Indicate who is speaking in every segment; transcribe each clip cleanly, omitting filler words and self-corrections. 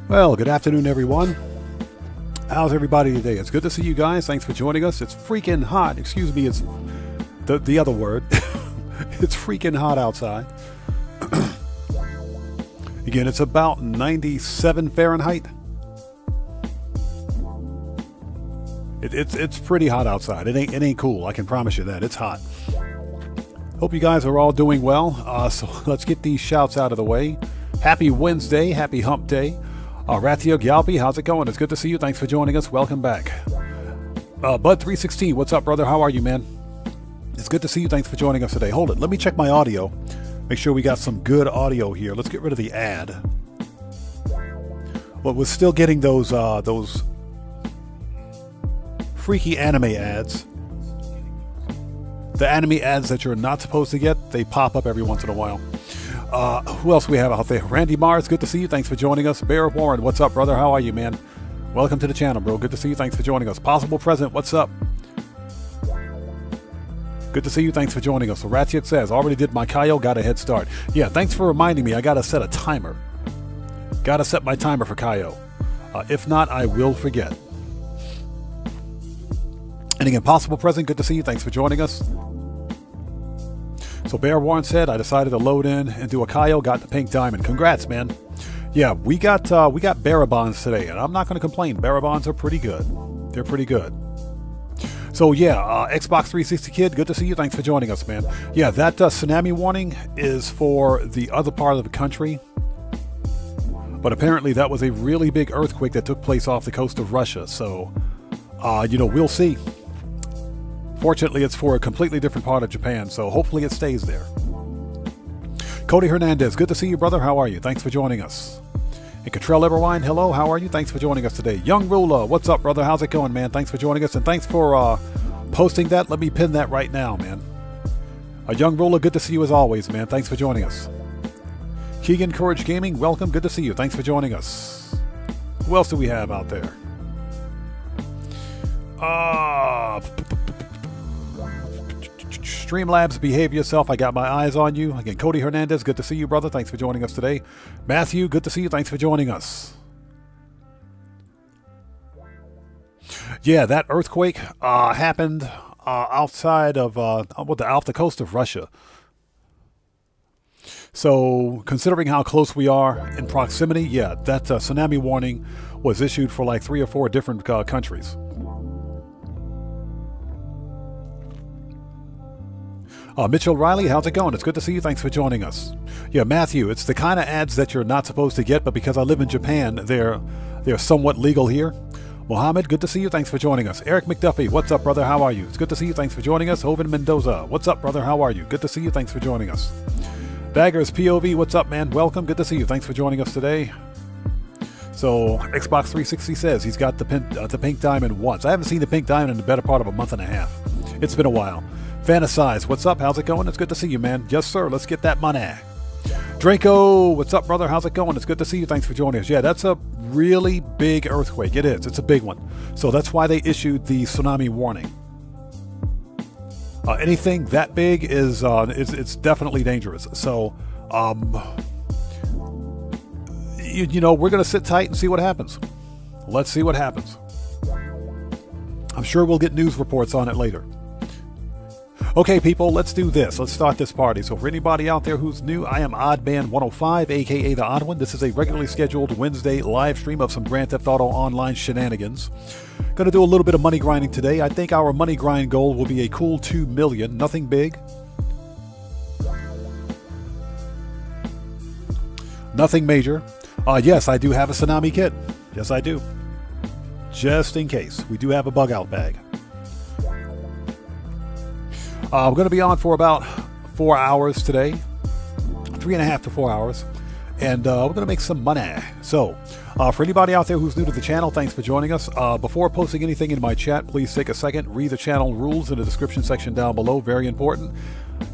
Speaker 1: Well, good afternoon, everyone. How's everybody today? It's good to see you guys. Thanks for joining us. It's freaking hot. Excuse me, it's the other word. It's freaking hot outside. Again, it's about 97 Fahrenheit. It's pretty hot outside. It ain't cool. I can promise you that. It's hot. Hope you guys are all doing well. So let's get these shouts out of the way. Happy Wednesday. Happy Hump Day. Rathio Gyalpi, how's it going? It's good to see you. Thanks for joining us. Welcome back. Bud316, what's up, brother? How are you, man? It's good to see you. Thanks for joining us today. Hold it. Let me check my audio. Make sure we got some good audio here. Let's get rid of the ad. Well, we're still getting those freaky anime ads. The anime ads that you're not supposed to get, they pop up every once in a while. Who else we have out there? Randy Mars, good to see you. Thanks for joining us. Bear Warren, what's up, brother? How are you, man? Welcome to the channel, bro. Good to see you. Thanks for joining us. Possible Present, what's up? Good to see you. Thanks for joining us. So Ratchet says, already did my Kaio, got a head start. Yeah, thanks for reminding me. I got to set a timer. Got to set my timer for Kaio. If not, I will forget. And again, Possible Present, good to see you. Thanks for joining us. So Bear Warren said, I decided to load in and do a Kaio, got the pink diamond. Congrats, man. Yeah, we got Barabons today, and I'm not going to complain. Barabons are pretty good. They're pretty good. So yeah, Xbox 360 Kid, good to see you. Thanks for joining us, man. Yeah, that tsunami warning is for the other part of the country. But apparently that was a really big earthquake that took place off the coast of Russia. So, we'll see. Fortunately, it's for a completely different part of Japan, so hopefully it stays there. Cody Hernandez, good to see you, brother. How are you? Thanks for joining us. And Cottrell Eberwine, hello. How are you? Thanks for joining us today. Young Ruler, what's up, brother? How's it going, man? Thanks for joining us, and thanks for posting that. Let me pin that right now, man. Young Ruler, good to see you as always, man. Thanks for joining us. Keegan Courage Gaming, welcome. Good to see you. Thanks for joining us. Who else do we have out there? Streamlabs, behave yourself. I got my eyes on you. Again, Cody Hernandez, good to see you, brother. Thanks for joining us today. Matthew, good to see you. Thanks for joining us. Yeah, that earthquake happened outside of off the coast of Russia. So, considering how close we are in proximity, yeah, that tsunami warning was issued for like 3 or 4 different countries. Mitchell Riley, how's it going? It's good to see you. Thanks for joining us. Yeah, Matthew, it's the kind of ads that you're not supposed to get, but because I live in Japan, they're somewhat legal here. Mohammed, good to see you. Thanks for joining us. Eric McDuffie, what's up, brother? How are you? It's good to see you. Thanks for joining us. Hovind Mendoza, what's up, brother? How are you? Good to see you. Thanks for joining us. Baggers POV, what's up, man? Welcome. Good to see you. Thanks for joining us today. So, Xbox 360 says he's got the pink diamond once. I haven't seen the pink diamond in the better part of a month and a half. It's been a while. Fantasize, what's up? How's it going? It's good to see you, man. Yes, sir. Let's get that money. Draco, what's up, brother? How's it going? It's good to see you. Thanks for joining us. Yeah, that's a really big earthquake. It is. It's a big one. So that's why they issued the tsunami warning. Anything that big is it's definitely dangerous. So, we're going to sit tight and see what happens. Let's see what happens. I'm sure we'll get news reports on it later. Okay, people, let's do this. Let's start this party. So for anybody out there who's new, I am Oddman105, aka The Odd One. This is a regularly scheduled Wednesday live stream of some Grand Theft Auto Online shenanigans. Going to do a little bit of money grinding today. I think our money grind goal will be a cool 2 million. Nothing big. Nothing major. Yes, I do have a tsunami kit. Yes, I do. Just in case. We do have a bug out bag. We're going to be on for about 4 hours today. 3.5 to 4 hours. and we're going to make some money. So, for anybody out there who's new to the channel, thanks for joining us. Before posting anything in my chat, please take a second, read the channel rules in the description section down below. Very important.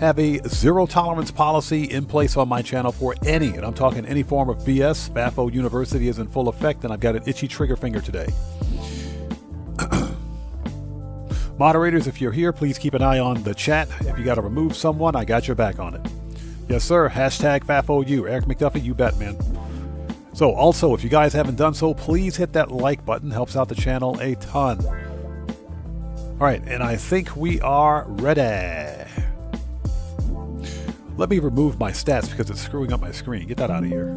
Speaker 1: Have a zero tolerance policy in place on my channel for any, and I'm talking any form of BS. FAFO University is in full effect, and I've got an itchy trigger finger today. Moderators, if you're here, please keep an eye on the chat. If you got to remove someone, I got your back on it. Yes, sir. Hashtag FAFOU. Eric McDuffie, you bet, man. So, also, if you guys haven't done so, please hit that like button. Helps out the channel a ton. All right, and I think we are ready. Let me remove my stats because it's screwing up my screen. Get that out of here.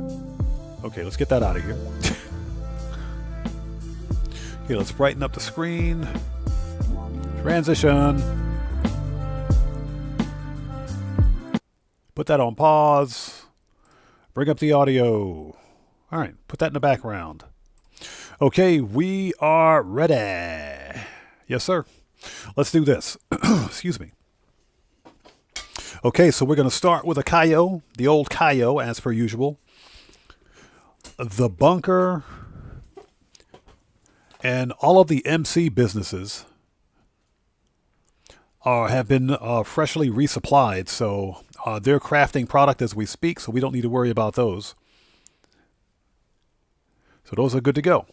Speaker 1: Okay, let's get that out of here. Okay, let's brighten up the screen. Transition. Put that on pause. Bring up the audio. All right, put that in the background. Okay, we are ready. Yes, sir. Let's do this. Excuse me. Okay, so we're going to start with a Kaio, the old Kaio, as per usual. The bunker and all of the MC businesses have been freshly resupplied, so they're crafting product as we speak, so we don't need to worry about those. So those are good to go.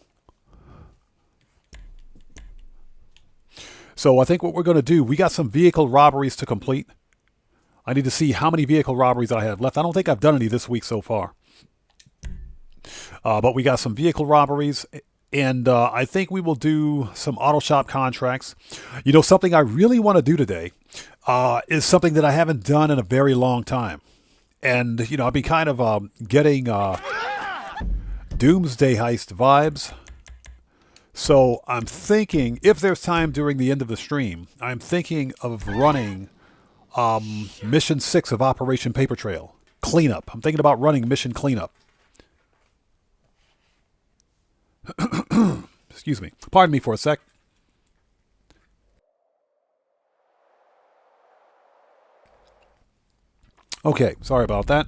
Speaker 1: So I think what we're going to do, we got some vehicle robberies to complete. I need to see how many vehicle robberies I have left. I don't think I've done any this week so far. But we got some vehicle robberies. And I think we will do some auto shop contracts. You know, something I really want to do today is something that I haven't done in a very long time. And, you know, I've been kind of getting Doomsday Heist vibes. So I'm thinking, if there's time during the end of the stream, I'm thinking of running Mission 6 of Operation Paper Trail. Cleanup. I'm thinking about running Mission Cleanup. Excuse me. Pardon me for a sec. Okay, sorry about that.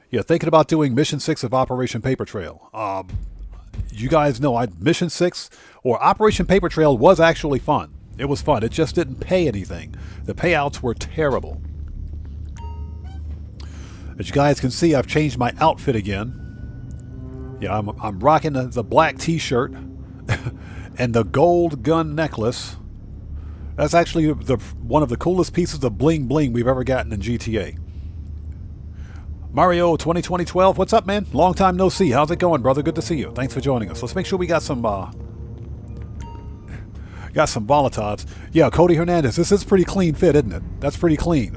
Speaker 1: Yeah, thinking about doing Mission 6 of Operation Paper Trail. You guys know Mission 6 or Operation Paper Trail was actually fun. It was fun. It just didn't pay anything. The payouts were terrible. As you guys can see, I've changed my outfit again. Yeah, I'm rocking the black t-shirt and the gold gun necklace. That's actually one of the coolest pieces of bling bling we've ever gotten in GTA. Mario 2012, what's up, man? Long time no see. How's it going, brother? Good to see you. Thanks for joining us. Let's make sure we got some volatives. Yeah, Cody Hernandez. This is pretty clean fit, isn't it? That's pretty clean.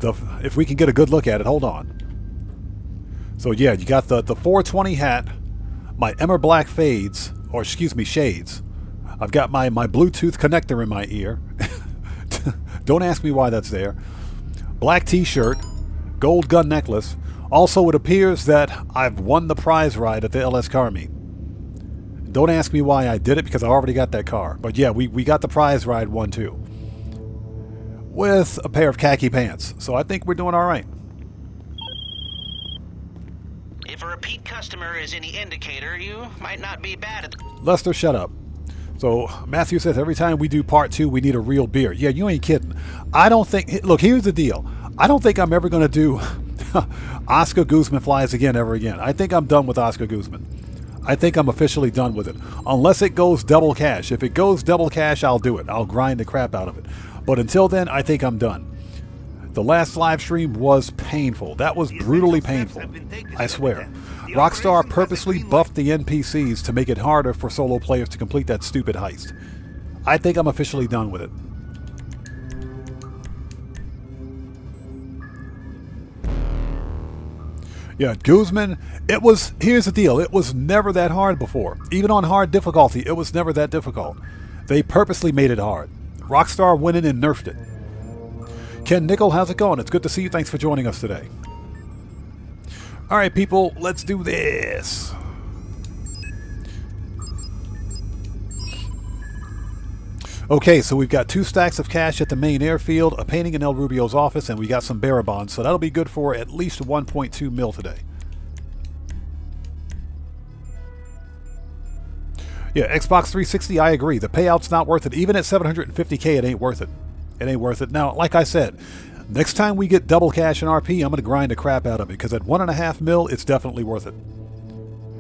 Speaker 1: If we can get a good look at it, hold on. So yeah, you got the 420 hat, my Emmer Black fades, or excuse me, shades. I've got my Bluetooth connector in my ear. Don't ask me why that's there. Black t-shirt, gold gun necklace. Also, it appears that I've won the prize ride at the LS Car Meet. Don't ask me why I did it, because I already got that car. But yeah, we got the prize ride one too. With a pair of khaki pants. So I think we're doing all right.
Speaker 2: If a repeat customer is any indicator, you might not be bad at...
Speaker 1: Lester, shut up. So Matthew says every time we do part 2, we need a real beer. Yeah, you ain't kidding. I don't think... Look, here's the deal. I don't think I'm ever going to do Oscar Guzman Flies Again ever again. I think I'm done with Oscar Guzman. I think I'm officially done with it. Unless it goes double cash. If it goes double cash, I'll do it. I'll grind the crap out of it. But until then, I think I'm done. The last live stream was painful. That was brutally painful. I swear. Rockstar purposely buffed the NPCs to make it harder for solo players to complete that stupid heist. I think I'm officially done with it. Yeah, Guzman, here's the deal, it was never that hard before. Even on hard difficulty, it was never that difficult. They purposely made it hard. Rockstar went in and nerfed it. Ken Nickel, how's it going? It's good to see you. Thanks for joining us today. All right, people, let's do this. Okay, so we've got 2 stacks of cash at the main airfield, a painting in El Rubio's office, and we got some bearer bonds, so that'll be good for at least 1.2 mil today. Yeah, Xbox 360, I agree. The payout's not worth it. Even at 750K, it ain't worth it. It ain't worth it. Now, like I said, next time we get double cash in RP, I'm going to grind the crap out of it, because at 1.5 mil, it's definitely worth it.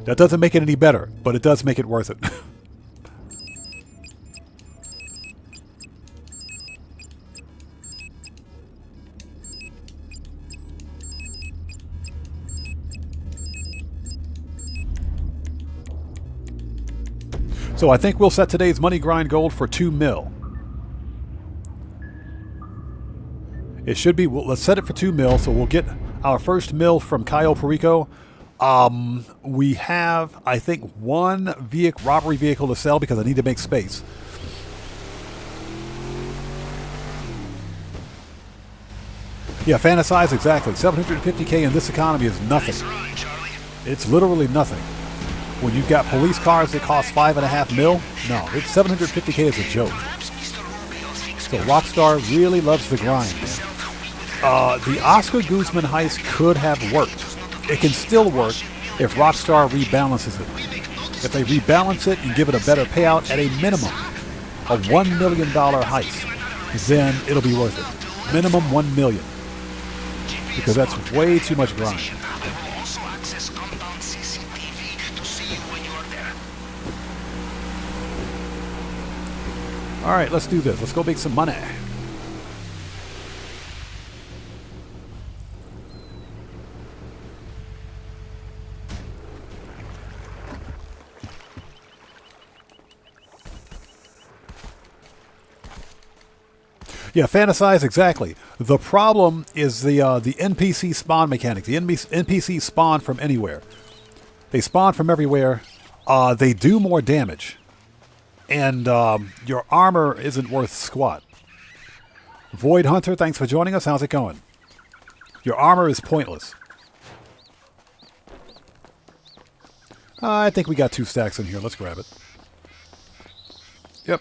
Speaker 1: That doesn't make it any better, but it does make it worth it. So I think we'll set today's money grind gold for 2 mil. It should be, let's set it for 2 mil, so we'll get our first mil from Cayo Perico. We have, I think, 1 robbery vehicle to sell because I need to make space. Yeah, fantasize, exactly. 750K in this economy is nothing. It's literally nothing. When you've got police cars that cost 5.5 mil, no, it's 750K is a joke. So Rockstar really loves the grind, man. The Oscar Guzman heist could have worked. It can still work if Rockstar rebalances it. If they rebalance it and give it a better payout at a minimum of $1 million heist, then it'll be worth it. Minimum 1 million. Because that's way too much grind. All right, let's do this. Let's go make some money. Yeah, fantasize, exactly. The problem is the NPC spawn mechanic. The NPC spawn from anywhere. They spawn from everywhere. They do more damage. And your armor isn't worth squat. Void Hunter, thanks for joining us. How's it going? Your armor is pointless. I think we got 2 stacks in here. Let's grab it. Yep.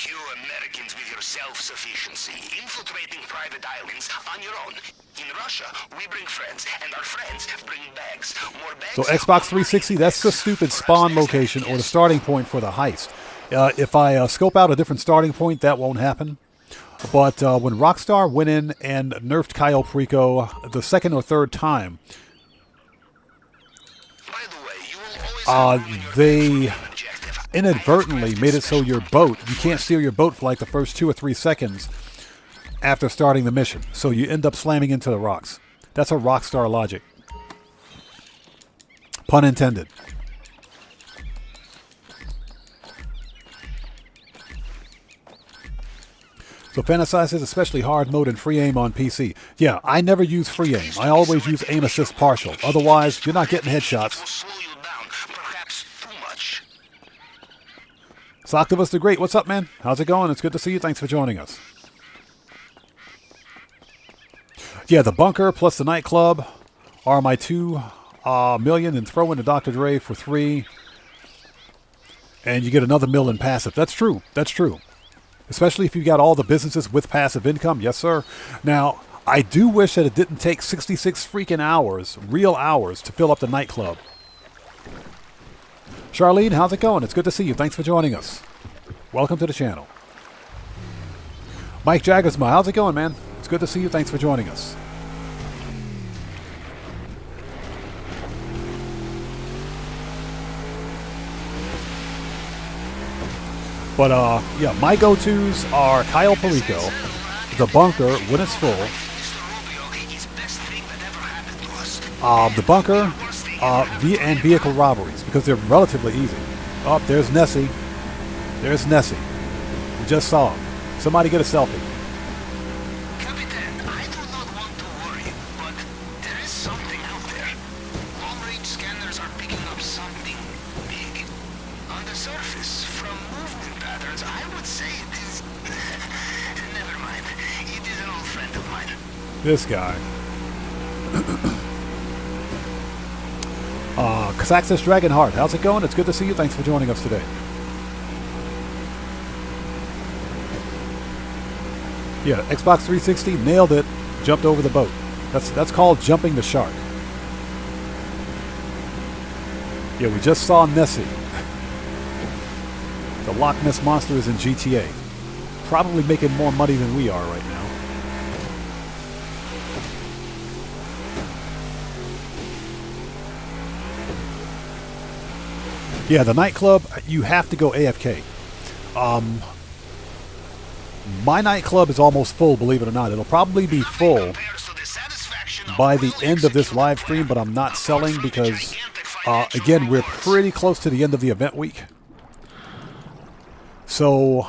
Speaker 3: You Americans with your self-sufficiency, infiltrating private islands on your own. In Russia, we bring friends, and our friends bring bags. More bags.
Speaker 1: So Xbox 360, that's the stupid spawn location or the starting point for the heist. If I scope out a different starting point, that won't happen. But when Rockstar went in and nerfed Cayo Perico the 2nd or 3rd time, they inadvertently made it so your boat, you can't steal your boat for like the first 2 or 3 seconds after starting the mission. So you end up slamming into the rocks. That's a Rockstar logic. Pun intended. So fantasize is especially hard mode and free aim on PC. Yeah, I never use free aim. I always use aim assist partial. Otherwise, you're not getting headshots. Socktivus the Great, what's up, man? How's it going? It's good to see you. Thanks for joining us. Yeah, the bunker plus the nightclub are my 2 million, and throw in the Dr. Dre for 3. And you get another mil in passive. That's true. That's true. Especially if you got all the businesses with passive income. Yes, sir. Now, I do wish that it didn't take 66 freaking hours, real hours, to fill up the nightclub. Charlene, how's it going? It's good to see you. Thanks for joining us. Welcome to the channel. Mike Jaggersma, how's it going, man? It's good to see you. Thanks for joining us. But, yeah, my go-tos are Cayo Perico, the bunker when it's full, the bunker, and vehicle robberies, because they're relatively easy. Oh, there's Nessie. There's Nessie. We just saw him. Somebody get a selfie.
Speaker 3: Captain, I do not want to worry, but there is something out there. Long-range scanners are picking up something big. On the surface, from movement patterns, I would say it is... Never mind. It is an old friend of mine.
Speaker 1: This guy. Kazakhstan Dragonheart, how's it going? It's good to see you. Thanks for joining us today. Yeah, Xbox 360 nailed it. Jumped over the boat. That's called jumping the shark. Yeah, we just saw Nessie. The Loch Ness Monster is in GTA. Probably making more money than we are right now. Yeah, the nightclub, you have to go AFK. My nightclub is almost full, believe it or not. It'll probably be full by the end of this live stream, but I'm not selling because, again, we're pretty close to the end of the event week. So,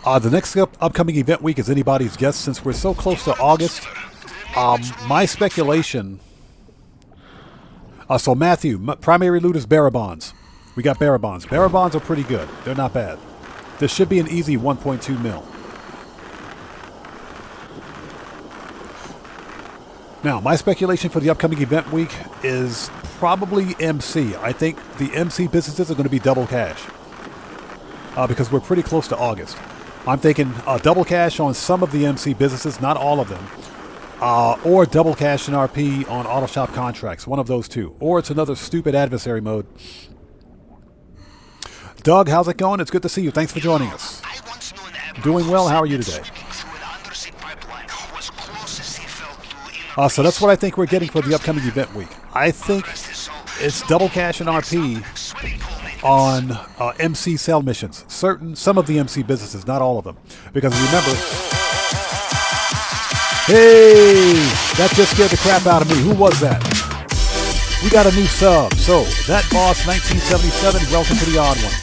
Speaker 1: the next upcoming event week is anybody's guess. Since we're so close to August, my speculation... so Matthew, primary loot is bearer bonds. We got bearer bonds. Bearer bonds are pretty good. They're not bad. This should be an easy 1.2 mil. Now, my speculation for the upcoming event week is probably MC. I think the MC businesses are going to be double cash. Because we're pretty close to August. I'm thinking double cash on some of the MC businesses, not all of them. Or double cash and RP on auto shop contracts. One of those two. Or it's another stupid adversary mode. Doug, how's it going? It's good to see you. Thanks for joining us. Doing well. How are you today? So that's what I think we're getting for the upcoming event week. I think it's double cash and RP on MC sell missions. Some of the MC businesses, not all of them. Because remember... Hey! That just scared the crap out of me. Who was that? We got a new sub. So, That Boss 1977, welcome to the Odd Ones.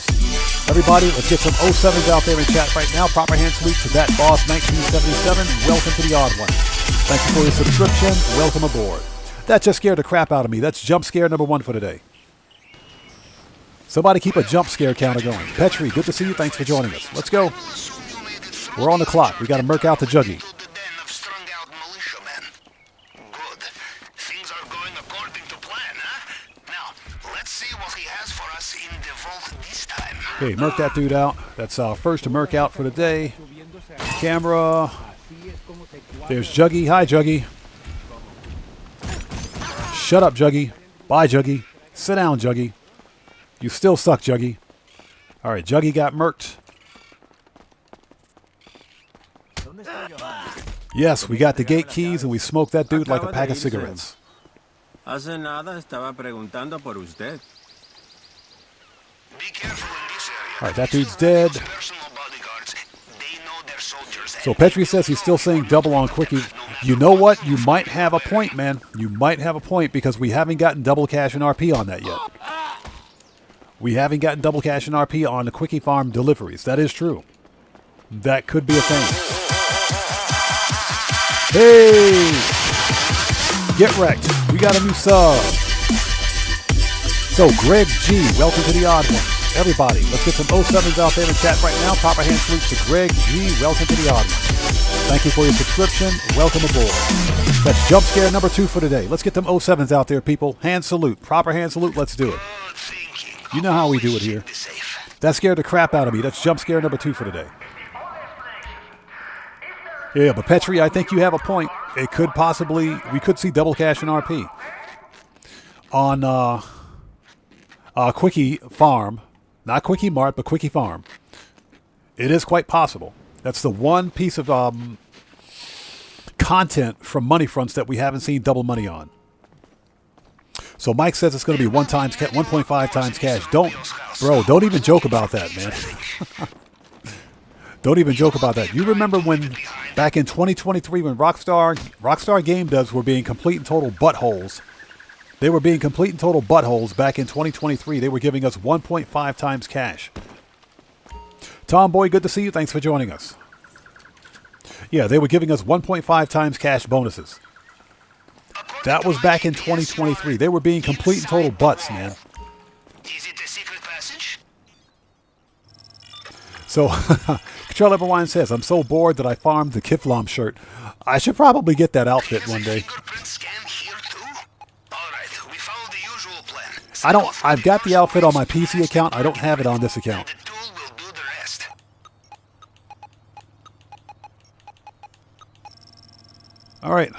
Speaker 1: Everybody, let's get some 07s out there in chat right now. Proper hand salute to That Boss 1977, welcome to the Odd Ones. Thank you for your subscription. Welcome aboard. That just scared the crap out of me. That's jump scare number 1 for today. Somebody keep a jump scare counter going. Petri, good to see you. Thanks for joining us. Let's go. We're on the clock. We got to murk out the juggy. Okay, murk that dude out. That's our first to murk out for the day. Camera. There's Juggy. Hi, Juggy. Shut up, Juggy. Bye, Juggy. Sit down, Juggy. You still suck, Juggy. All right, Juggy got murked. Yes, we got the gate keys and we smoked that dude like a pack of cigarettes.
Speaker 4: Hace nada estaba preguntando por usted.
Speaker 1: All right, that dude's dead. So Petri says he's still saying double on Quickie. You know what? You might have a point, man. You might have a point because we haven't gotten double cash and RP on that yet. We haven't gotten double cash and RP on the Quickie Farm deliveries. That is true. That could be a thing. Hey! Get wrecked. We got a new sub. So Greg G, welcome to the Odd One. Everybody, let's get some 07s out there in chat right now. Proper hand salute to Greg G. Welcome to the Odd One. Thank you for your subscription. Welcome aboard. That's jump scare number 2 for today. Let's get them 07s out there, people. Hand salute. Proper hand salute. Let's do it. You know how we do it here. That scared the crap out of me. That's jump scare number 2 for today. Yeah, but Petri, I think you have a point. It could possibly, we could see double cash and RP on Quickie Farm. Not Quickie Mart, but Quickie Farm. It is quite possible. That's the one piece of content from Money Fronts that we haven't seen double money on. So Mike says it's going to be 1.5 times cash. Don't even joke about that, man. Don't even joke about that. You remember when back in 2023 when Rockstar Game Devs were being complete and total buttholes. They were being complete and total buttholes back in 2023. They were giving us 1.5 times cash. Tomboy, good to see you. Thanks for joining us. Yeah, they were giving us 1.5 times cash bonuses. That was back in 2023. They were being complete and total butts, man.
Speaker 3: Is it a secret passage?
Speaker 1: So, Control Everyone says, I'm so bored that I farmed the Kiflam shirt. I should probably get that outfit one day. I've got the outfit on my PC account. I don't have it on this account. All right.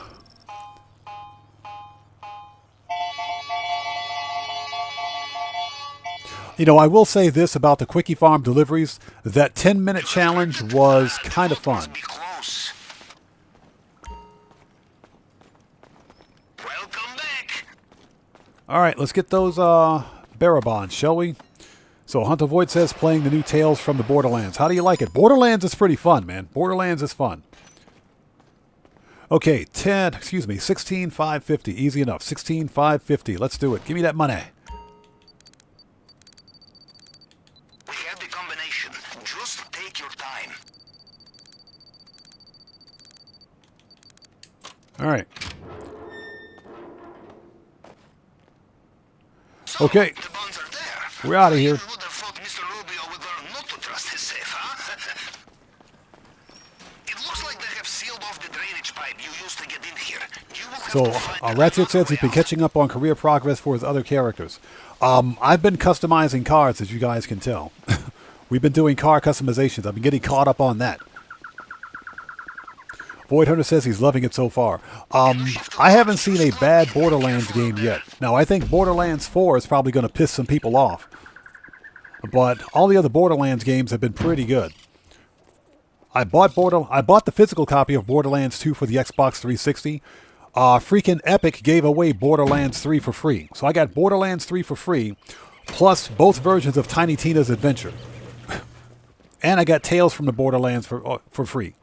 Speaker 1: You know, I will say this about the Quickie Farm deliveries. That 10-minute challenge was kind of fun.
Speaker 3: Be close. Welcome back.
Speaker 1: All right, let's get those Barabons, shall we? So Hunter Void says playing the new Tales from the Borderlands. How do you like it? Borderlands is pretty fun, man. Borderlands is fun. Okay, 16,550. Easy enough. 16,550. Let's do it. Give me that money.
Speaker 3: We have the combination. Just take your time.
Speaker 1: All right.
Speaker 3: So,
Speaker 1: Okay.
Speaker 3: the bonds are there.
Speaker 1: We're out of here.
Speaker 3: You would have thought Mr. Rubio would learn not to trust his safe, huh? It looks like they have sealed off the drainage pipe you used to get in here. You will have
Speaker 1: So
Speaker 3: to find
Speaker 1: Ratchet
Speaker 3: another
Speaker 1: says he's
Speaker 3: way
Speaker 1: been
Speaker 3: out.
Speaker 1: catching up on career progress for his other characters. I've been customizing cars, as you guys can tell. We've been doing car customizations. I've been getting caught up on that. Void Hunter says he's loving it so far. I haven't seen a bad Borderlands game yet. Now, I think Borderlands 4 is probably going to piss some people off. But all the other Borderlands games have been pretty good. I bought the physical copy of Borderlands 2 for the Xbox 360. Freaking Epic gave away Borderlands 3 for free. So I got Borderlands 3 for free, plus both versions of Tiny Tina's Adventure. And I got Tales from the Borderlands for free.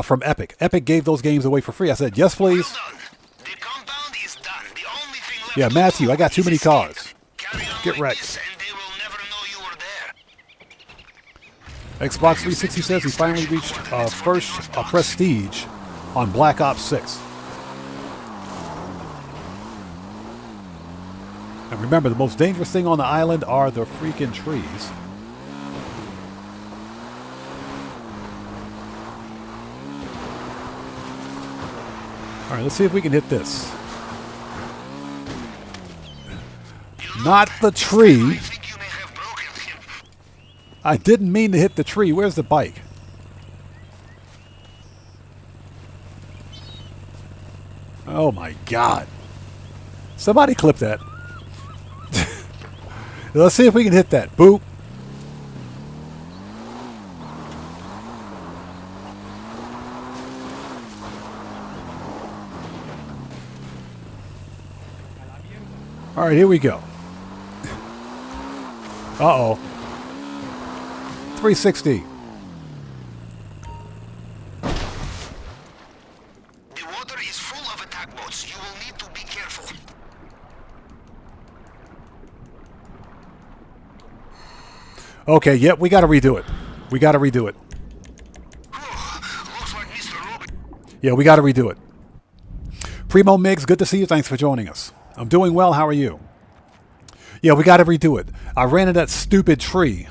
Speaker 1: From Epic. Epic gave those games away for free. I said, yes, please.
Speaker 3: Well done. The compound is done. The only thing left
Speaker 1: Yeah,
Speaker 3: to
Speaker 1: Matthew,
Speaker 3: do
Speaker 1: I got too
Speaker 3: is
Speaker 1: many
Speaker 3: escape.
Speaker 1: cars.
Speaker 3: Carry on
Speaker 1: Get
Speaker 3: like
Speaker 1: wrecked.
Speaker 3: this, and they will never know you were there.
Speaker 1: Xbox 360 says he finally reached first prestige on Black Ops 6. And remember, the most dangerous thing on the island are the freaking trees. All right, let's see if we can hit this. Not the tree.
Speaker 3: I think you may have broken him.
Speaker 1: I didn't mean to hit the tree. Where's the bike? Oh my God. Somebody clip that. Let's see if we can hit that. Boop. All right, here we go. Uh-oh. 360.
Speaker 3: The water is full of attack boats. You will need to be careful.
Speaker 1: Okay, yep, we got to redo it. We got to redo it.
Speaker 3: Looks like Mr. Rubio.
Speaker 1: Yeah, we got to redo it. Primo Miggs, good to see you. Thanks for joining us. I'm doing well. How are you? Yeah, we got to redo it. I ran into that stupid tree.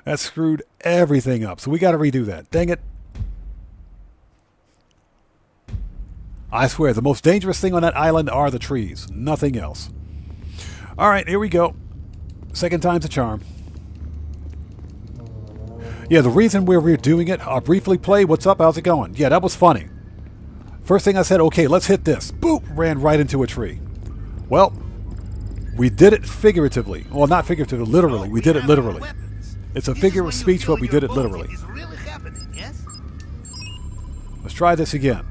Speaker 1: That screwed everything up. So we got to redo that. Dang it. I swear, the most dangerous thing on that island are the trees. Nothing else. All right, here we go. Second time's a charm. Yeah, the reason we're redoing it, I'll briefly play. What's up? How's it going? Yeah, that was funny. First thing I said, okay, let's hit this. Boop! Ran right into a tree. Well, we did it figuratively. Well, not figuratively, literally. We did it literally. It's a figure of speech, but we did it literally. Let's try this again.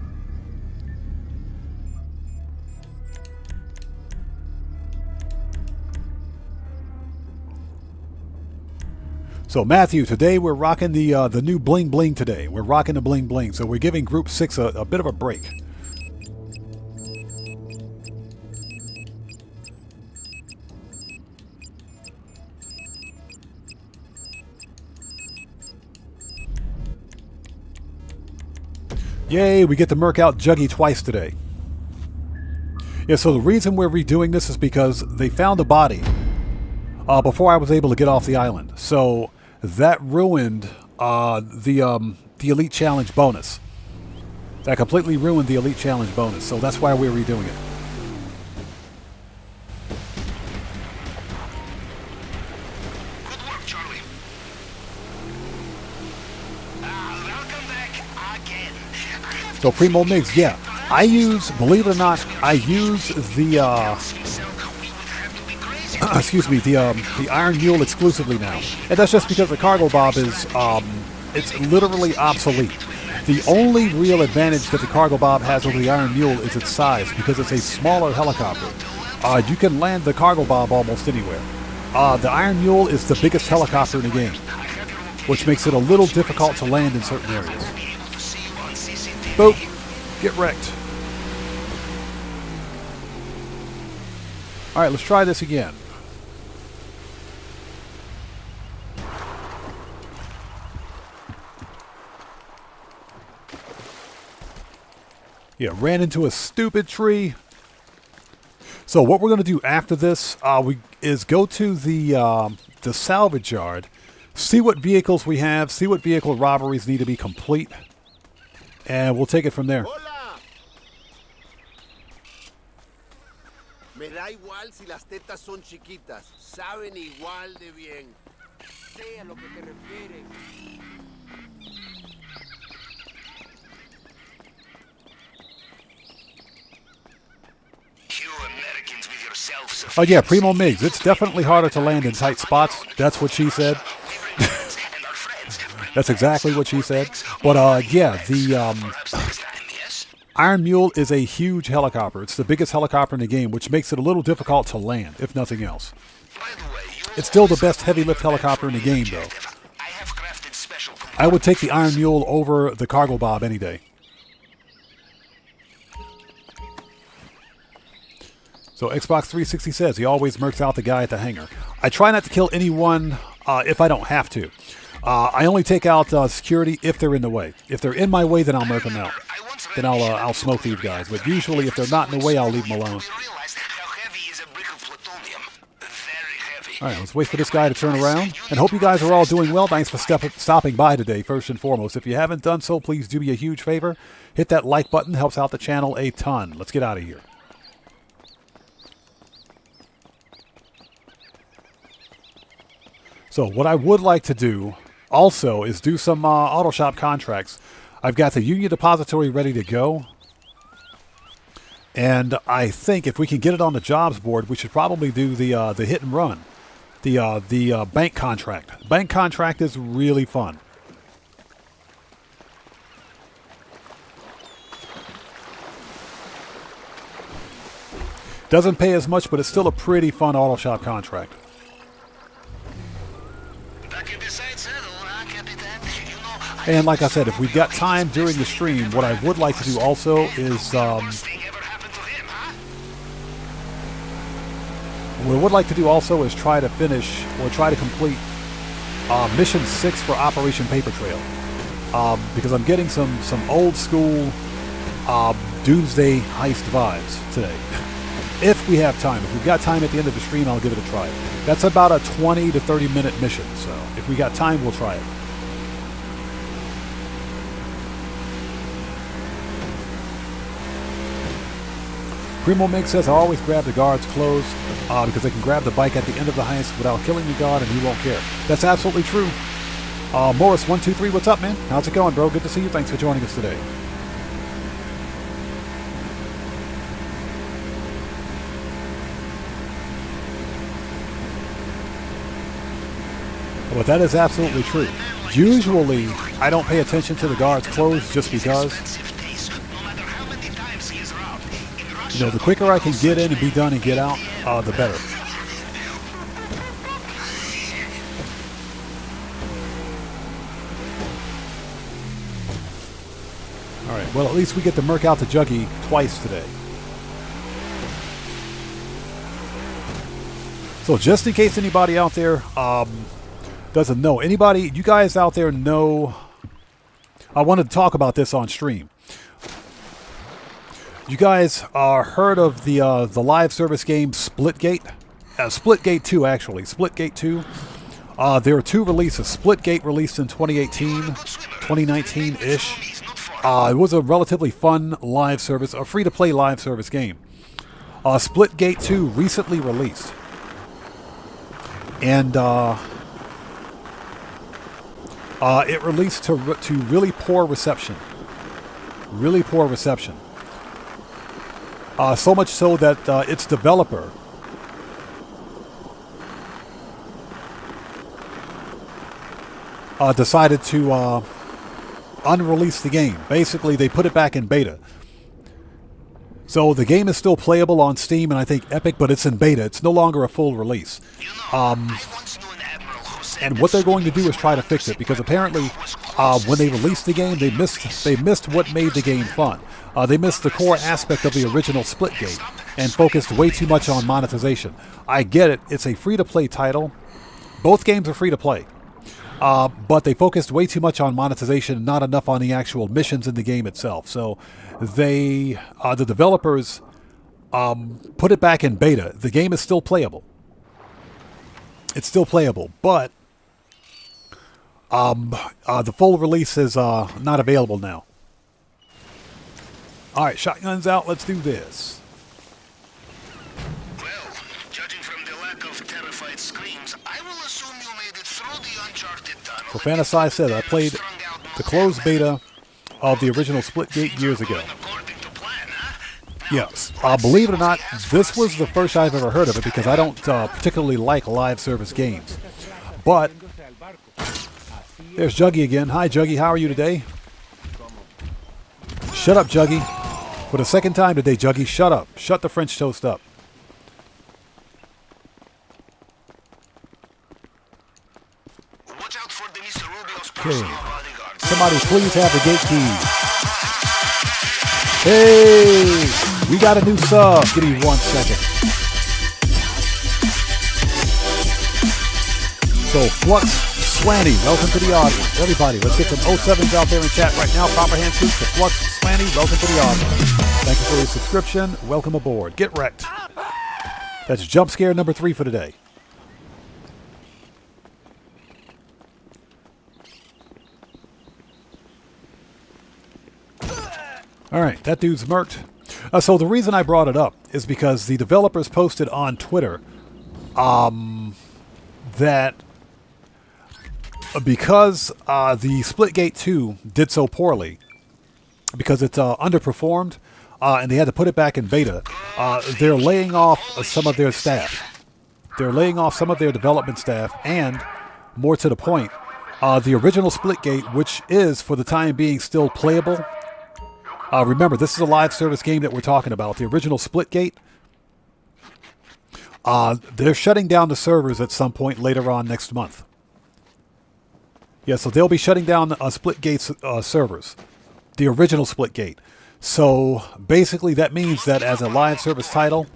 Speaker 1: So Matthew, today we're rocking the new bling bling today. We're rocking the bling bling. So we're giving Group 6 a bit of a break. Yay, we get to murk out Juggy twice today. Yeah, so the reason we're redoing this is because they found a body before I was able to get off the island. So that ruined the Elite Challenge bonus. That completely ruined the Elite Challenge bonus. So that's why we're redoing it.
Speaker 3: Good work, Charlie. Welcome back again.
Speaker 1: So Primo Migs, yeah. I use, believe it or not, I use the, excuse me, the Iron Mule exclusively now. And that's just because the Cargo Bob is, it's literally obsolete. The only real advantage that the Cargo Bob has over the Iron Mule is its size, because it's a smaller helicopter. You can land the Cargo Bob almost anywhere. The Iron Mule is the biggest helicopter in the game, which makes it a little difficult to land in certain areas. Boop. Get wrecked. Alright, let's try this again. Yeah, ran into a stupid tree. So what we're going to do after this is go to the salvage yard, see what vehicles we have, see what vehicle robberies need to be complete, and we'll take it from there.
Speaker 5: Hola. Me da igual si las tetas son chiquitas, saben igual de bien. Sé a lo que te refieres.
Speaker 1: Oh yeah, Primo Migs. It's definitely harder to land in tight spots. That's what she said. That's exactly what she said. But yeah, the Iron Mule is a huge helicopter. It's the biggest helicopter in the game, which makes it a little difficult to land, if nothing else. It's still the best heavy lift helicopter in the game, though. I would take the Iron Mule over the Cargo Bob any day. So Xbox 360 says he always murks out the guy at the hangar. I try not to kill anyone if I don't have to. I only take out security if they're in the way. If they're in my way, then I'll murk them out. Then I'll smoke these guys. But usually, if they're not in the way, I'll leave them alone. All right, let's wait for this guy to turn around. And hope you guys are all doing well. Thanks for stopping by today, first and foremost. If you haven't done so, please do me a huge favor. Hit that like button. Helps out the channel a ton. Let's get out of here. So what I would like to do also is do some auto shop contracts. I've got the Union Depository ready to go. And I think if we can get it on the jobs board, we should probably do the hit and run. The bank contract. Bank contract is really fun. Doesn't pay as much, but it's still a pretty fun auto shop contract. And like I said, if we've got time during the stream, what I would like to do also is what I would like to do also is try to finish or try to complete Mission 6 for Operation Paper Trail. Because I'm getting some old school Doomsday heist vibes today. If we have time. If we've got time at the end of the stream, I'll give it a try. That's about a 20 to 30 minute mission, so if we got time, we'll try it. Primo Mix says, I always grab the guard's clothes because they can grab the bike at the end of the heist without killing the guard and he won't care. That's absolutely true. Morris123, what's up, man? How's it going, bro? Good to see you. Thanks for joining us today. But that is absolutely true. Usually, I don't pay attention to the guard's clothes just because. You know, the quicker I can get in and be done and get out, the better. Alright, well at least we get to murk out the Juggy twice today. So just in case anybody out there doesn't know, you guys out there know, I wanted to talk about this on stream. You guys heard of the live service game Splitgate? Splitgate 2, actually. Splitgate 2. There are two releases. Splitgate released in 2018, 2019-ish. It was a relatively fun live service, a free-to-play live service game. Splitgate 2 recently released. And it released to really poor reception. Really poor reception. So much so that its developer decided to unrelease the game. Basically, they put it back in beta. So the game is still playable on Steam and I think Epic, but it's in beta. It's no longer a full release. And what they're going to do is try to fix it, because apparently when they released the game, they missed what made the game fun. They missed the core aspect of the original Splitgate and focused way too much on monetization. I get it. It's a free-to-play title. Both games are free-to-play. But they focused way too much on monetization, not enough on the actual missions in the game itself. So the developers put it back in beta. The game is still playable. It's still playable, but the full release is not available now. All right, shotguns out. Let's do this.
Speaker 3: Well, judging from the lack of terrified screams, I will assume you made it through the uncharted tunnel.
Speaker 1: So Fantasy said I played the closed beta of the original Splitgate years ago. Yes. Believe it or not, this was the first I've ever heard of it, because I don't particularly like live service games. But there's Juggy again. Hi, Juggy. How are you today? Shut up, Juggy. For the second time today, Juggy, shut up. Shut the French toast up.
Speaker 3: Watch out for the Mr. Rubio's
Speaker 1: Okay.
Speaker 3: personal bodyguards.
Speaker 1: Somebody please have the gate keys. Hey, we got a new sub. Give me 1 second. So, Flux Swanny, welcome to the audience. Everybody, let's get some 07s out there in chat right now. Proper hand shoots to Flux Swanny, welcome to the audience. Thank you for your subscription. Welcome aboard. Get wrecked. That's jump scare number 3 for today. All right, that dude's murked. So the reason I brought it up is because the developers posted on Twitter that because the Splitgate 2 did so poorly, because it's underperformed, and they had to put it back in beta, they're laying off some of their staff. They're laying off some of their development staff, and more to the point, the original Splitgate, which is, for the time being, still playable. Remember, this is a live service game that we're talking about. The original Splitgate, they're shutting down the servers at some point later on next month. Yeah, so they'll be shutting down Splitgate's servers, the original Splitgate. So basically that means that as a live service title,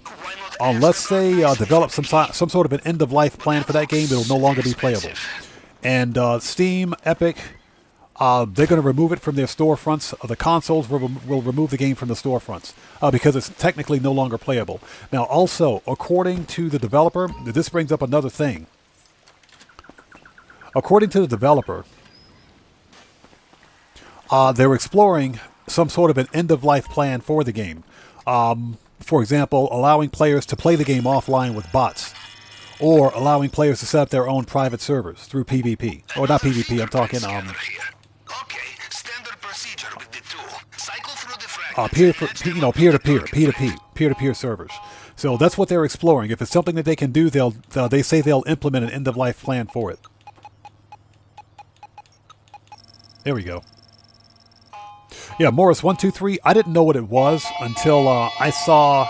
Speaker 1: unless they develop some sort of an end-of-life plan for that game, it'll no longer be playable. And Steam, Epic, they're going to remove it from their storefronts. The consoles will remove the game from the storefronts because it's technically no longer playable. Now, also, according to the developer, this brings up another thing. According to the developer, they're exploring some sort of an end-of-life plan for the game. For example, allowing players to play the game offline with bots, or allowing players to set up their own private servers through PvP. Or not PvP, I'm talking
Speaker 3: Okay, standard procedure with the tool. Cycle through the fragments.
Speaker 1: peer-to-peer servers. So that's what they're exploring. If it's something that they can do, they say they'll implement an end-of-life plan for it. There we go. Yeah, Morris123. I didn't know what it was until I saw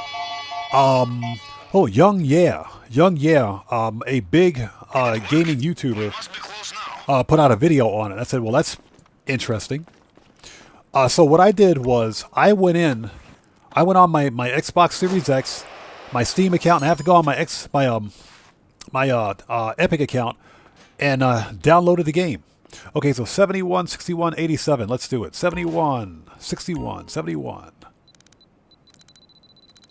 Speaker 1: Young Yeah, a big gaming YouTuber put out a video on it. I said, well, that's interesting. So what I did was I went on my Xbox Series X, my Steam account, and I have to go on my Epic account and downloaded the game. Okay, so 71, 61, 87. Let's do it. 71, 61, 71.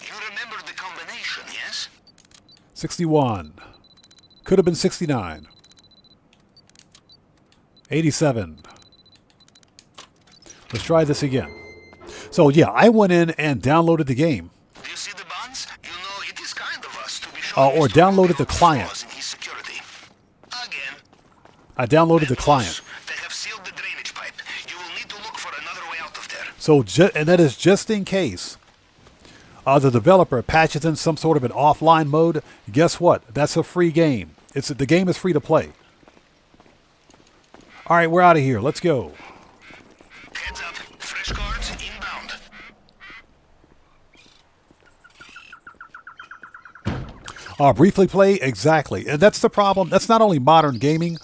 Speaker 3: You remember the combination, yes?
Speaker 1: 61. Could have been 69. 87. Let's try this again. So yeah, I went in and downloaded the game.
Speaker 3: Do you see the bonds? You know, it is kind of us to be
Speaker 1: Or downloaded the client.
Speaker 3: Again.
Speaker 1: I downloaded the client.
Speaker 3: They have sealed the drainage pipe. You will need to look for another way out of there.
Speaker 1: So, and that is just in case the developer patches in some sort of an offline mode. Guess what? That's a free game. The game is free to play. All right, we're out of here. Let's go.
Speaker 3: Heads up. Fresh cards inbound.
Speaker 1: Briefly play, exactly. And that's the problem. That's not only modern gaming.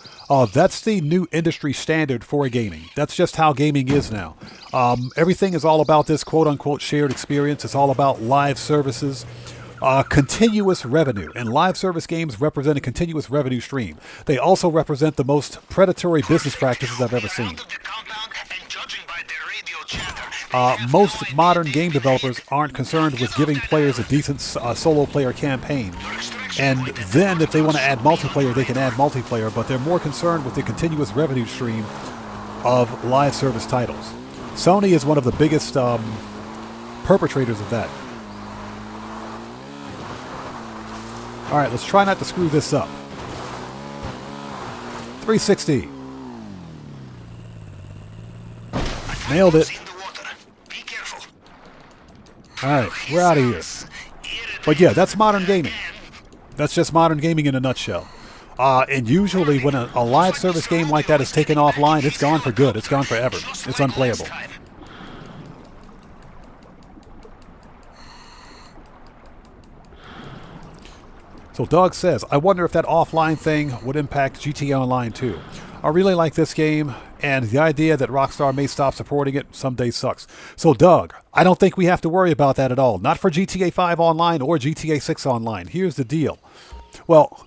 Speaker 1: That's the new industry standard for gaming. That's just how gaming is now. Everything is all about this quote-unquote shared experience. It's all about live services. Continuous revenue. And live service games represent a continuous revenue stream. They also represent the most predatory business practices I've ever seen. Most modern game developers aren't concerned with giving players a decent solo player campaign. And then if they want to add multiplayer, they can add multiplayer, but they're more concerned with the continuous revenue stream of live service titles. Sony is one of the biggest perpetrators of that. All right, let's try not to screw this up. 360. Nailed it. All right, we're out of here. But yeah, that's modern gaming. That's just modern gaming in a nutshell. And usually when a live service game like that is taken offline, it's gone for good. It's gone forever. It's unplayable. So Doug says, I wonder if that offline thing would impact GTA Online too. I really like this game, and the idea that Rockstar may stop supporting it someday sucks. So Doug, I don't think we have to worry about that at all. Not for GTA 5 Online or GTA 6 Online. Here's the deal. Well,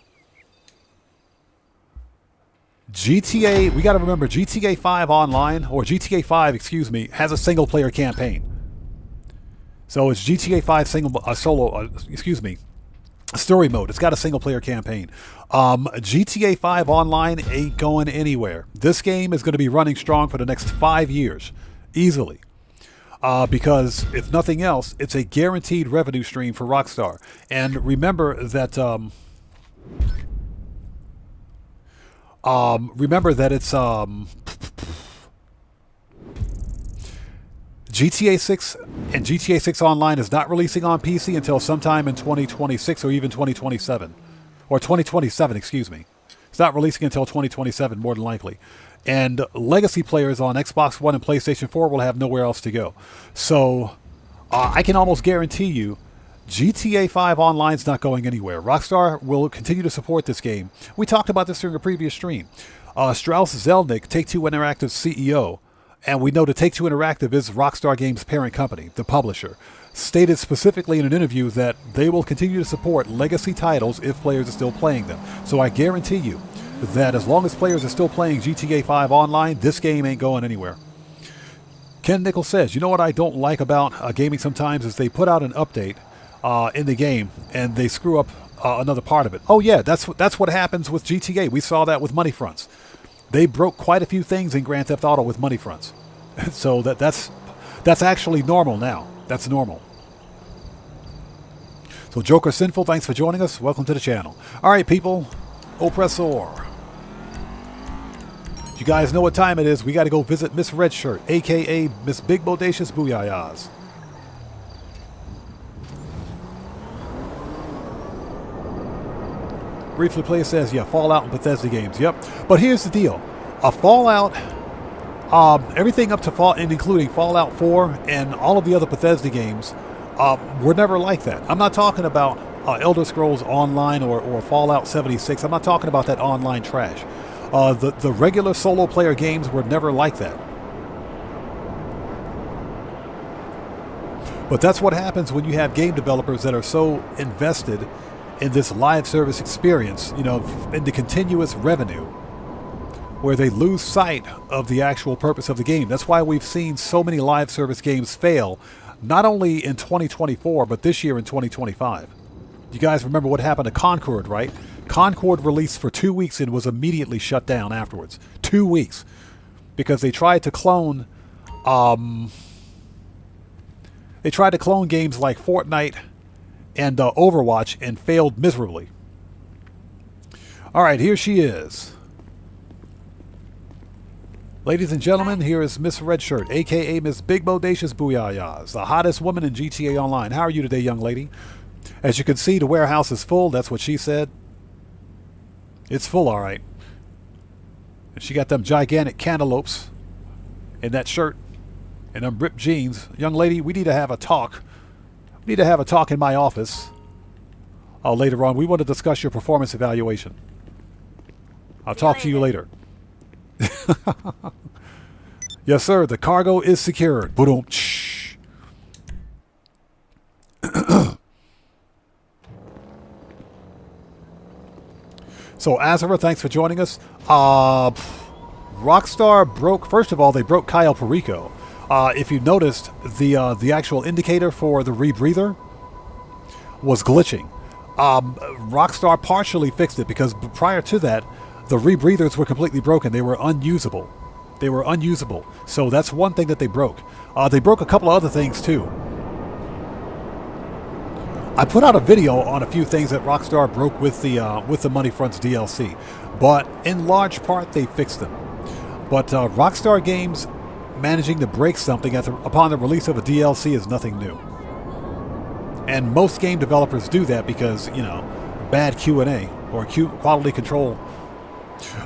Speaker 1: we got to remember, GTA 5 Online, or GTA 5, excuse me, has a single-player campaign. So it's GTA 5 story mode. It's got a single-player campaign. GTA 5 Online ain't going anywhere. This game is going to be running strong for the next 5 years, easily. Because, if nothing else, it's a guaranteed revenue stream for Rockstar. And remember that... it's... GTA 6 and GTA 6 Online is not releasing on PC until sometime in 2026 or even 2027. Or 2027, excuse me. It's not releasing until 2027, more than likely. And legacy players on Xbox One and PlayStation 4 will have nowhere else to go. So, I can almost guarantee you, GTA 5 Online is not going anywhere. Rockstar will continue to support this game. We talked about this during a previous stream. Strauss Zelnick, Take-Two Interactive's CEO, and we know that Take-Two Interactive is Rockstar Games' parent company, the publisher, stated specifically in an interview that they will continue to support legacy titles if players are still playing them. So I guarantee you that as long as players are still playing GTA 5 Online, this game ain't going anywhere. Ken Nichols says, you know what I don't like about gaming sometimes is they put out an update in the game and they screw up another part of it. Oh yeah, that's what happens with GTA. We saw that with money fronts. They broke quite a few things in Grand Theft Auto with money fronts. So that's actually normal now. That's normal. So Joker Sinful, thanks for joining us. Welcome to the channel. All right, people. Oppressor. You guys know what time it is. We got to go visit Miss Redshirt, a.k.a. Miss Big Bodacious Booyahs. Briefly Play says, yeah, Fallout and Bethesda games. Yep. But here's the deal. Fallout, everything up to Fallout, and including Fallout 4 and all of the other Bethesda games, were never like that. I'm not talking about Elder Scrolls Online or Fallout 76. I'm not talking about that online trash. The regular solo player games were never like that. But that's what happens when you have game developers that are so invested in this live service experience, you know, in the continuous revenue, where they lose sight of the actual purpose of the game. That's why we've seen so many live service games fail, not only in 2024, but this year in 2025. You guys remember what happened to Concord, right? Concord released for 2 weeks and was immediately shut down afterwards. 2 weeks. Because they tried to clone... they tried to clone games like Fortnite and Overwatch and failed miserably. All right, here she is. Ladies and gentlemen, here is Miss Redshirt, a.k.a. Miss Big Bodacious Booyahs, the hottest woman in GTA Online. How are you today, young lady? As you can see, the warehouse is full. That's what she said. It's full, all right. And she got them gigantic cantaloupes in that shirt and them ripped jeans. Young lady, we need to have a talk. We need to have a talk in my office later on. We want to discuss your performance evaluation. I'll talk to you later. Yes, sir. The cargo is secured. Boom. So, Azura, thanks for joining us. Rockstar broke. First of all, they broke Kyle Perico. If you noticed, the actual indicator for the rebreather was glitching. Rockstar partially fixed it because prior to that, the rebreathers were completely broken. They were unusable. So that's one thing that they broke. They broke a couple of other things too. I put out a video on a few things that Rockstar broke with the Money Fronts DLC, but in large part they fixed them. But Rockstar Games managing to break something upon the release of a DLC is nothing new. And most game developers do that because, you know, bad Q&A or quality control.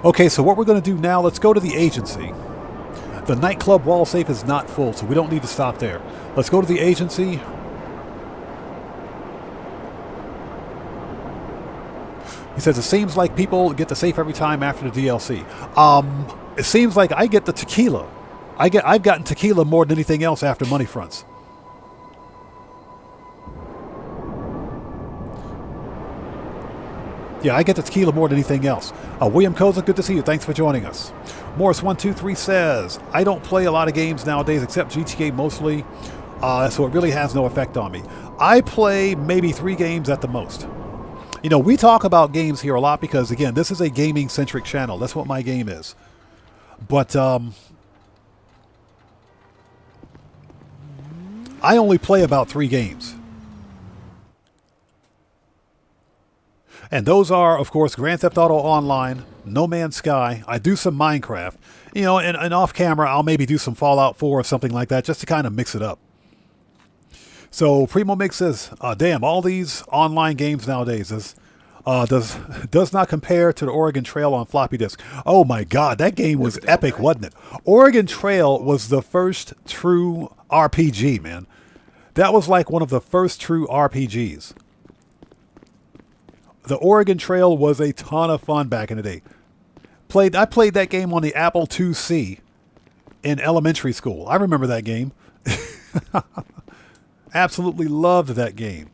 Speaker 1: Okay, so what we're going to do now, let's go to the agency. The nightclub wall safe is not full, so we don't need to stop there. Let's go to the agency. He says, it seems like people get the safe every time after the DLC. It seems like I get the tequila. I've gotten tequila more than anything else after Money Fronts. Yeah, I get the tequila more than anything else. William Koza, good to see you. Thanks for joining us. Morris123 says, I don't play a lot of games nowadays except GTA mostly, so it really has no effect on me. I play maybe 3 games at the most. You know, we talk about games here a lot because, again, this is a gaming-centric channel. That's what my game is. But I only play about 3 games. And those are, of course, Grand Theft Auto Online, No Man's Sky. I do some Minecraft. You know, and off camera, I'll maybe do some Fallout 4 or something like that just to kind of mix it up. So Primo Mix says, damn, all these online games nowadays does not compare to the Oregon Trail on floppy disk. Oh my God, that game was epic, wasn't it? Oregon Trail was the first true RPG, man. That was like one of the first true RPGs. The Oregon Trail was a ton of fun back in the day. I played that game on the Apple IIc in elementary school. I remember that game. Absolutely loved that game.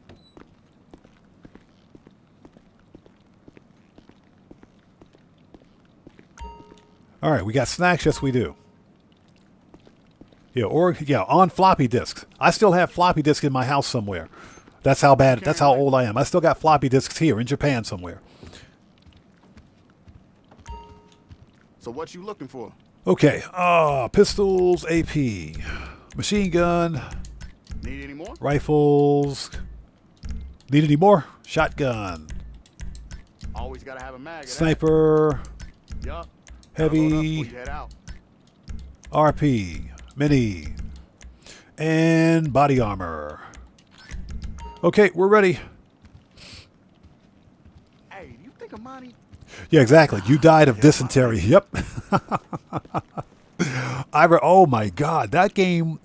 Speaker 1: All right, we got snacks. Yes, we do. Yeah, on floppy disks. I still have floppy disks in my house somewhere. That's how bad. That's how old I am. I still got floppy disks here in Japan somewhere.
Speaker 6: So what you looking for?
Speaker 1: Okay. Pistols, AP, machine gun.
Speaker 6: Need any more?
Speaker 1: Rifles. Need any more? Shotgun.
Speaker 6: Always gotta have a mag.
Speaker 1: Sniper.
Speaker 6: Yup.
Speaker 1: Heavy.
Speaker 6: Head out.
Speaker 1: RP. Mini. And body armor. Okay, we're ready.
Speaker 6: Hey, do you think Amani?
Speaker 1: Yeah, exactly. You died of dysentery. Yep. Oh my God, that game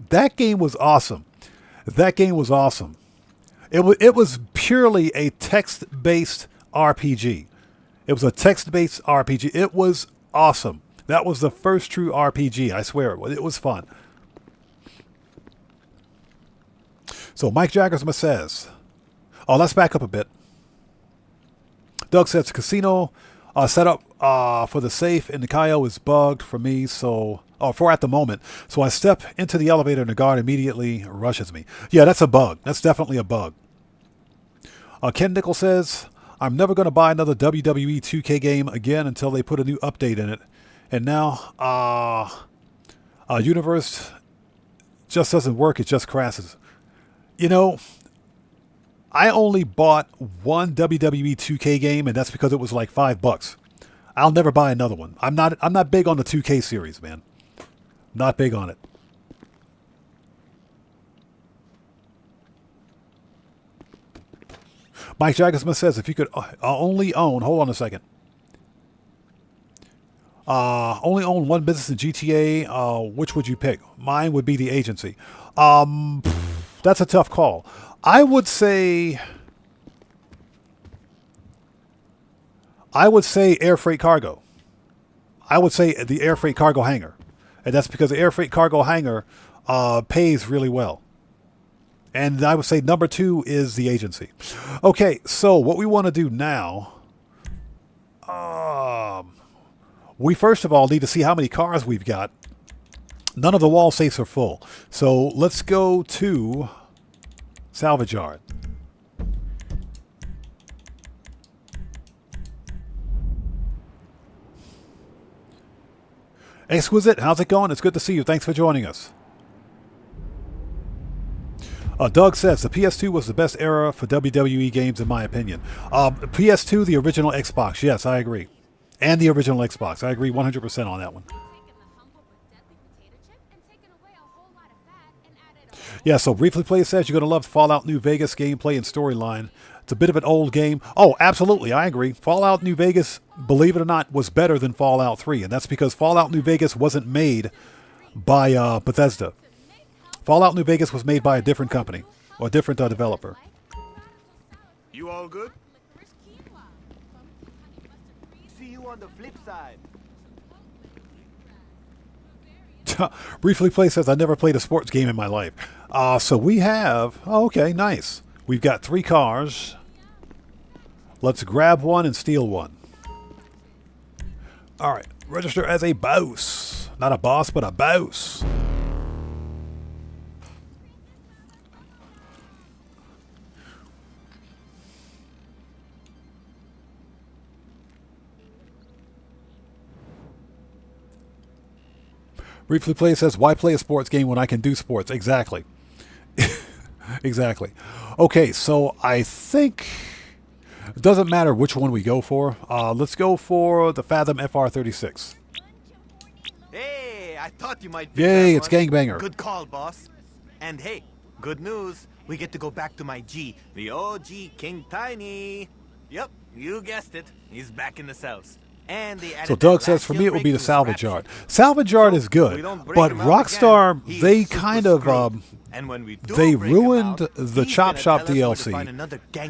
Speaker 1: was awesome. That game was awesome. It was purely a text-based RPG. It was a text-based RPG. It was awesome. That was the first true RPG. I swear it was. It was fun. So Mike Jaggersma says, let's back up a bit. Doug says, casino setup for the safe in the Cayo is bugged for me, for at the moment. So I step into the elevator and the guard immediately rushes me. Yeah, that's a bug. That's definitely a bug. Ken Nickel says, I'm never going to buy another WWE 2K game again until they put a new update in it. And now, Universe just doesn't work. It just crashes. You know, I only bought one WWE 2K game, and that's because it was like $5. I'll never buy another one. I'm not big on the 2K series, man. Not big on it. Mike Jaggersmith says, if you could only own, hold on a second. Only own one business in GTA, which would you pick? Mine would be the agency. That's a tough call. I would say air freight cargo. I would say the air freight cargo hangar. And that's because the air freight cargo hangar pays really well. And I would say number 2 is the agency. Okay, so what we want to do now, we first of all need to see how many cars we've got. None of the wall safes are full. So let's go to salvage yard. Exquisite, how's it going? It's good to see you. Thanks for joining us. Doug says the PS2 was the best era for WWE games in my opinion. PS2, the original Xbox. Yes, I agree. And the original Xbox. I agree 100% on that one. Yeah, so Briefly Play says you're going to love Fallout New Vegas gameplay and storyline. It's a bit of an old game. Oh, absolutely. I agree. Fallout New Vegas, believe it or not, was better than Fallout 3. And that's because Fallout New Vegas wasn't made by Bethesda. Fallout New Vegas was made by a different company or a different developer.
Speaker 6: You all good? See you on the flip side.
Speaker 1: Briefly Play says, I never played a sports game in my life. So we have, okay, nice. We've got 3 cars. Let's grab one and steal one. All right, register as a boss. Not a boss, but a boss. Briefly Play says, why play a sports game when I can do sports? Exactly. Exactly. Okay, so I think it doesn't matter which one we go for. Let's go for the Fathom FR36.
Speaker 6: Hey, I thought you might be.
Speaker 1: Yay, it's Gangbanger.
Speaker 6: Good call, boss. And hey, good news. We get to go back to my G, the OG King Tiny. Yep, you guessed it. He's back in the cells. And
Speaker 1: so Doug says, for me, it would be the salvage yard. Salvage yard is good, but Rockstar, they kind of, they ruined the Chop Shop DLC.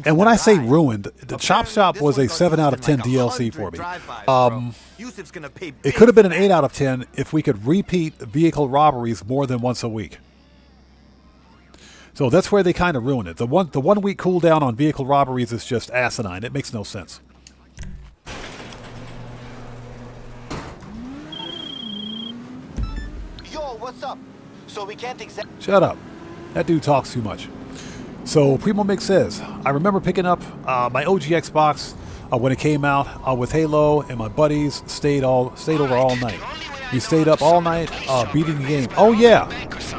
Speaker 1: And when I say ruined, the Chop Shop was a 7 out of 10 DLC for me. It could have been an 8 out of 10 if we could repeat vehicle robberies more than once a week. So that's where they kind of ruined it. The 1 week cooldown on vehicle robberies is just asinine. It makes no sense.
Speaker 3: What's up? So we can't
Speaker 1: Shut up. That dude talks too much. So Primo Mix says, I remember picking up my OG Xbox when it came out with Halo, and my buddies stayed over all night. We stayed up all night beating the game. Oh yeah,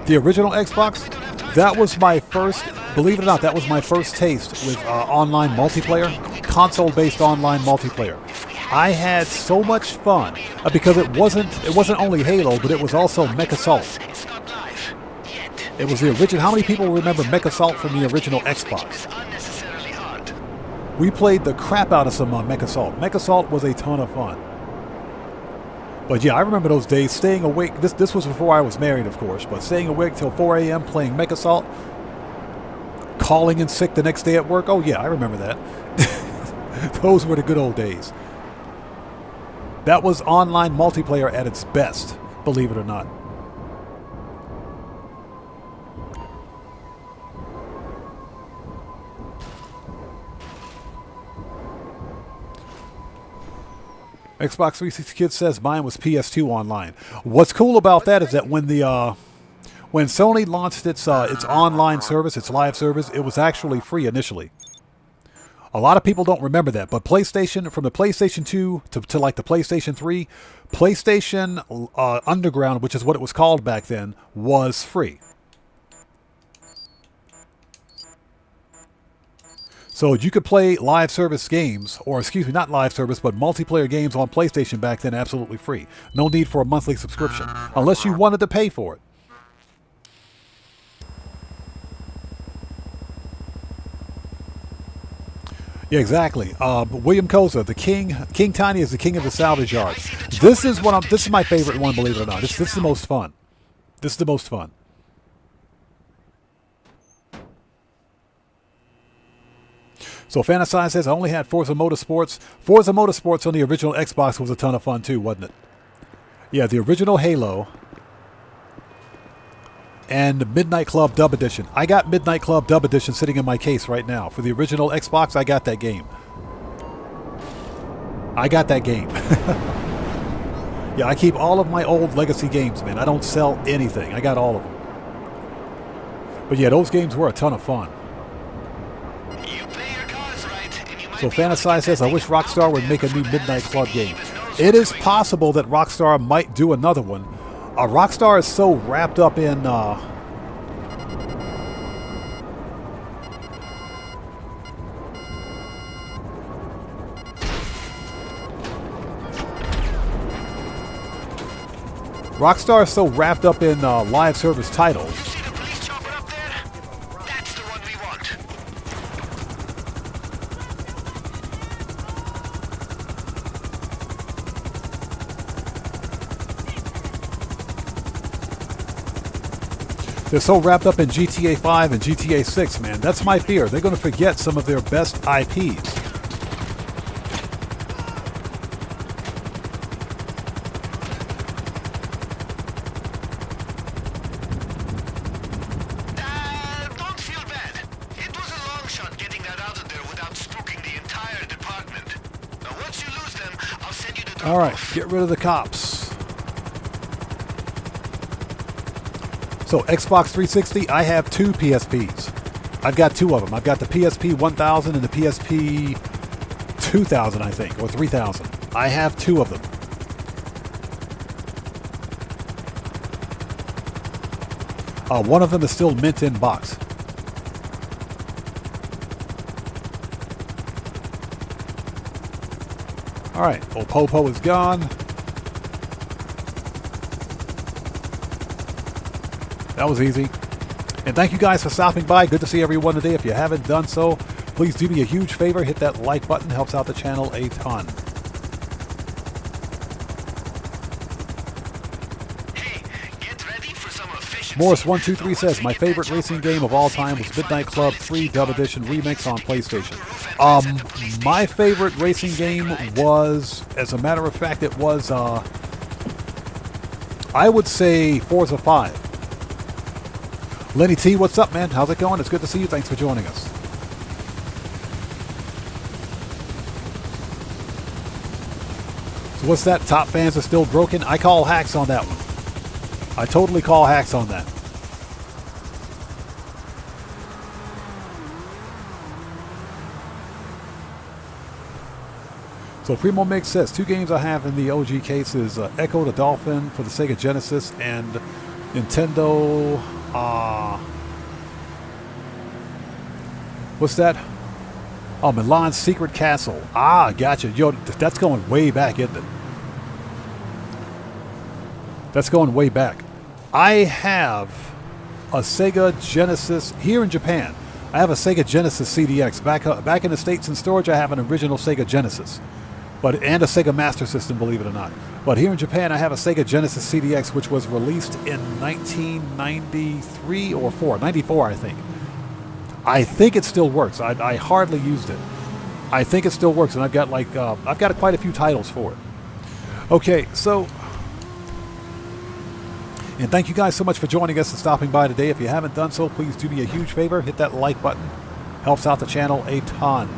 Speaker 1: the original Xbox. That was my first. Believe it or not, that was my first taste with online multiplayer, console-based online multiplayer. I had so much fun because it wasn't only Halo, but it was also Mech Assault. It was the original. How many people remember Mech Assault from the original Xbox? We played the crap out of some Mech Assault. Mech Assault was a ton of fun. But yeah, I remember those days staying awake. This was before I was married, of course, but staying awake till 4 a.m. playing Mech Assault, calling in sick the next day at work. Oh yeah, I remember that. Those were the good old days. That was online multiplayer at its best, believe it or not. Xbox 360 Kid says mine was PS2 online. What's cool about that is that when Sony launched its online service, its live service, it was actually free initially. A lot of people don't remember that, but PlayStation, from the PlayStation 2 to like the PlayStation 3, PlayStation Underground, which is what it was called back then, was free. So you could play live service games, or excuse me, not live service, but multiplayer games on PlayStation back then absolutely free. No need for a monthly subscription, unless you wanted to pay for it. Yeah, exactly. William Koza, the King Tiny is the king of the salvage yards. This is my favorite one, believe it or not. This is the most fun. This is the most fun. So Fantasize says, I only had Forza Motorsports. Forza Motorsports on the original Xbox was a ton of fun too, wasn't it? Yeah, the original Halo and Midnight Club Dub Edition. I got Midnight Club Dub Edition sitting in my case right now. For the original Xbox, I got that game. I got that game. Yeah, I keep all of my old legacy games, man. I don't sell anything. I got all of them. But yeah, those games were a ton of fun. So Fantasize says, I wish Rockstar would make a new Midnight Club game. It is possible that Rockstar might do another one. Rockstar is so wrapped up in... Rockstar is so wrapped up in live service titles.
Speaker 3: See the police chopper up there? That's the one we want.
Speaker 1: They're so wrapped up in GTA 5 and GTA 6, man. That's my fear. They're going to forget some of their best IPs.
Speaker 3: Don't feel bad. It was a long shot getting that out of there without spooking the entire department. Now, once you lose them, I'll send you the
Speaker 1: All right, get rid of the cops. So Xbox 360, I have two PSPs. I've got two of them. I've got the PSP 1000 and the PSP 2000, I think, or 3000. I have two of them. One of them is still mint in box. All right, old Popo is gone. That was easy. And thank you guys for stopping by. Good to see everyone today. If you haven't done so, please do me a huge favor. Hit that like button. Helps out the channel a ton.
Speaker 3: Hey, get ready for some efficiency.
Speaker 1: Morris123 says, my favorite racing game of all time was Midnight Club 3 Dub Edition Remix on PlayStation. My favorite racing game was, as a matter of fact, it was, I would say Forza 5. Lenny T, what's up, man? How's it going? It's good to see you. Thanks for joining us. So what's that? Top fans are still broken? I call hacks on that one. I totally call hacks on that. So Primo Mix says, two games I have in the OG case is Echo the Dolphin for the Sega Genesis and Nintendo... what's that? Oh, Milan's Secret Castle. Ah, gotcha. Yo, that's going way back, isn't it? That's going way back. I have a Sega Genesis here in Japan. I have a Sega Genesis CDX. Back in the States in storage, I have an original Sega Genesis. And a Sega Master System, believe it or not. But here in Japan, I have a Sega Genesis CDX, which was released in 1993 or 94, I think. I think it still works. I hardly used it. I think it still works, and I've got quite a few titles for it. Okay, so, and thank you guys so much for joining us and stopping by today. If you haven't done so, please do me a huge favor. Hit that like button. Helps out the channel a ton.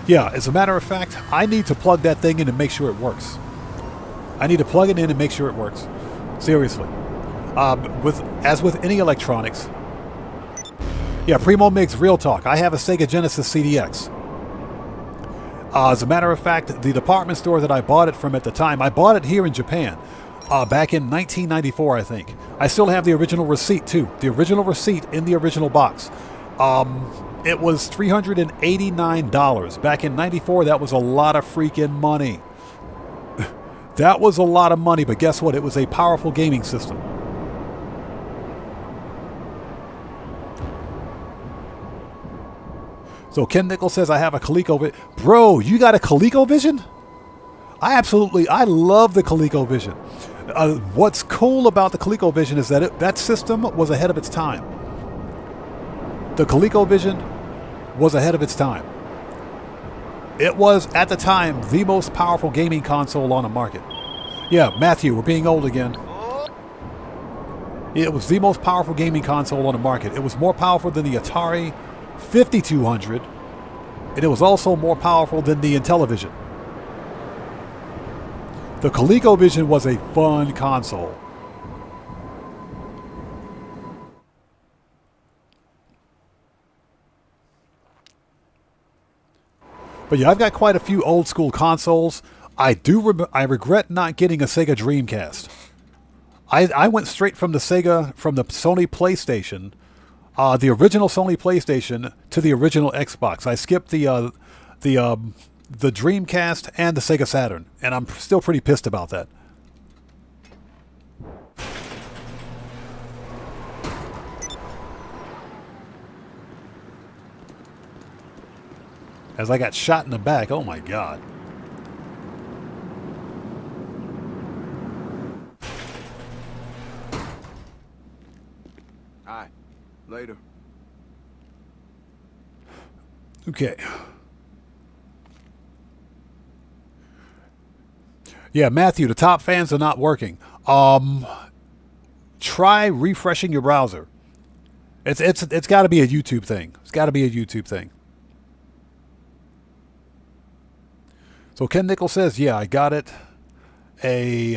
Speaker 1: Yeah, as a matter of fact, I need to plug that thing in and make sure it works. I need to plug it in and make sure it works. Seriously. As with any electronics. Yeah, Primo Mix, real talk. I have a Sega Genesis CDX. As a matter of fact, the department store that I bought it from at the time, I bought it here in Japan back in 1994, I think. I still have the original receipt, too. The original receipt in the original box. It was $389. Back in 94, that was a lot of freaking money. That was a lot of money, but guess what? It was a powerful gaming system. So Ken Nichols says, I have a ColecoVision. Bro, you got a ColecoVision? I love the ColecoVision. What's cool about the ColecoVision is that that system was ahead of its time. The ColecoVision was ahead of its time. It was, at the time, the most powerful gaming console on the market. Yeah, Matthew, we're being old again. It was the most powerful gaming console on the market. It was more powerful than the Atari 5200, and it was also more powerful than the Intellivision. The ColecoVision was a fun console. But yeah, I've got quite a few old school consoles. I regret not getting a Sega Dreamcast. I went straight from the Sony PlayStation, the original Sony PlayStation, to the original Xbox. I skipped the Dreamcast and the Sega Saturn, and I'm still pretty pissed about that. As I got shot in the back, oh my god.
Speaker 5: Alright, later.
Speaker 1: Okay. Yeah, Matthew, the top fans are not working. Try refreshing your browser. It's got to be a YouTube thing. It's got to be a YouTube thing. So Ken Nichols says, yeah, I got it. A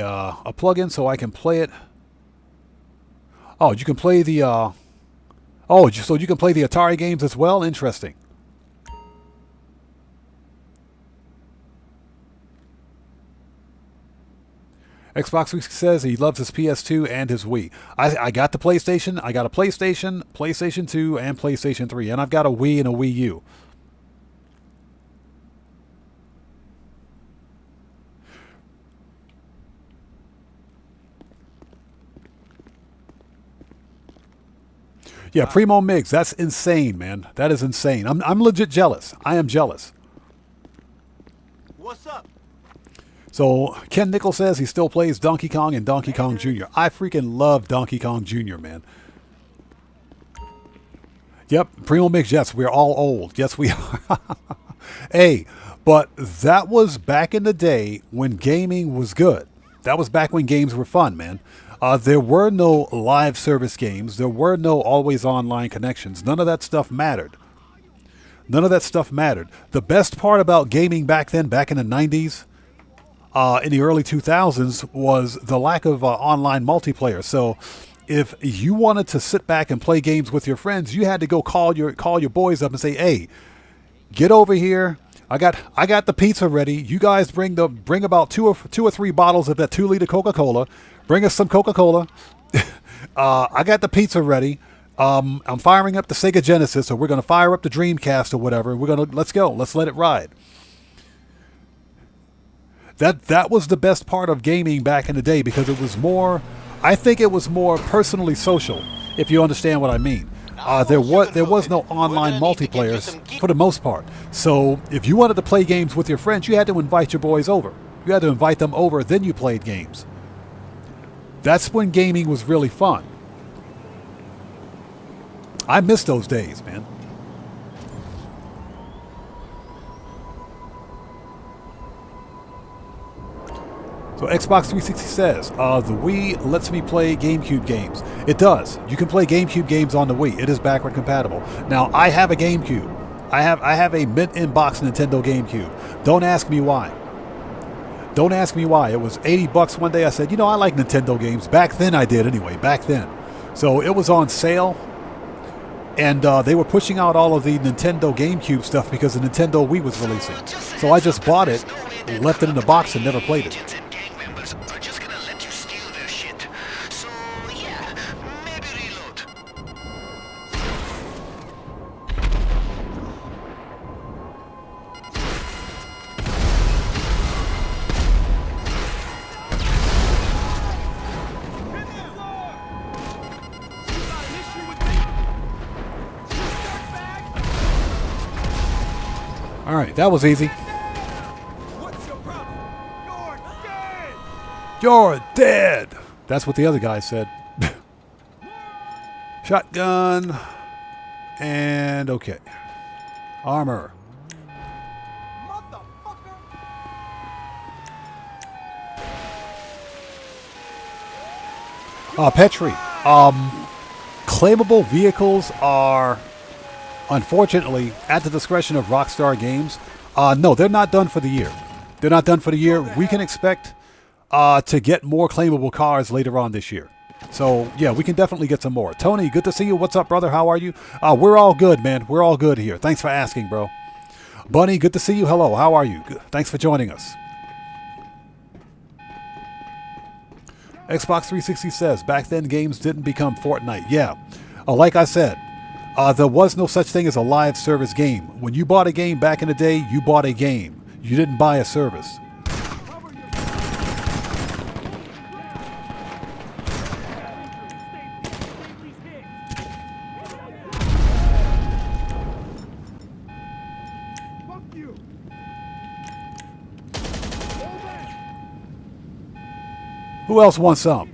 Speaker 1: plugin so I can play it. Oh, you can play the so you can play the Atari games as well? Interesting. Xbox Week says he loves his PS2 and his Wii. I got the PlayStation. I got a PlayStation, PlayStation 2, and PlayStation 3. And I've got a Wii and a Wii U. Yeah, Primo Migs, that's insane, man. That is insane. I'm legit jealous. I am jealous.
Speaker 6: What's up?
Speaker 1: So Ken Nichols says he still plays Donkey Kong and Donkey Kong Jr. I freaking love Donkey Kong Jr., man. Yep, Primo Mix, yes, we're all old. Yes, we are. Hey, but that was back in the day when gaming was good. That was back when games were fun, man. There were no live service games. There were no always online connections. None of that stuff mattered. None of that stuff mattered. The best part about gaming back then, back in the 90s, in the early 2000s, was the lack of online multiplayer. So if you wanted to sit back and play games with your friends, you had to go call your boys up and say, hey, get over here. I got the pizza ready. You guys bring about two or three bottles of that 2-liter Coca-Cola. Bring us some Coca-Cola. I got the pizza ready. I'm firing up the Sega Genesis, or we're going to fire up the Dreamcast or whatever. Let's go. Let's let it ride. That was the best part of gaming back in the day, because it was more, I think it was more personally social, if you understand what I mean. There was no online multiplayers for the most part. So if you wanted to play games with your friends, you had to invite your boys over. You had to invite them over, then you played games. That's when gaming was really fun. I miss those days, man. So Xbox 360 says, the Wii lets me play GameCube games. It does. You can play GameCube games on the Wii. It is backward compatible. Now, I have a GameCube. I have a mint-in-box Nintendo GameCube. Don't ask me why. Don't ask me why. It was $80 one day. I said, I like Nintendo games. Back then I did anyway, back then. So it was on sale, and they were pushing out all of the Nintendo GameCube stuff because the Nintendo Wii was releasing. So I just bought it, left it in the box, and never played it. All right, that was easy.
Speaker 3: What's your problem? You're dead!
Speaker 1: You're dead. That's what the other guy said. Shotgun. And okay. Armor. Petri. Claimable vehicles are, unfortunately, at the discretion of Rockstar Games. No, they're not done for the year. They're not done for the year. We can expect to get more claimable cars later on this year. So, yeah, we can definitely get some more. Tony, good to see you. What's up, brother? How are you? We're all good, man. We're all good here. Thanks for asking, bro. Bunny, good to see you. Hello, how are you? Good. Thanks for joining us. Xbox 360 says, back then games didn't become Fortnite. Yeah, like I said, there was no such thing as a live service game. When you bought a game back in the day, you bought a game. You didn't buy a service. Who else wants some?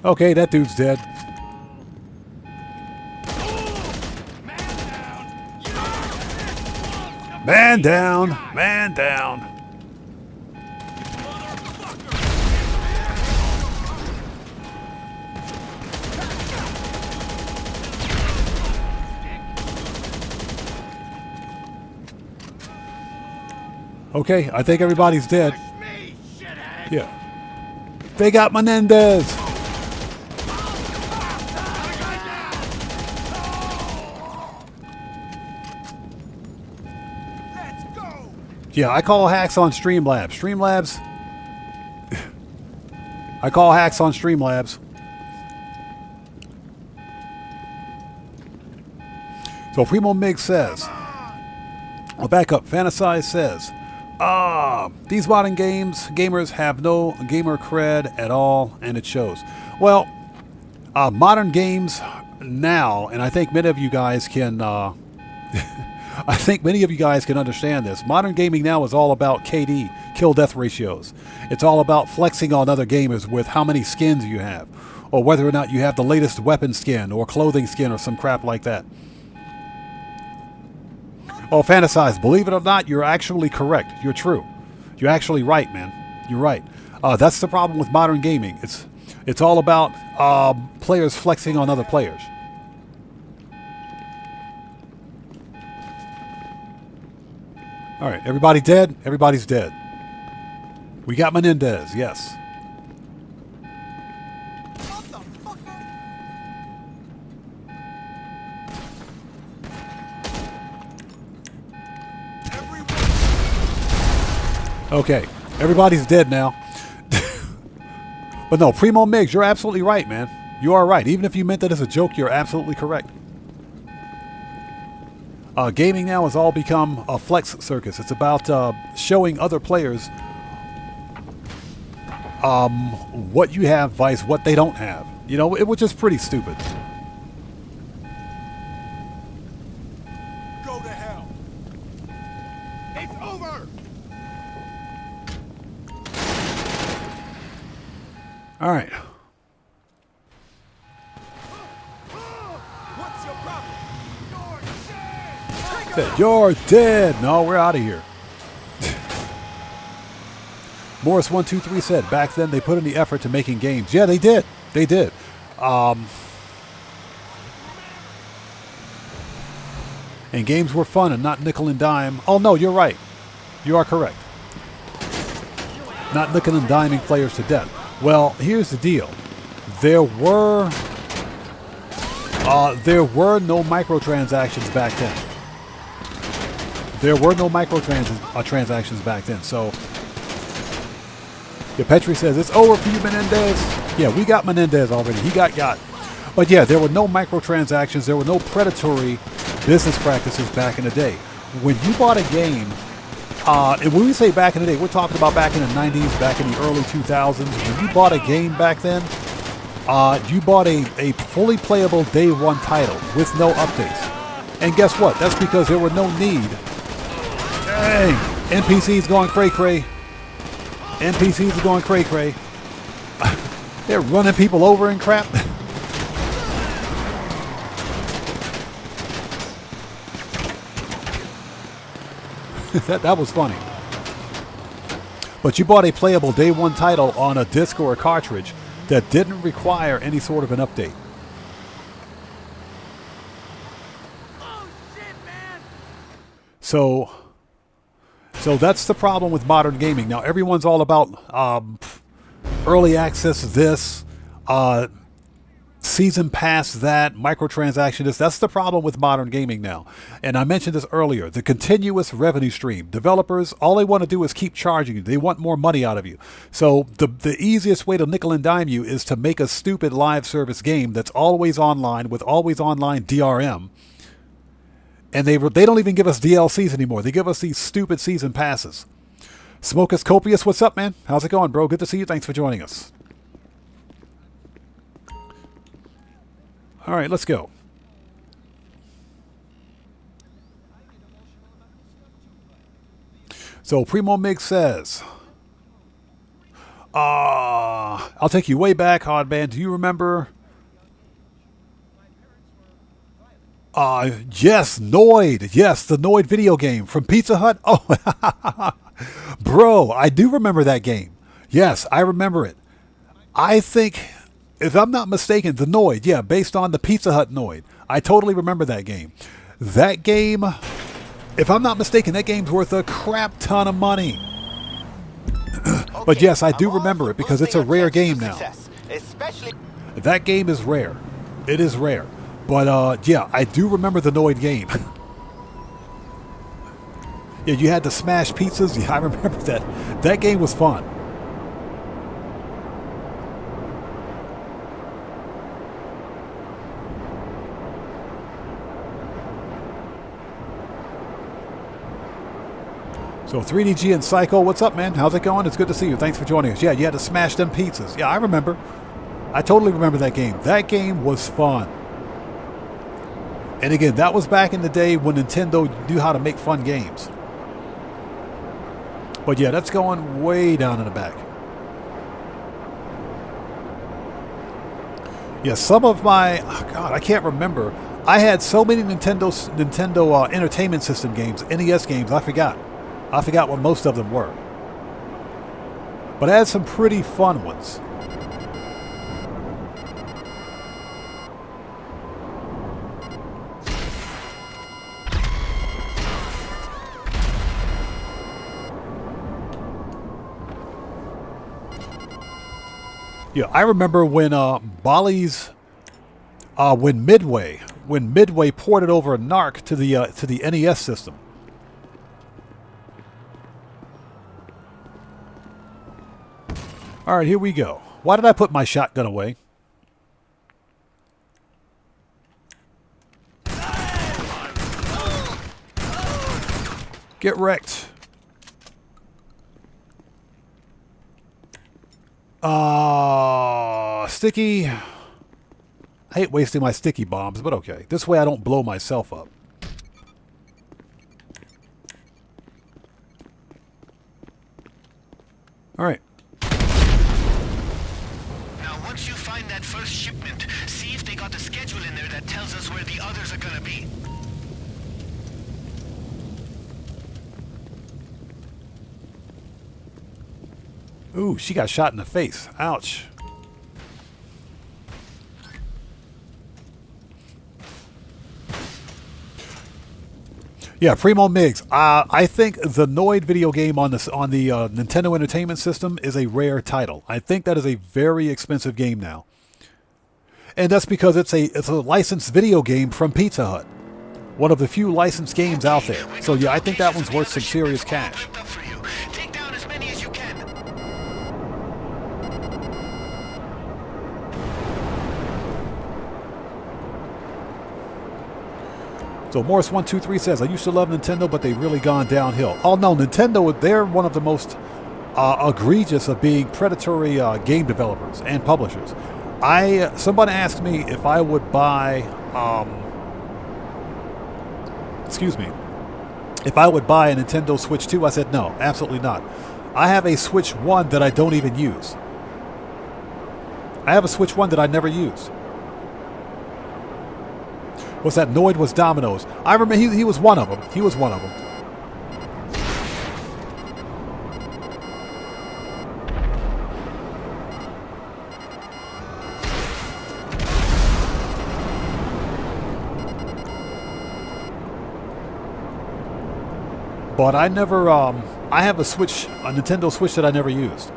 Speaker 1: Okay, that dude's dead. Man down, man down. Okay, I think everybody's dead. Yeah. They got Menendez. Yeah, I call hacks on Streamlabs. Streamlabs. I call hacks on Streamlabs. So Primo Mig says, I'll back up. Fantasize says, these modern gamers have no gamer cred at all, and it shows. Well, modern games now, and I think many of you guys can I think many of you guys can understand this. Modern gaming now is all about KD, kill-death ratios. It's all about flexing on other gamers with how many skins you have, or whether or not you have the latest weapon skin or clothing skin or some crap like that. Oh, Fantasize, believe it or not, you're actually correct. You're true. You're actually right, man. You're right. That's the problem with modern gaming. It's all about players flexing on other players. All right, everybody dead? Everybody's dead. We got Menendez, yes. Okay, everybody's dead now. But no, Primo Migs, you're absolutely right, man. You are right. Even if you meant that as a joke, you're absolutely correct. Gaming now has all become a flex circus. It's about showing other players what you have vice what they don't have. You know, which is pretty stupid.
Speaker 3: Go to hell. It's over.
Speaker 1: All right.
Speaker 3: What's your problem?
Speaker 1: You're dead. No, we're out of here. Morris123 said, back then they put in the effort to making games. Yeah, they did. They did. And games were fun and not nickel and dime. Oh, no, you're right. You are correct. Not nickel and diming players to death. Well, here's the deal. There were no microtransactions back then. There were no microtransactions back then. So, yeah, Petri says, it's over for you, Menendez. Yeah, we got Menendez already. He got. But yeah, there were no microtransactions. There were no predatory business practices back in the day. When you bought a game, and when we say back in the day, we're talking about back in the 90s, back in the early 2000s. When you bought a game back then, you bought a fully playable day one title with no updates. And guess what? That's because there were no need. Dang! NPCs going cray-cray. NPCs are going cray-cray. They're running people over and crap. That was funny. But you bought a playable day one title on a disc or a cartridge that didn't require any sort of an update.
Speaker 6: Oh shit, man!
Speaker 1: So that's the problem with modern gaming. Now everyone's all about early access this, season pass that, microtransaction this. That's the problem with modern gaming now. And I mentioned this earlier, the continuous revenue stream. Developers, all they want to do is keep charging you. They want more money out of you. So the easiest way to nickel and dime you is to make a stupid live service game that's always online with always online DRM. And they don't even give us DLCs anymore. They give us these stupid season passes. Smokus Copious, what's up, man? How's it going, bro? Good to see you. Thanks for joining us. All right, let's go. So Primo Mig says, I'll take you way back, Hodman. Do you remember? Yes, Noid. Yes, the Noid video game from Pizza Hut. Oh, bro, I do remember that game. Yes, I remember it. I think, if I'm not mistaken, the Noid, yeah, based on the Pizza Hut Noid. I totally remember that game. That game, if I'm not mistaken, that game's worth a crap ton of money. But yes, I do remember it because it's a rare game now. That game is rare. It is rare. But yeah, I do remember the Noid game. Yeah, you had to smash pizzas. Yeah, I remember that. That game was fun. So 3DG and Psycho, what's up, man? How's it going? It's good to see you. Thanks for joining us. Yeah, you had to smash them pizzas. Yeah, I remember. I totally remember that game. That game was fun. And again, that was back in the day when Nintendo knew how to make fun games. But yeah, that's going way down in the back. Yeah, some of my, oh God, I can't remember. I had so many Nintendo Entertainment System games, NES games, I forgot. I forgot what most of them were. But I had some pretty fun ones. Yeah, I remember when when Midway ported over Narc to the NES system. All right, here we go. Why did I put my shotgun away? Get wrecked. Sticky. I hate wasting my sticky bombs, but okay. This way I don't blow myself up. All right.
Speaker 3: Now, once you find that first shipment, see if they got a schedule in there that tells us where the others are gonna be.
Speaker 1: Ooh, she got shot in the face. Ouch. Yeah, Primo Migs. I think the Noid video game on the Nintendo Entertainment System is a rare title. I think that is a very expensive game now, and that's because it's a licensed video game from Pizza Hut, one of the few licensed games out there. So yeah, I think that one's worth some serious cash.
Speaker 3: Take down as many as you can.
Speaker 1: So Morris123 says, I used to love Nintendo, but they've really gone downhill. Oh no, Nintendo, they're one of the most egregious of being predatory game developers and publishers. Somebody asked me if I would buy, if I would buy a Nintendo Switch 2. I said no, absolutely not. I have a Switch 1 that I don't even use. I have a Switch 1 that I never used. What's that? Noid was Domino's. I remember he was one of them. He was one of them. But I never, I have a Nintendo Switch that I never used.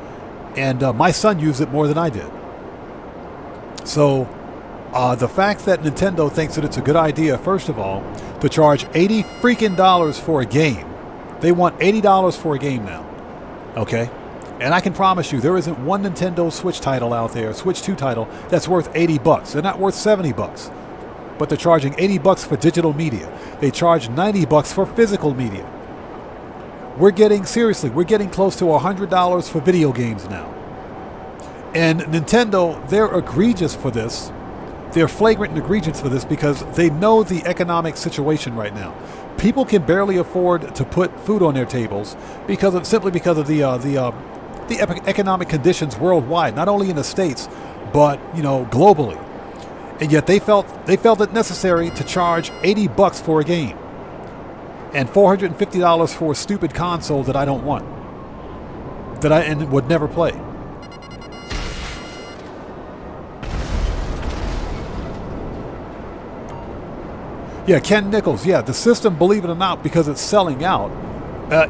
Speaker 1: And my son used it more than I did. So, the fact that Nintendo thinks that it's a good idea, first of all, to charge $80 freaking for a game. They want $80 for a game now. Okay? And I can promise you, there isn't one Nintendo Switch title out there, Switch 2 title, that's worth $80. They're not worth $70. But they're charging $80 for digital media. They charge $90 for physical media. We're getting close to $100 for video games now. And Nintendo, they're egregious for this. They're flagrant and egregious for this because they know the economic situation right now. People can barely afford to put food on their tables simply because of the economic conditions worldwide, not only in the States, but globally. And yet they felt it necessary to charge $80 for a game. And $450 for a stupid console that I don't want. And would never play. Yeah, Ken Nichols. Yeah, the system, believe it or not, because it's selling out,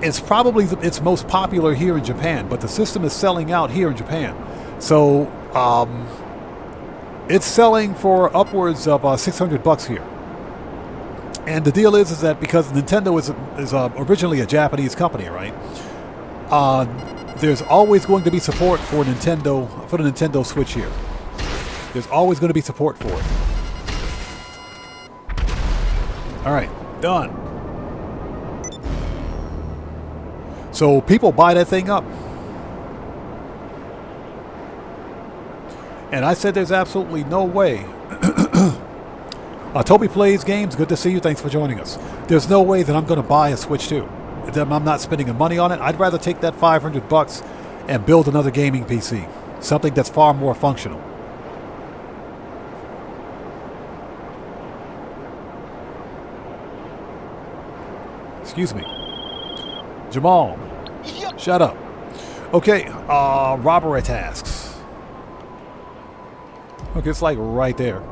Speaker 1: it's probably its most popular here in Japan, but the system is selling out here in Japan. So, it's selling for upwards of $600 here. And the deal is that because Nintendo is originally a Japanese company, right? There's always going to be support for the Nintendo Switch here. There's always going to be support for it. All right, done. So people buy that thing up. And I said there's absolutely no way. Toby Plays Games, good to see you. Thanks for joining us. There's no way that I'm going to buy a Switch 2. I'm not spending the money on it. I'd rather take that $500 and build another gaming PC. Something that's far more functional. Excuse me. Jamal, shut up. Okay, robbery tasks. Okay, it's like right there.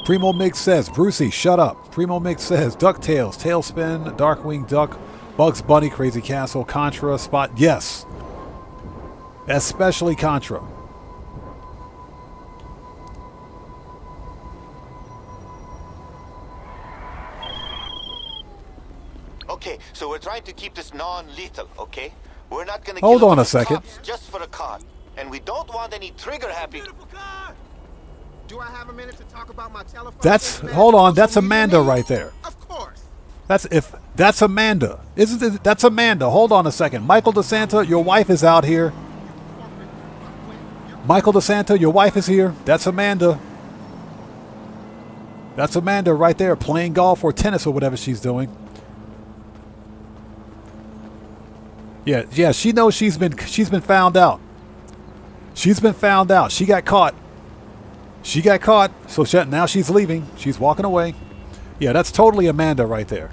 Speaker 1: Primo Mix says, Brucey, shut up. Primo Mix says, DuckTales, Tailspin, Darkwing Duck, Bugs Bunny, Crazy Castle, Contra, Spot. Yes. Especially Contra.
Speaker 7: Okay, so we're trying to keep this non-lethal, okay? We're not gonna
Speaker 1: hold
Speaker 7: kill
Speaker 1: on a second.
Speaker 7: cops just for a car. And we don't want any trigger-happy...
Speaker 5: Do I have a minute to talk about my telephone?
Speaker 1: Hold on, that's Amanda right there.
Speaker 5: Of course.
Speaker 1: That's Amanda. Isn't it? That's Amanda. Hold on a second. Michael DeSanta, your wife is out here. Michael DeSanta, your wife is here. That's Amanda. That's Amanda right there playing golf or tennis or whatever she's doing. Yeah, she knows she's been found out. She's been found out. She got caught. So now she's leaving. She's walking away. Yeah, that's totally Amanda right there.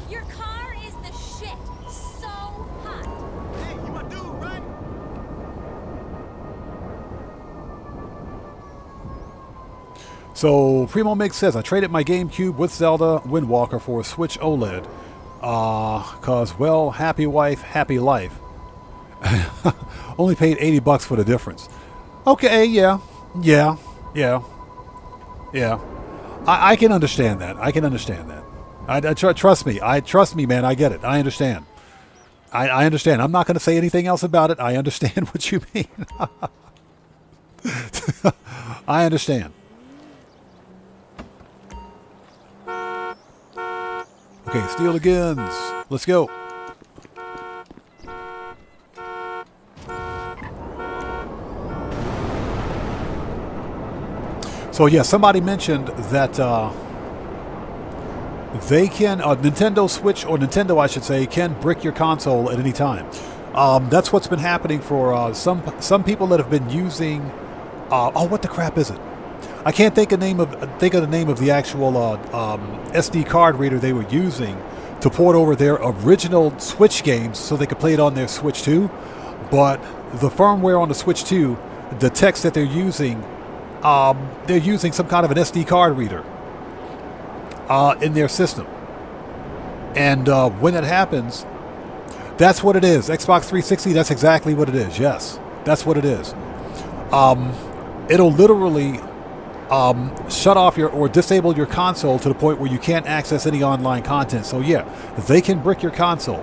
Speaker 8: Your car is the shit. So hot.
Speaker 5: Hey, you my dude, right?
Speaker 1: So Primo Mix says, I traded my GameCube with Zelda Wind Walker for a Switch OLED. Cause, well, happy wife, happy life. Only paid $80 for the difference. Okay, yeah. I can understand that. Trust me, man. I get it. I understand. I understand. I'm not going to say anything else about it. I understand what you mean. I understand. Okay, steal again. Let's go. So yeah, somebody mentioned that they can, Nintendo Switch, or Nintendo I should say, can brick your console at any time. That's what's been happening for some people that have been using, oh, what the crap is it? I can't think of the name of the actual SD card reader they were using to port over their original Switch games so they could play it on their Switch 2. But the firmware on the Switch 2, the text that they're using some kind of an SD card reader in their system. And when that happens, that's what it is. Xbox 360, that's exactly what it is. Yes, that's what it is. It'll literally shut off or disable your console to the point where you can't access any online content. So yeah, they can brick your console,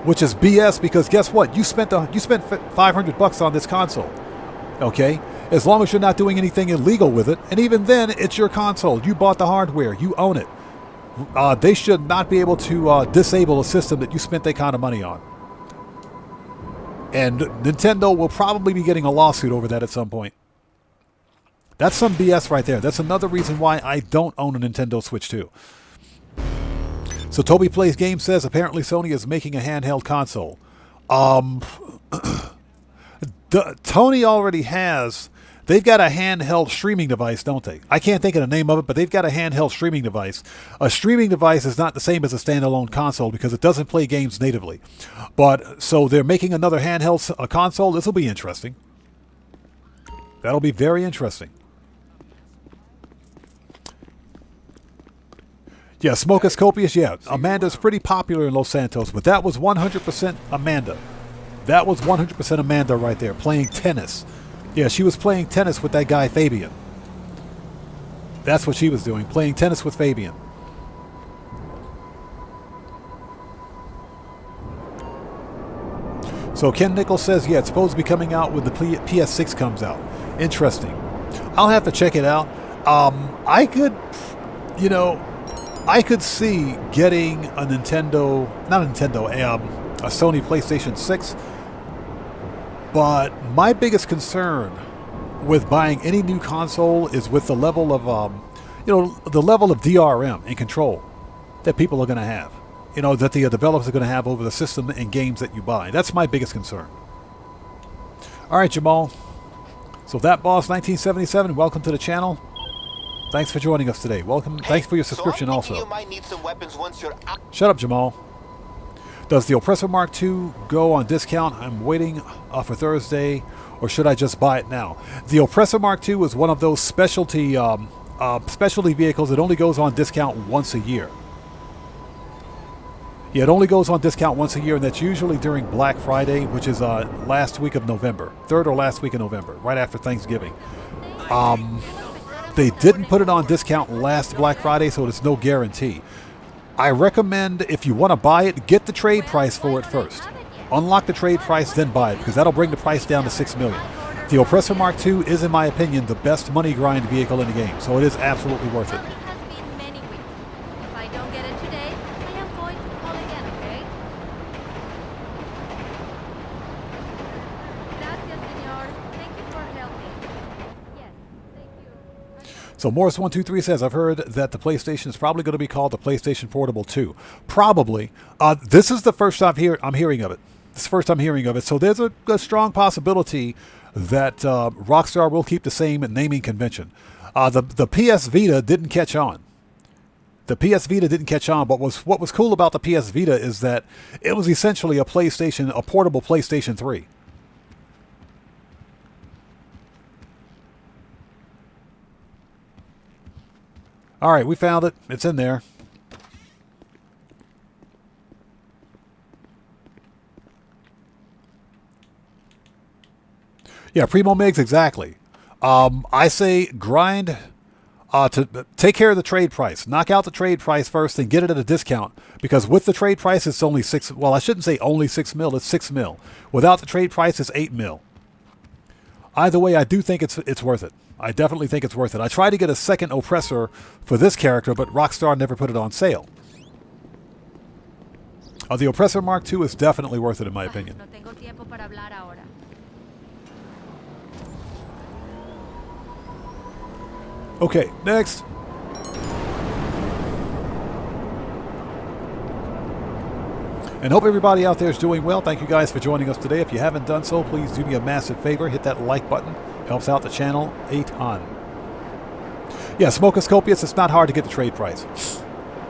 Speaker 1: which is BS, because guess what? You spent $500 on this console. Okay, as long as you're not doing anything illegal with it, and even then, it's your console. You bought the hardware. You own it. They should not be able to disable a system that you spent that kind of money on. And Nintendo will probably be getting a lawsuit over that at some point. That's some BS right there. That's another reason why I don't own a Nintendo Switch 2. So Toby Plays Games says apparently Sony is making a handheld console. Tony already has. They've got a handheld streaming device, don't they? I can't think of the name of it, but they've got a handheld streaming device. A streaming device is not the same as a standalone console because it doesn't play games natively. But so they're making another handheld console. This will be interesting. That'll be very interesting. Yeah, Smoke is Copious. Yeah, Amanda's pretty popular in Los Santos, but that was 100% Amanda. That was 100% Amanda right there, playing tennis. Yeah, she was playing tennis with that guy, Fabian. That's what she was doing, playing tennis with Fabian. So Ken Nichols says, yeah, it's supposed to be coming out when the PS6 comes out. Interesting. I'll have to check it out. I could see getting a Sony PlayStation 6. But my biggest concern with buying any new console is with the level of, the level of DRM and control that people are going to have. That the developers are going to have over the system and games that you buy. That's my biggest concern. All right, Jamal. So that boss 1977, welcome to the channel. Thanks for joining us today. Welcome. Thanks for your subscription also.
Speaker 7: You might need some weapons once you're out.
Speaker 1: Shut up, Jamal. Does the Oppressor Mark II go on discount? I'm waiting for Thursday, or should I just buy it now? The Oppressor Mark II is one of those specialty vehicles that only goes on discount once a year. Yeah, it only goes on discount once a year, and that's usually during Black Friday, which is last week of November, third or last week of November, right after Thanksgiving. They didn't put it on discount last Black Friday, so it's no guarantee. I recommend, if you want to buy it, get the trade price for it first. Unlock the trade price, then buy it, because that'll bring the price down to $6 million. The Oppressor Mark II is, in my opinion, the best money grind vehicle in the game, so it is absolutely worth it. So Morris123 says, I've heard that the PlayStation is probably going to be called the PlayStation Portable 2. Probably. This is the first time I'm hearing of it. It's the first time hearing of it. So there's a strong possibility that Rockstar will keep the same naming convention. The PS Vita didn't catch on. The PS Vita didn't catch on, but what was cool about the PS Vita is that it was essentially a portable PlayStation 3. All right, we found it. It's in there. Yeah, Primo Migs, exactly. I say grind to take care of the trade price. Knock out the trade price first and get it at a discount. Because with the trade price, it's only I shouldn't say only $6 million. It's $6 million. Without the trade price, it's $8 million. Either way, I do think it's worth it. I definitely think it's worth it. I tried to get a second oppressor for this character, but Rockstar never put it on sale. The Oppressor Mark II is definitely worth it in my opinion.
Speaker 8: No tengo tiempo para hablar ahora.
Speaker 1: Okay, next. And hope everybody out there is doing well. Thank you guys for joining us today. If you haven't done so, please do me a massive favor. Hit that like button. Helps out the channel a ton. Yeah, Smoking Scopius, it's not hard to get the trade price.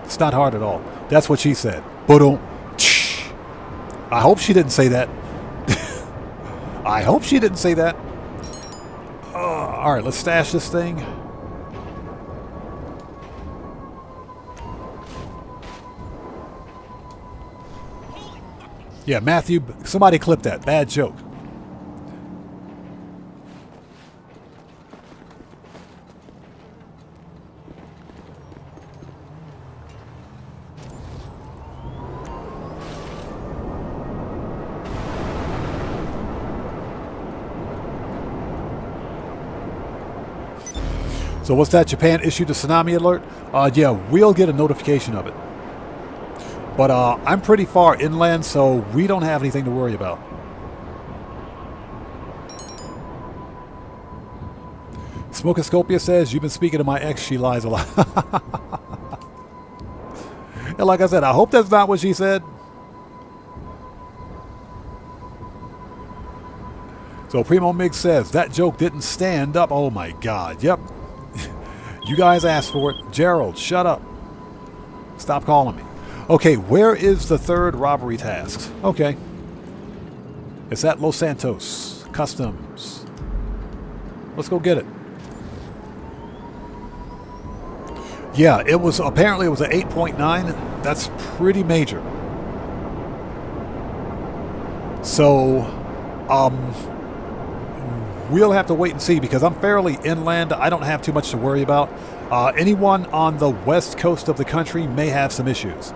Speaker 1: It's not hard at all. That's what she said. Boom. I hope she didn't say that. I hope she didn't say that. All right, let's stash this thing. Yeah, Matthew, somebody clip that. Bad joke. So what's that? Japan issued a tsunami alert? Yeah, we'll get a notification of it. But I'm pretty far inland, so we don't have anything to worry about. Smokoscopia says, you've been speaking to my ex, she lies a lot. And like I said, I hope that's not what she said. So Primo Mig says, that joke didn't stand up. Oh my God, yep. You guys asked for it. Gerald, shut up. Stop calling me. Okay, where is the third robbery task? Okay. It's at Los Santos. Customs. Let's go get it. Yeah, it was, apparently it was an 8.9. That's pretty major. So, we'll have to wait and see because I'm fairly inland. I don't have too much to worry about. Anyone on the west coast of the country may have some issues.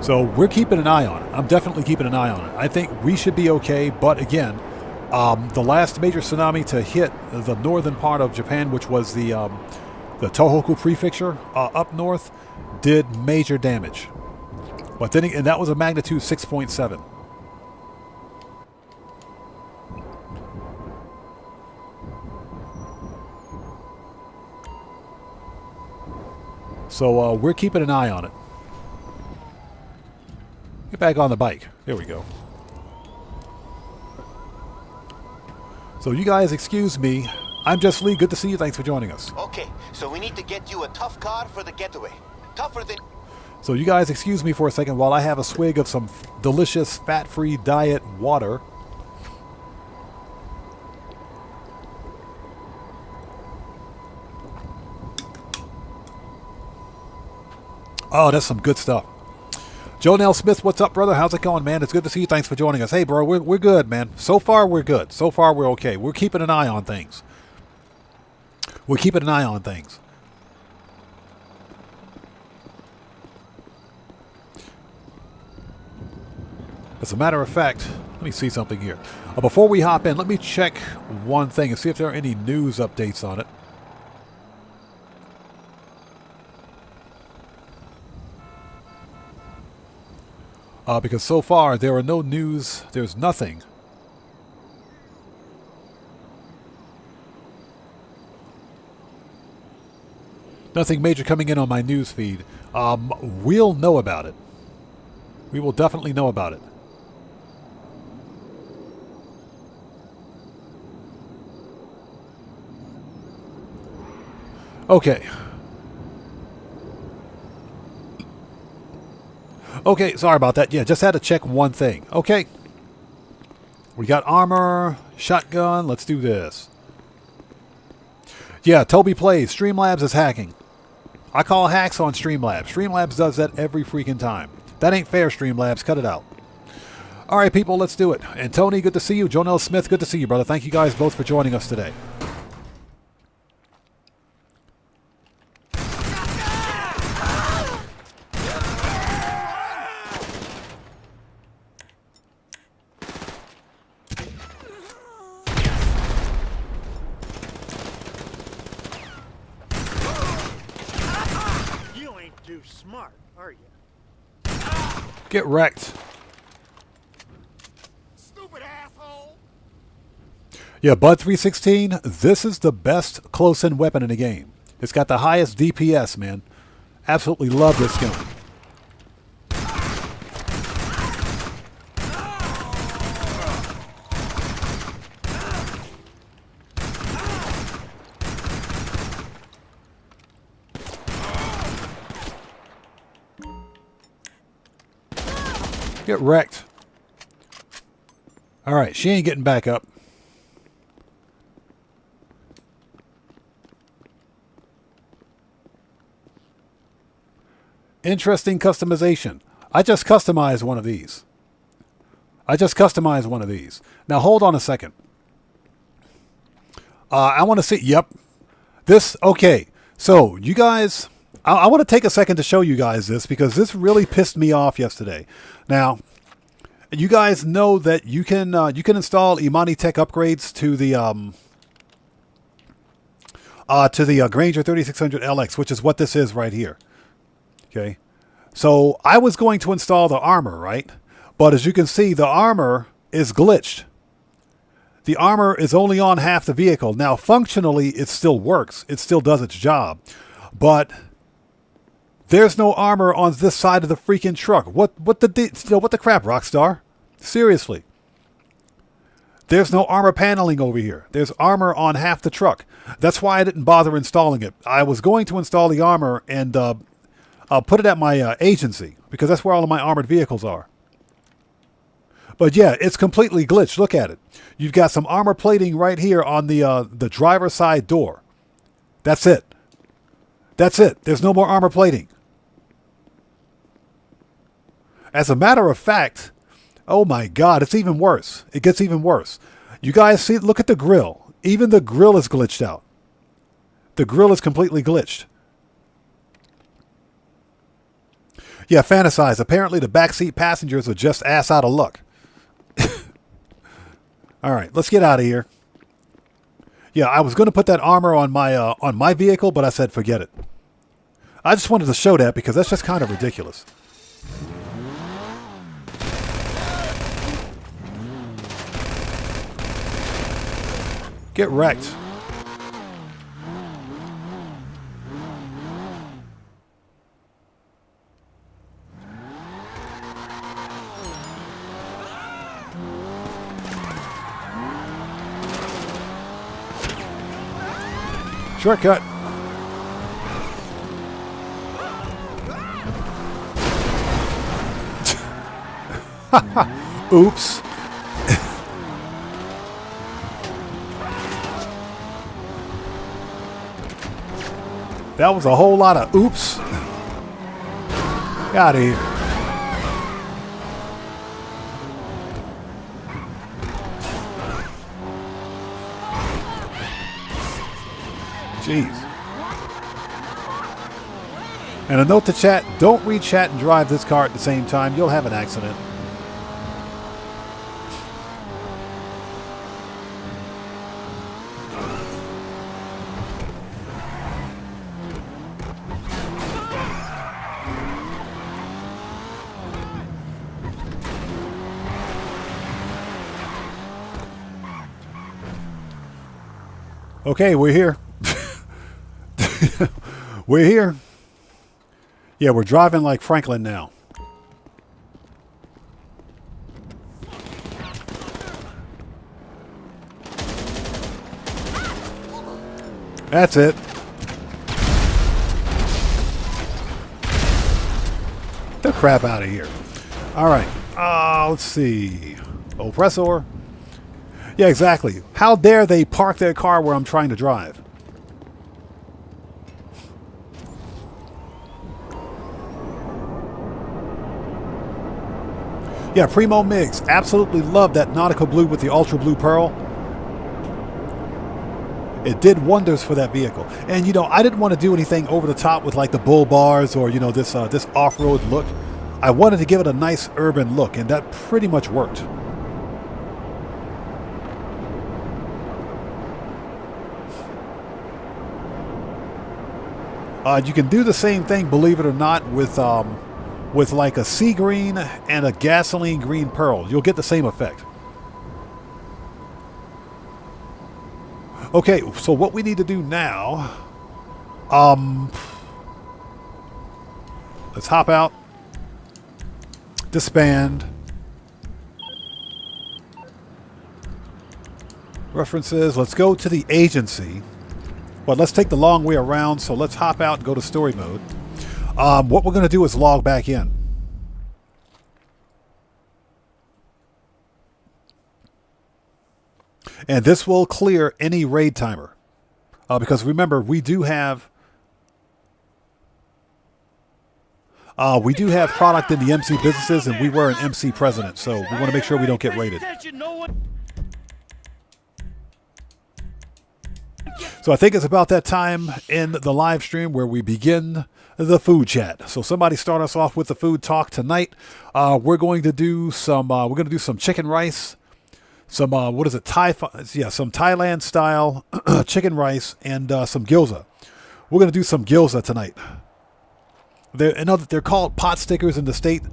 Speaker 1: So we're keeping an eye on it. I'm definitely keeping an eye on it. I think we should be okay, but again, the last major tsunami to hit the northern part of Japan, which was the Tohoku Prefecture up north, did major damage. But then, and that was a magnitude 6.7. So we're keeping an eye on it. Get back on the bike. There we go. So you guys excuse me. I'm Just Lee. Good to see you. Thanks for joining us.
Speaker 7: Okay, so we need to get you a tough car for the getaway. Tougher than...
Speaker 1: So you guys excuse me for a second while I have a swig of some delicious fat-free diet water. Oh, that's some good stuff. Joe Nell Smith, what's up, brother? How's it going, man? It's good to see you. Thanks for joining us. Hey, bro, we're good, man. So far, we're good. So far, we're okay. We're keeping an eye on things. We're keeping an eye on things. As a matter of fact, let me see something here. Before we hop in, let me check one thing and see if there are any news updates on it. Because so far there are no news, there's nothing. Nothing major coming in on my news feed. We'll know about it. We will definitely know about it. Okay. Okay, sorry about that. Yeah, just had to check one thing. Okay. We got armor, shotgun. Let's do this. Yeah, Toby plays. Streamlabs is hacking. I call hacks on Streamlabs. Streamlabs does that every freaking time. That ain't fair, Streamlabs. Cut it out. All right, people, let's do it. And Tony, good to see you. Jonelle Smith, good to see you, brother. Thank you guys both for joining us today.
Speaker 9: You ain't too smart, are you?
Speaker 1: Get wrecked.
Speaker 9: Stupid asshole!
Speaker 1: Yeah, Bud 316, this is the best close-in weapon in the game. It's got the highest DPS, man. Absolutely love this gun. Get wrecked. All right, she ain't getting back up. Interesting customization. I just customized one of these. Now, hold on a second. I want to see... Yep. This... Okay. So, you guys... I want to take a second to show you guys this because this really pissed me off yesterday. Now, you guys know that you can install Imani Tech upgrades to the Granger 3600 LX, which is what this is right here. Okay, so I was going to install the armor, right? But as you can see, the armor is glitched. The armor is only on half the vehicle. Now, functionally, it still works. It still does its job. But there's no armor on this side of the freaking truck. What the crap, Rockstar? Seriously. There's no armor paneling over here. There's armor on half the truck. That's why I didn't bother installing it. I was going to install the armor and put it at my agency because that's where all of my armored vehicles are. But yeah, it's completely glitched. Look at it. You've got some armor plating right here on the driver's side door. That's it. That's it. There's no more armor plating. As a matter of fact, oh my God, it's even worse. It gets even worse. You guys see, look at the grill. Even the grill is glitched out. The grill is completely glitched. Yeah, fantasize. Apparently the backseat passengers are just ass out of luck. All right, let's get out of here. Yeah, I was going to put that armor on my vehicle, but I said forget it. I just wanted to show that because that's just kind of ridiculous. Get wrecked. Shortcut. Oops. That was a whole lot of oops. Get out of here. Jeez. And a note to chat, don't read chat and drive this car at the same time. You'll have an accident. Okay, we're here. We're here. Yeah, we're driving like Franklin now. That's it. Get the crap out of here. All right. Let's see. Oppressor. Yeah, exactly. How dare they park their car where I'm trying to drive? Yeah, Primo Mix. Absolutely love that nautical blue with the ultra blue pearl. It did wonders for that vehicle. And, you know, I didn't want to do anything over the top with like the bull bars or, you know, this off-road look. I wanted to give it a nice urban look, and that pretty much worked. You can do the same thing, believe it or not, with like a sea green and a gasoline green pearl. You'll get the same effect. Okay, so what we need to do now, let's hop out, disband, references, let's go to the agency. Well, let's take the long way around, so let's hop out and go to story mode. What we're going to do is log back in. And this will clear any raid timer. Because remember, we do have product in the MC businesses, and we were an MC president, so we want to make sure we don't get raided. So I think it's about that time in the live stream where we begin the food chat. So somebody start us off with the food talk tonight. We're going to do some chicken rice. Some what is it? Some Thailand style chicken rice and some gyoza. We're gonna do some gyoza tonight. They're called pot stickers in the states,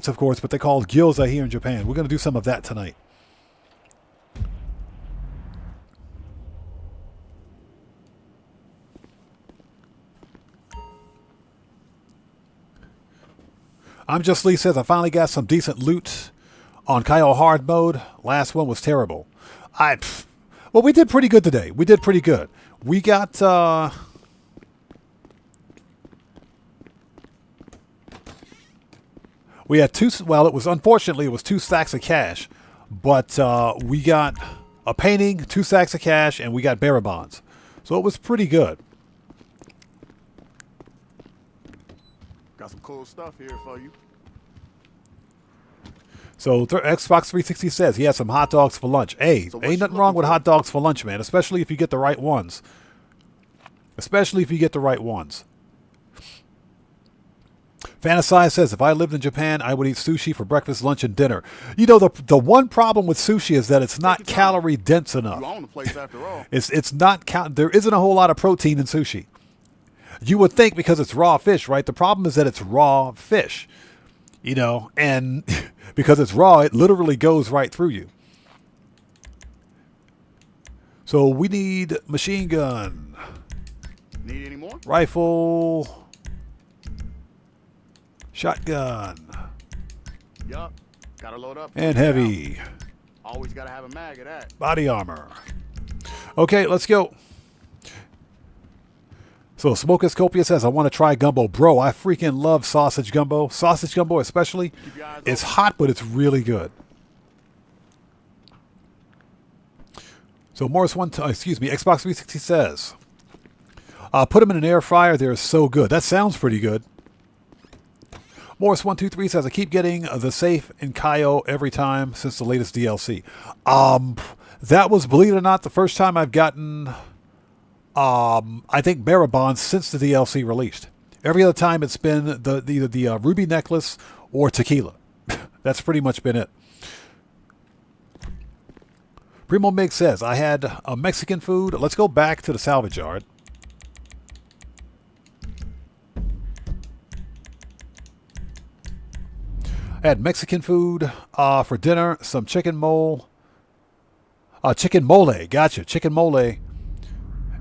Speaker 1: of course, but they're called gyoza here in Japan. We're gonna do some of that tonight. I'm Just Lee says I finally got some decent loot on Kyle hard mode. Last one was terrible. Well, we did pretty good today. We did pretty good. We got we had two. Well, it was unfortunately it was 2 stacks of cash, but we got a painting, 2 stacks of cash, and we got bearer bonds. So it was pretty good.
Speaker 9: Got some cool stuff here for you.
Speaker 1: So Xbox 360 says he has some hot dogs for lunch. Hey,
Speaker 9: So
Speaker 1: ain't nothing wrong with hot dogs for lunch, man. Especially if you get the right ones. Fantasize says, if I lived in Japan, I would eat sushi for breakfast, lunch, and dinner. You know, the one problem with sushi is that it's not calorie dense enough.
Speaker 9: You own the place after all.
Speaker 1: It's not there isn't a whole lot of protein in sushi. You would think because it's raw fish, right? The problem is that it's raw fish. You know, and because it's raw, it literally goes right through you. So we need machine gun.
Speaker 9: Need any more?
Speaker 1: Rifle. Shotgun.
Speaker 9: Yup. Gotta load up.
Speaker 1: And heavy.
Speaker 9: Always gotta have a mag of that.
Speaker 1: Body armor. Okay, let's go. So Smokescopia says, I want to try gumbo. Bro, I freaking love sausage gumbo. Sausage gumbo especially. It's hot, but it's really good. So Xbox 360 says, put them in an air fryer. They're so good. That sounds pretty good. Morris123 says, I keep getting the safe in Kaio every time since the latest DLC. That was, believe it or not, the first time I've gotten... I think bearer bonds since the DLC released. Every other time it's been the ruby necklace or tequila. That's pretty much been it. Primo Mig says, I had a Mexican food. Let's go back to the salvage yard. I had Mexican food for dinner, some chicken mole. Chicken mole, gotcha, chicken mole.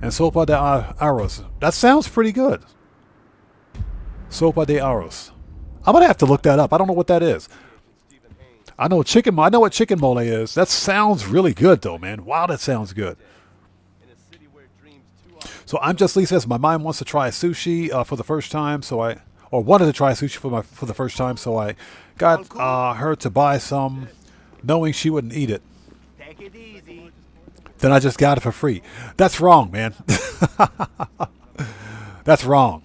Speaker 1: And sopa de arroz. That sounds pretty good. Sopa de arroz. I'm gonna have to look that up. I don't know what that is. I know what chicken mole is. That sounds really good though, man. Wow, that sounds good. So I'm Just Lee says my mom wants to try sushi for the first time, wanted to try sushi for the first time, so I got her to buy some, knowing she wouldn't eat it.
Speaker 6: Take it easy.
Speaker 1: Then I just got it for free. That's wrong, man. That's wrong.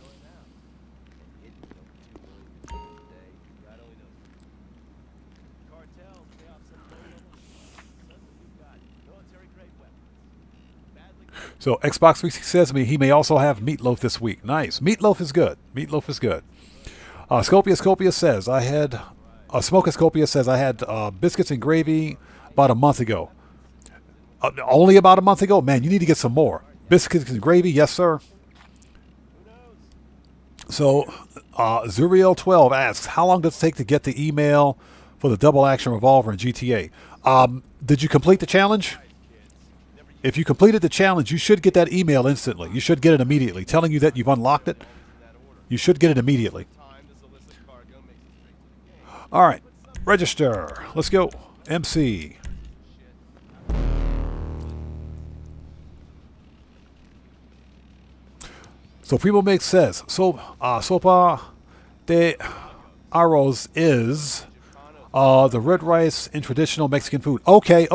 Speaker 1: So Xbox 360 says to me he may also have meatloaf this week. Nice. Meatloaf is good. Meatloaf is good. Scopia says I had Smokascopia says I had biscuits and gravy about a month ago. Only about a month ago? Man, you need to get some more. Biscuits and gravy, yes, sir. So, Zuriel12 asks, how long does it take to get the email for the double action revolver in GTA? Did you complete the challenge? If you completed the challenge, you should get that email instantly. You should get it immediately, telling you that you've unlocked it. You should get it immediately. All right, register. Let's go. MC. So Primo Mix says, sopa de arroz is the red rice in traditional Mexican food. Okay.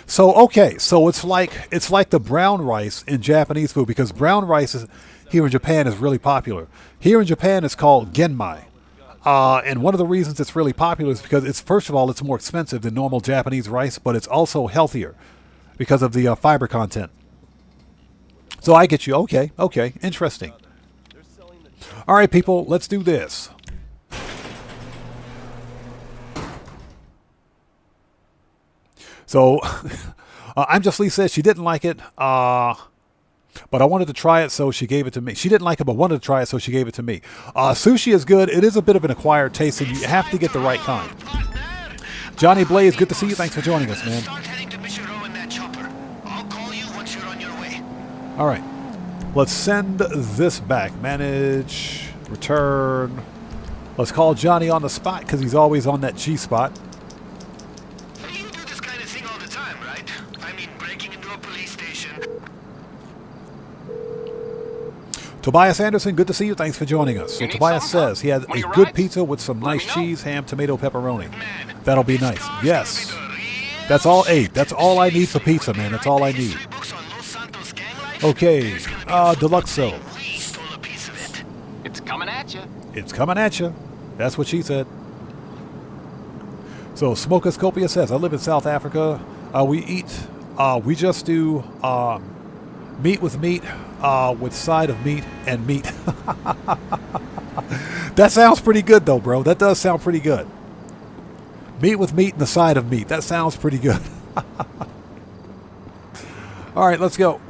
Speaker 1: So it's like the brown rice in Japanese food, because brown rice here in Japan is really popular. Here in Japan it's called genmai. And one of the reasons it's really popular is because first of all, it's more expensive than normal Japanese rice, but it's also healthier because of the fiber content. So I get you. Okay. Interesting. All right, people, let's do this. So, I'm Just Lee says she didn't like it, but I wanted to try it, so she gave it to me. She didn't like it, but wanted to try it, so she gave it to me. Sushi is good. It is a bit of an acquired taste, and you have to get the right kind. Johnny Blaze, good to see you. Thanks for joining us, man. All right, let's send this back. Manage, return. Let's call Johnny on the spot because he's always on that G spot.
Speaker 3: You do this kind of thing all the time, right? I mean, breaking into a police station.
Speaker 1: Tobias Anderson, good to see you. Thanks for joining us. So Tobias says he had a good pizza with some nice cheese, ham, tomato, pepperoni. That'll be nice. Yes. That's all. Hey, that's all I need for pizza, man. That's all I need. Okay, Deluxo.
Speaker 3: It's coming at you.
Speaker 1: It's coming at you. That's what she said. So Smokascopia says, I live in South Africa. We just do meat with side of meat and meat. That sounds pretty good though, bro. That does sound pretty good. Meat with meat and the side of meat. That sounds pretty good. All right, let's go.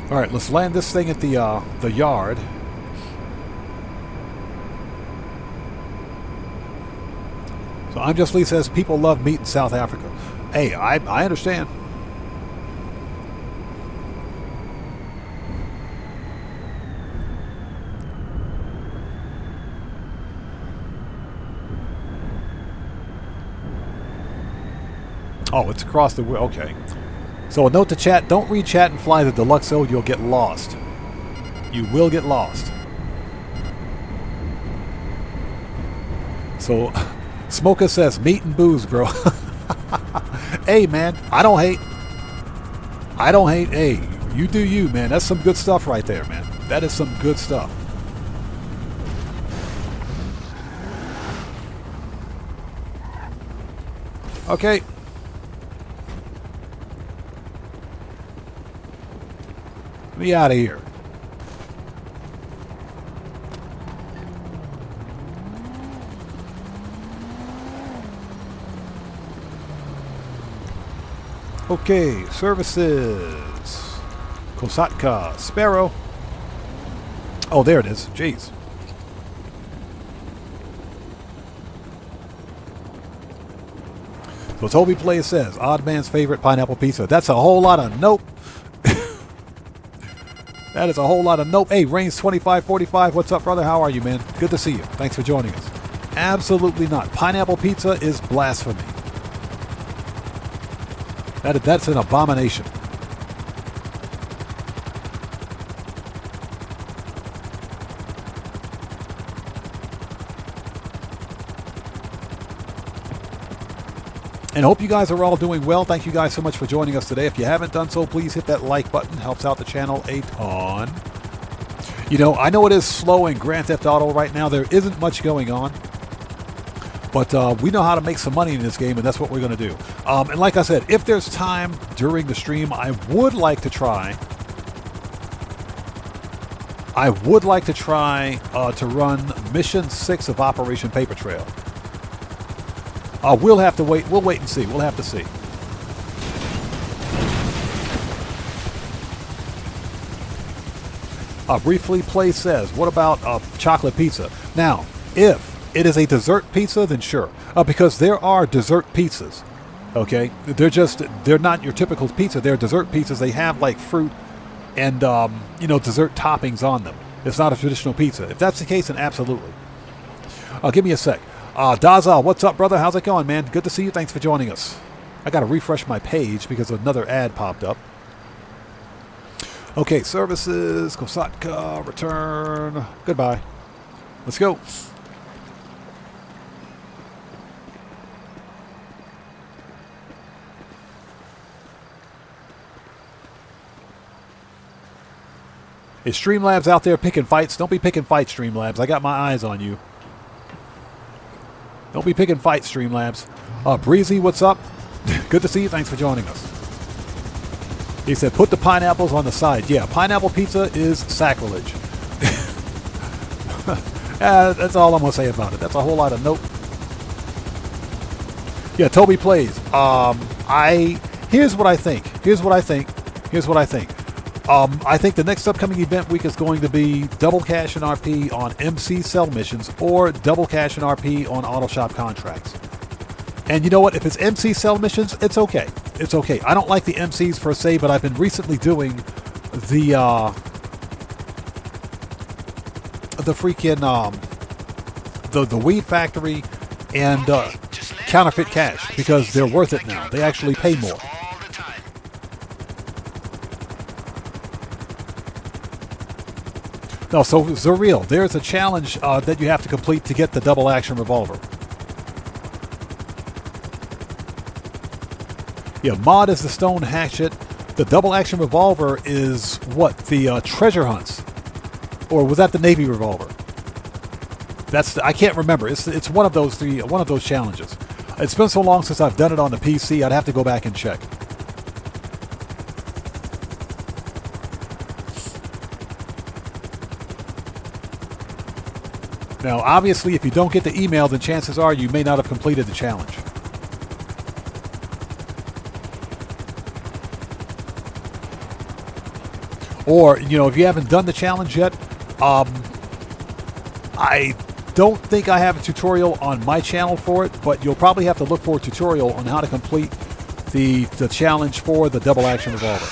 Speaker 1: All right, let's land this thing at the yard. So I'm Just Lee says people love meat in South Africa. Hey, I understand. Oh, it's across the way. Okay. So a note to chat, don't read chat and fly the Deluxo, you'll get lost. You will get lost. So Smoka says, meat and booze, bro. Hey, man, I don't hate. Hey, you do you, man. That's some good stuff right there, man. That is some good stuff. Okay. Me out of here. Okay, services. Kosatka, Sparrow. Oh, there it is. Jeez. So Toby Play says, Odd Man's favorite pineapple pizza. That's a whole lot of nope. That is a whole lot of nope. Hey, Reigns 2545. What's up, brother? How are you, man? Good to see you. Thanks for joining us. Absolutely not. Pineapple pizza is blasphemy. That's an abomination. And I hope you guys are all doing well. Thank you guys so much for joining us today. If you haven't done so, please hit that like button. Helps out the channel a ton. You know, I know it is slow in Grand Theft Auto right now. There isn't much going on. But we know how to make some money in this game, and that's what we're going to do. And like I said, if there's time during the stream, I would like to try to run Mission 6 of Operation Paper Trail. We'll have to wait. We'll wait and see. We'll have to see. Briefly Play says, what about chocolate pizza? Now, if it is a dessert pizza, then sure. Because there are dessert pizzas. Okay? They're not your typical pizza. They're dessert pizzas. They have like fruit and, dessert toppings on them. It's not a traditional pizza. If that's the case, then absolutely. Give me a sec. Dazal, what's up, brother? How's it going, man? Good to see you. Thanks for joining us. I got to refresh my page because another ad popped up. Okay, services, Kosatka, return. Goodbye. Let's go. Is Streamlabs out there picking fights? Don't be picking fights, Streamlabs. I got my eyes on you. Don't be picking fights, Streamlabs. Breezy, what's up? Good to see you. Thanks for joining us. He said, put the pineapples on the side. Yeah, pineapple pizza is sacrilege. That's all I'm going to say about it. That's a whole lot of nope. Yeah, Toby plays. Here's what I think. I think the next upcoming event week is going to be double cash and RP on MC cell missions or double cash and RP on auto shop contracts. And you know what? If it's MC cell missions, it's okay. It's okay. I don't like the MCs per se, but I've been recently doing the Weed Factory and Counterfeit Cash because they're worth it now. They actually pay more. No, so Zurreal, there's a challenge that you have to complete to get the double action revolver. Yeah, mod is the stone hatchet. The double action revolver is what? The treasure hunts, or was that the Navy revolver? I can't remember. It's one of those three, one of those challenges. It's been so long since I've done it on the PC. I'd have to go back and check. Now, obviously, if you don't get the email, then chances are you may not have completed the challenge. Or, if you haven't done the challenge yet, I don't think I have a tutorial on my channel for it, but you'll probably have to look for a tutorial on how to complete the challenge for the double action revolver.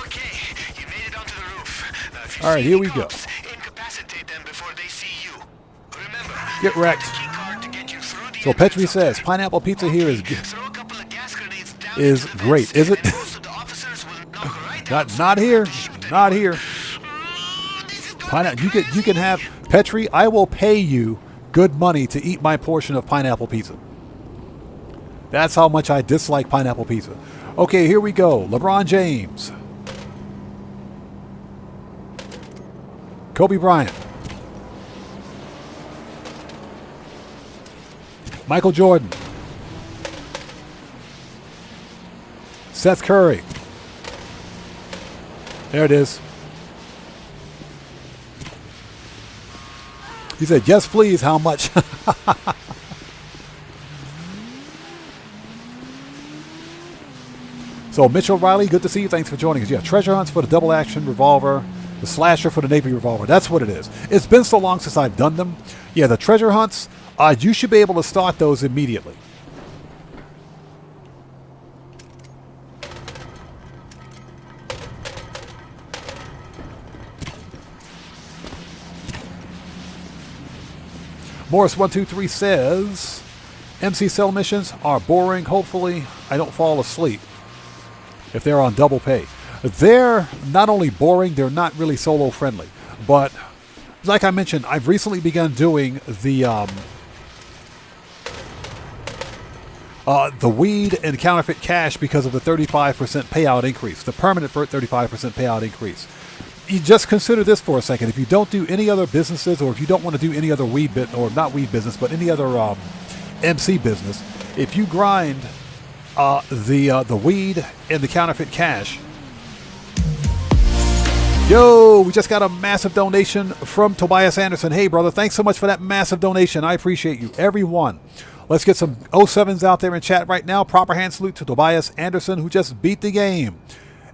Speaker 3: Okay, you made it onto the roof.
Speaker 1: All right, here we go.
Speaker 3: Incapacitate them before they see you. Remember,
Speaker 1: Get wrecked. So Petri says, pineapple pizza here is great. Is it? Not here. Not here. Pineapple. You can have Petri. I will pay you good money to eat my portion of pineapple pizza. That's how much I dislike pineapple pizza. Okay, here we go. LeBron James, Kobe Bryant, Michael Jordan, Seth Curry. There it is. He said, yes, please. How much? So, Mitchell Riley, good to see you. Thanks for joining us. Yeah, treasure hunts for the double action revolver, the slasher for the Navy revolver. That's what it is. It's been so long since I've done them. Yeah, the treasure hunts, you should be able to start those immediately. Morris123 says, MC cell missions are boring. Hopefully, I don't fall asleep if they're on double pay. They're not only boring, they're not really solo friendly. But like I mentioned, I've recently begun doing the the weed and counterfeit cash because of the 35% payout increase, the permanent 35% payout increase. You just consider this for a second. If you don't do any other businesses, or if you don't want to do any other weed bit, or not weed business, but any other MC business, if you grind the weed and the counterfeit cash. Yo, we just got a massive donation from Tobias Anderson. Hey, brother, thanks so much for that massive donation. I appreciate you, everyone. Let's get some 07s out there in chat right now. Proper hand salute to Tobias Anderson, who just beat the game.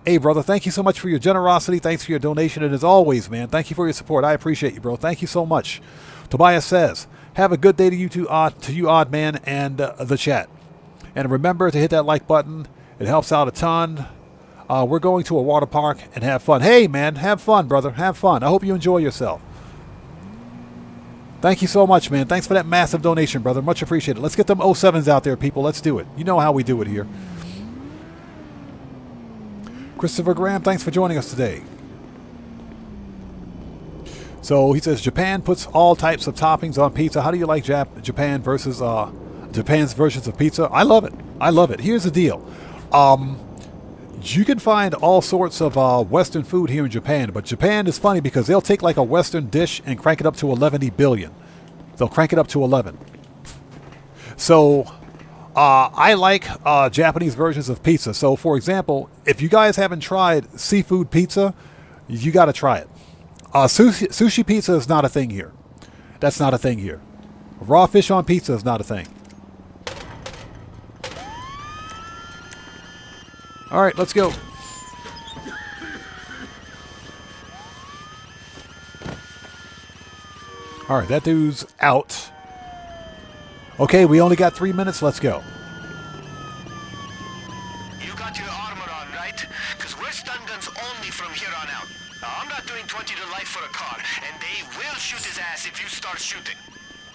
Speaker 1: Hey, brother, thank you so much for your generosity. Thanks for your donation. And as always, man, thank you for your support. I appreciate you, bro. Thank you so much. Tobias says, have a good day to you two, Odd Man, and the chat. And remember to hit that like button. It helps out a ton. We're going to a water park and have fun. Hey, man, have fun, brother. Have fun. I hope you enjoy yourself. Thank you so much, man. Thanks for that massive donation, brother. Much appreciated. Let's get them 07s out there, people. Let's do it. You know how we do it here. Christopher Graham, thanks for joining us today. So he says, Japan puts all types of toppings on pizza. How do you like Japan versus Japan's versions of pizza? I love it. I love it. Here's the deal. You can find all sorts of Western food here in Japan, but Japan is funny because they'll take like a Western dish and crank it up to 11 billion. They'll crank it up to 11. So I like Japanese versions of pizza. So, for example, if you guys haven't tried seafood pizza, you got to try it. Sushi pizza is not a thing here. That's not a thing here. Raw fish on pizza is not a thing. All right, let's go. All right, that dude's out. Okay, we only got 3 minutes. Let's go.
Speaker 3: You got your armor on, right? Because we're stun guns only from here on out. I'm not doing 20 to life for a car, and they will shoot his ass if you start shooting.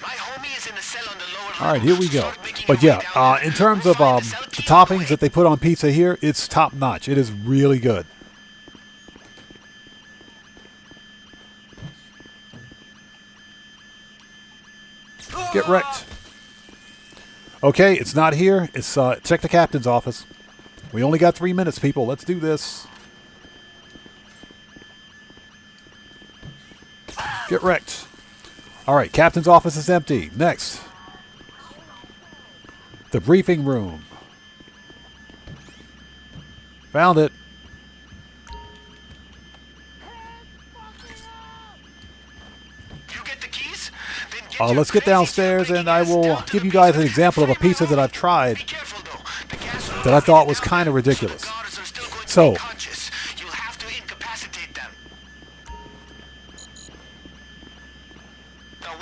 Speaker 3: My homie is in the cell on the lower level.
Speaker 1: All right, here we go. But yeah, in terms of the toppings that they put on pizza here, it's top notch. It is really good. Get wrecked. Okay, it's not here. It's check the captain's office. We only got 3 minutes, people. Let's do this. Get wrecked. All right, captain's office is empty. Next. The briefing room. Found it. Let's get downstairs and I will give you guys an example of a pizza that I've tried that I thought was kind of ridiculous. So,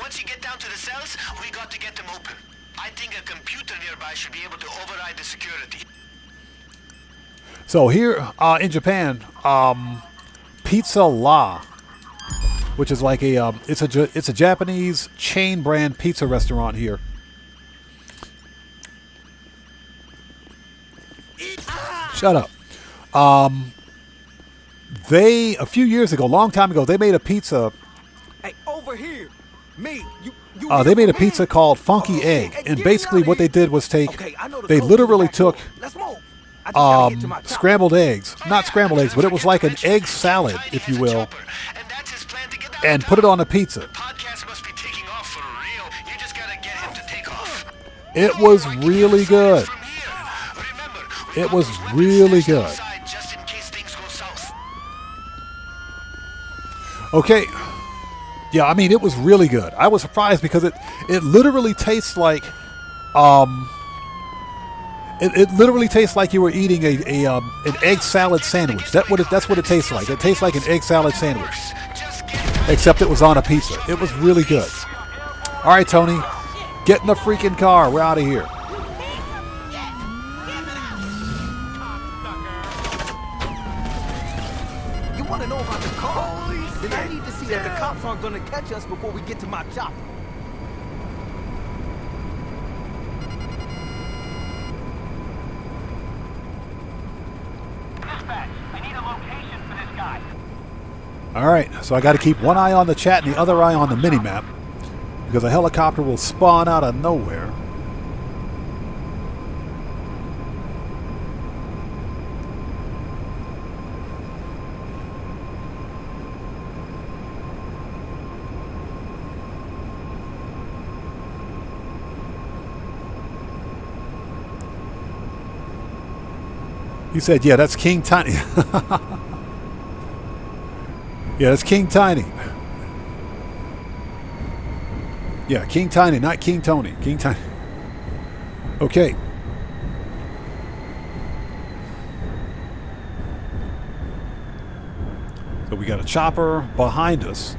Speaker 3: once you get down to the cells, we got to get them open. I think a computer nearby should be able to override the security.
Speaker 1: So here in Japan, Pizza La, which is like a it's a Japanese chain brand pizza restaurant here. Shut up. They a few years ago, a long time ago, they made a pizza.
Speaker 6: Hey, over here. Me,
Speaker 1: they made a pizza called Funky Egg, and basically what they did was they literally took scrambled eggs, not scrambled eggs, but it was like an egg salad, if you will, and put it on a pizza. It was really good. It was really good. Okay. Yeah, I mean, it was really good. I was surprised because it literally tastes like, it literally tastes like you were eating an egg salad sandwich. That's what it tastes like. It tastes like an egg salad sandwich, except it was on a pizza. It was really good. All right, Tony, get in the freaking car. We're out of here.
Speaker 6: You want to know about the car? Then I need to see that the cops aren't going to catch us before we get to my chopper.
Speaker 3: Dispatch, I need a location for this guy.
Speaker 1: All right, so I got to keep one eye on the chat and the other eye on the mini-map because a helicopter will spawn out of nowhere. He said, yeah, that's King Tiny. Yeah, that's King Tiny. Yeah, King Tiny, not King Tony. King Tiny. Okay. So we got a chopper behind us.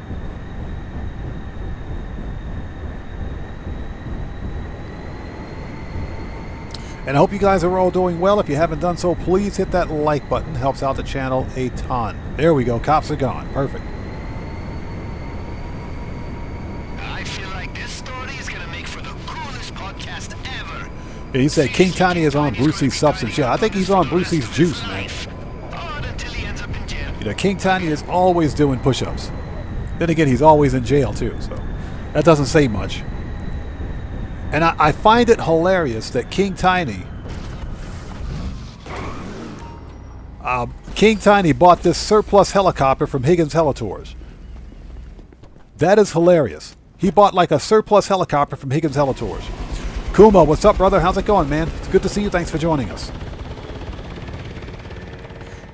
Speaker 1: And I hope you guys are all doing well. If you haven't done so, please hit that like button. Helps out the channel a ton. There we go. Cops are gone. Perfect.
Speaker 3: I feel like this story is gonna make for the coolest podcast ever.
Speaker 1: Yeah, he said King Tiny is on Brucey's substance. Yeah, I think he's on Brucey's juice, man.
Speaker 3: Until he ends up in jail.
Speaker 1: You know, King Tiny is always doing push-ups. Then again, he's always in jail too, so that doesn't say much. And I find it hilarious that King Tiny bought this surplus helicopter from Higgins Helitours. That is hilarious. He bought like a surplus helicopter from Higgins Helitours. Kuma, what's up, brother? How's it going, man? It's good to see you. Thanks for joining us.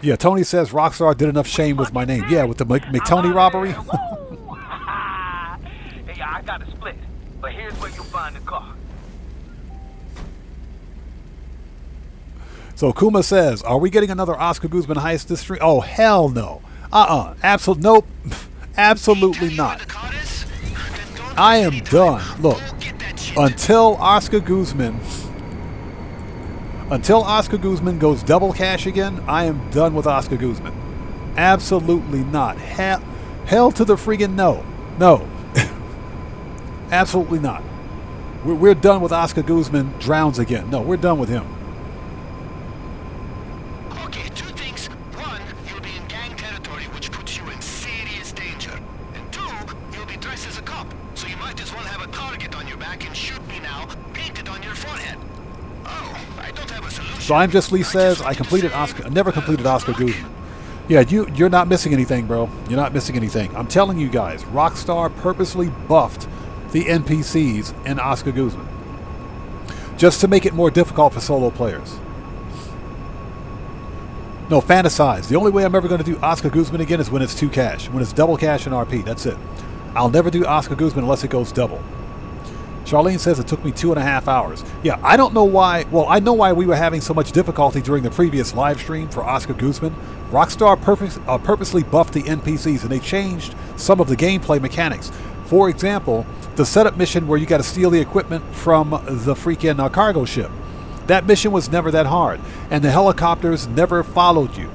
Speaker 1: Yeah, Tony says Rockstar did enough shame with my name. Yeah, with the McTony robbery.
Speaker 10: Hey, I got a split, but here's where you'll find the car.
Speaker 1: So Kuma says, are we getting another Oscar Guzman heist this stream? Oh, hell no. Nope. Absolutely not. I am done. Look, until Oscar Guzman goes double cash again, I am done with Oscar Guzman. Absolutely not. Hell to the friggin' no. No. Absolutely not. We're done with Oscar Guzman drowns again. No, we're done with him.
Speaker 3: Okay, two things. One, you'll be in gang territory, which puts you in serious danger. And two, you'll be dressed as a cop, so you might as well have a target on your back and shoot me now, painted on your forehead. Oh, I don't have a solution.
Speaker 1: So I'm Just Lee says, I never completed Oscar Guzman. Yeah, you're not missing anything, bro. You're not missing anything. I'm telling you guys, Rockstar purposely buffed the NPCs in Oscar Guzman just to make it more difficult for solo players. No, fantasize. The only way I'm ever going to do Oscar Guzman again is when it's 2 cash. When it's double cash and RP. That's it. I'll never do Oscar Guzman unless it goes double. Charlene says it took me 2.5 hours. Yeah, I don't know why. Well, I know why we were having so much difficulty during the previous live stream for Oscar Guzman. Rockstar purposely buffed the NPCs and they changed some of the gameplay mechanics. For example, the setup mission where you got to steal the equipment from the freaking cargo ship. That mission was never that hard, and the helicopters never followed you.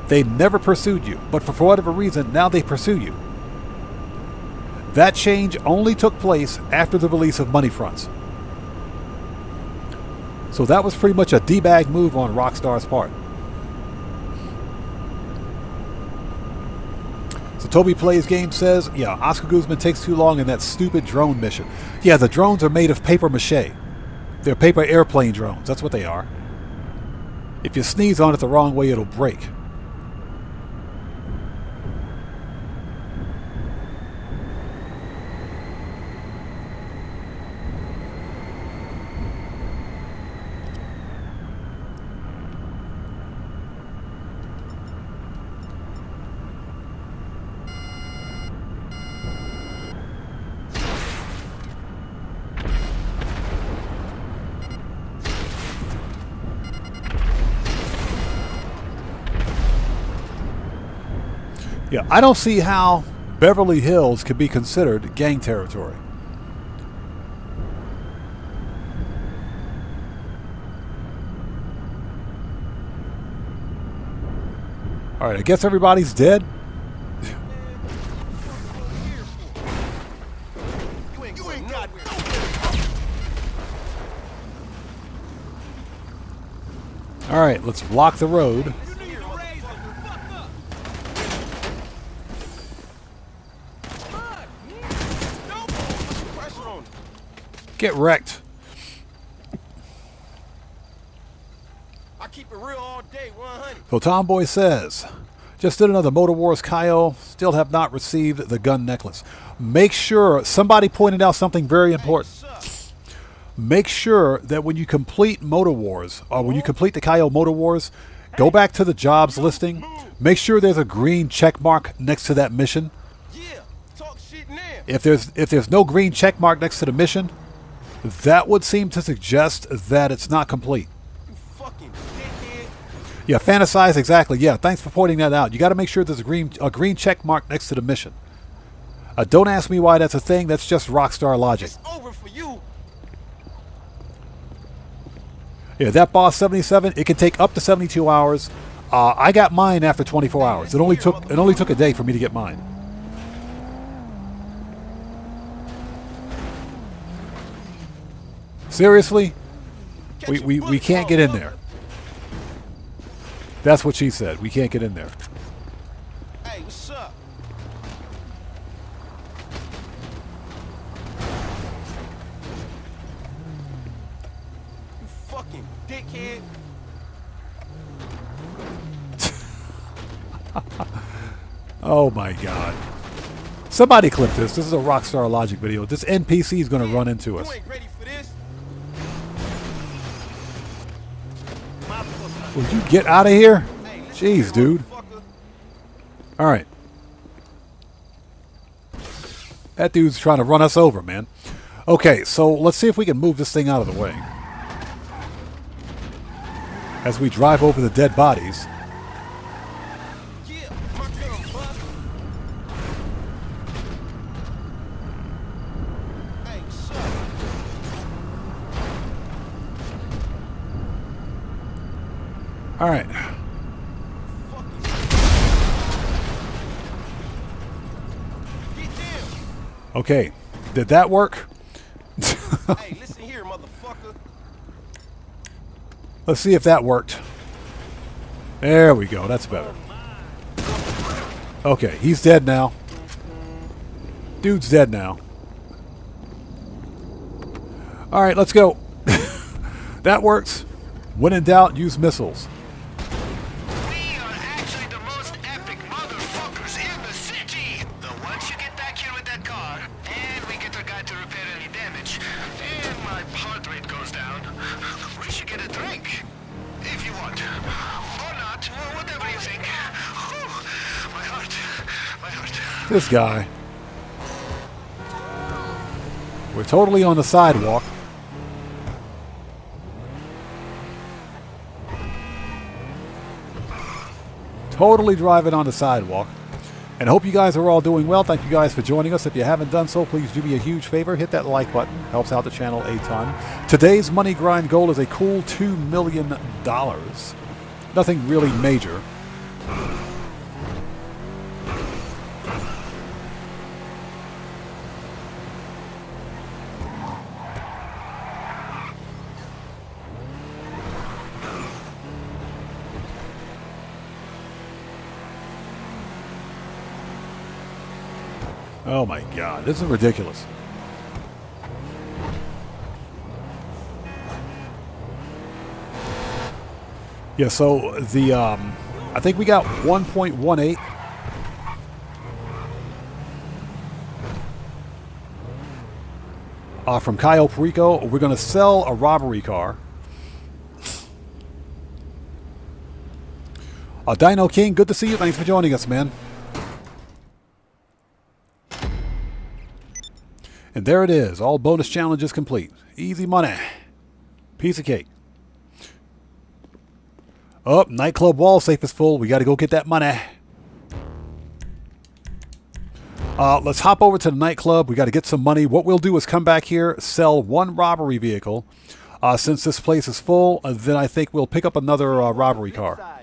Speaker 1: They never pursued you, but for whatever reason, now they pursue you. That change only took place after the release of Money Fronts. So that was pretty much a D-bag move on Rockstar's part. So Toby Plays Game says, yeah, Oscar Guzman takes too long in that stupid drone mission. Yeah, the drones are made of paper mache. They're paper airplane drones. That's what they are. If you sneeze on it the wrong way, it'll break. Yeah, I don't see how Beverly Hills could be considered gang territory. All right, I guess everybody's dead. All right, let's block the road. Get wrecked.
Speaker 10: I keep it real all day, 100.
Speaker 1: So Tomboy says, just did another Motor Wars Kyle, still have not received the gun necklace. Make sure, somebody pointed out something very important. Make sure that when you complete Motor Wars, or when you complete the Kyle Motor Wars, go back to the jobs listing. Make sure there's a green check mark next to that mission.
Speaker 10: Yeah, talk shit now.
Speaker 1: If there's no green check mark next to the mission, that would seem to suggest that it's not complete.
Speaker 10: You fucking dickhead.
Speaker 1: Yeah, fantasize, exactly. Yeah, thanks for pointing that out. You got to make sure there's a green check mark next to the mission. Don't ask me why that's a thing. That's just Rockstar logic.
Speaker 10: It's over for you.
Speaker 1: Yeah, that boss 77, it can take up to 72 hours. I got mine after 24 hours. It only took a day for me to get mine. Seriously? We can't get in there. That's what she said. We can't get in there.
Speaker 10: Hey, what's up? You fucking dickhead.
Speaker 1: Oh my god. Somebody clip this. This is a Rockstar Logic video. This NPC is going to run into us.
Speaker 10: You ain't ready for this.
Speaker 1: Will you get out of here? Jeez, dude. Alright. That dude's trying to run us over, man. Okay, so let's see if we can move this thing out of the way. As we drive over the dead bodies.
Speaker 10: Yeah, my girl, bud. Hey, what's up?
Speaker 1: Alright.
Speaker 10: Get down.
Speaker 1: Okay. Did that work?
Speaker 10: Hey, listen here, motherfucker.
Speaker 1: Let's see if that worked. There we go. That's better. Okay, he's dead now. Dude's dead now. Alright, let's go. That works. When in doubt, use missiles.
Speaker 3: We are actually the most epic motherfuckers in the city. Though once you get back here with that car, and we get a guy to repair any damage, and my heart rate goes down, we should get a drink. If you want. Or not. Whatever you think. Whew. My heart. My heart.
Speaker 1: This guy. We're totally on the sidewalk. Totally driving on the sidewalk. And I hope you guys are all doing well. Thank you guys for joining us. If you haven't done so, please do me a huge favor. Hit that like button. Helps out the channel a ton. Today's money grind goal is a cool $2 million. Nothing really major. Oh my god, this is ridiculous. Yeah, so the I think we got 1.18 from Cayo Perico. We're going to sell a robbery car. Dino King, good to see you. Thanks for joining us, man. And there it is. All bonus challenges complete. Easy money. Piece of cake. Oh, nightclub wall safe is full. We got to go get that money. Let's hop over to the nightclub. We got to get some money. What we'll do is come back here, sell one robbery vehicle. Since this place is full, then I think we'll pick up another robbery car.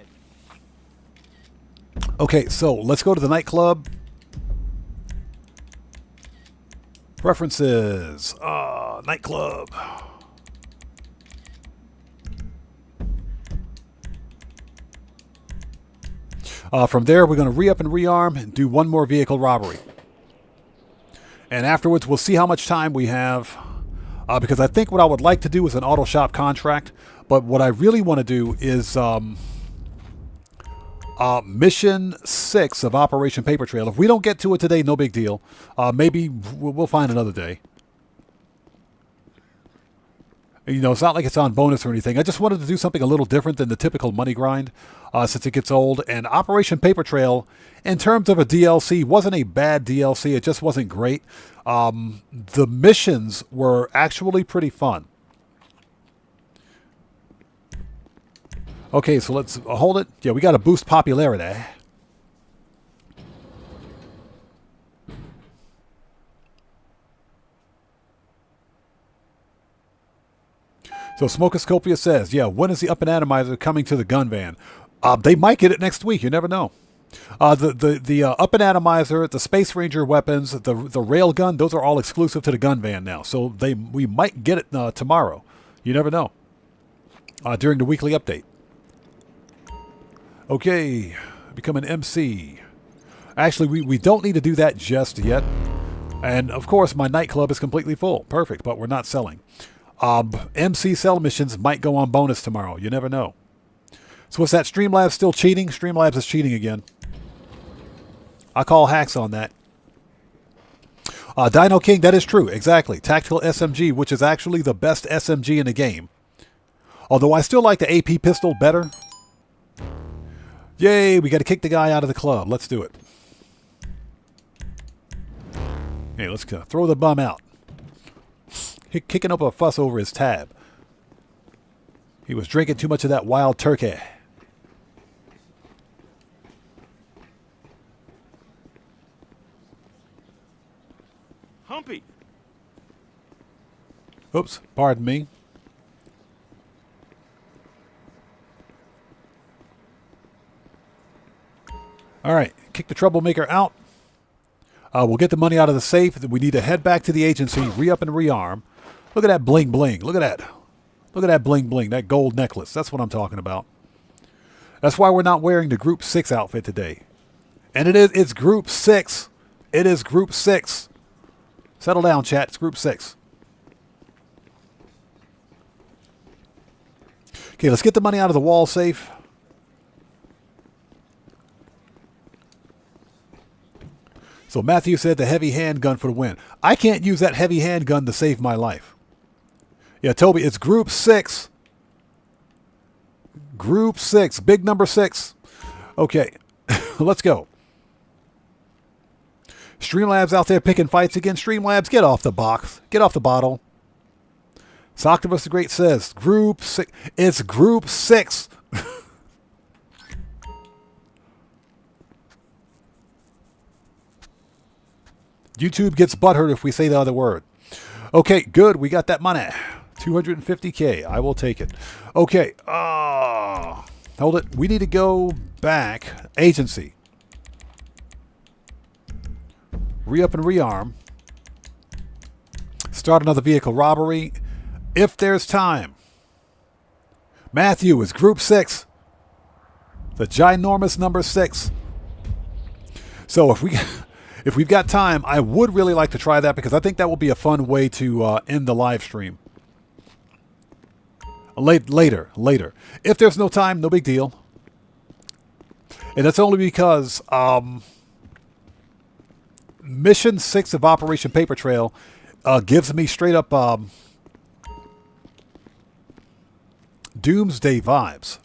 Speaker 1: Okay, so let's go to the nightclub. Preferences. Nightclub. From there, we're going to re-up and rearm and do one more vehicle robbery. And afterwards, we'll see how much time we have. Because I think what I would like to do is an auto shop contract. But what I really want to do is Mission 6 of Operation Paper Trail. If we don't get to it today, no big deal. Maybe we'll find another day. You know, it's not like it's on bonus or anything. I just wanted to do something a little different than the typical money grind since it gets old. And Operation Paper Trail, in terms of a DLC, wasn't a bad DLC. It just wasn't great. The missions were actually pretty fun. Okay, so let's hold it. Yeah, we got to boost popularity. So Smokoscopia says, yeah, when is the Up and Atomizer coming to the gun van? They might get it next week. You never know. The Up and Atomizer, the Space Ranger weapons, the rail gun, those are all exclusive to the gun van now. So we might get it tomorrow. You never know. During the weekly update. Okay, become an MC. Actually, we don't need to do that just yet. And of course, my nightclub is completely full. Perfect, but we're not selling. MC sell missions might go on bonus tomorrow. You never know. So what's that? Streamlabs still cheating? Streamlabs is cheating again. I call hacks on that. Dino King, that is true. Exactly. Tactical SMG, which is actually the best SMG in the game. Although I still like the AP pistol better. Yay, we got to kick the guy out of the club. Let's do it. Hey, let's throw the bum out. Kicking up a fuss over his tab. He was drinking too much of that wild turkey.
Speaker 10: Humpy.
Speaker 1: Oops, pardon me. All right, kick the troublemaker out. We'll get the money out of the safe. We need to head back to the agency, re-up and rearm. Look at that bling bling. Look at that. Look at that bling bling. That gold necklace. That's what I'm talking about. That's why we're not wearing the Group 6 outfit today. And it's Group 6. It is Group 6. Settle down, chat. It's Group 6. Okay, let's get the money out of the wall safe. So Matthew said the heavy handgun for the win. I can't use that heavy handgun to save my life. Yeah, Toby, it's Group 6. Group 6. Big number 6. Okay, let's go. Streamlabs out there picking fights again. Streamlabs, get off the box. Get off the bottle. Soctopus the Great says, Group 6. It's Group 6. YouTube gets butthurt if we say the other word. Okay, good. We got that money. 250K. I will take it. Okay. Hold it. We need to go back. Agency. Re-up and rearm. Start another vehicle robbery. If there's time. Matthew is Group 6. The ginormous number 6. So if we've got time, I would really like to try that because I think that will be a fun way to end the live stream. Later. If there's no time, no big deal. And that's only because Mission 6 of Operation Paper Trail gives me straight up Doomsday vibes.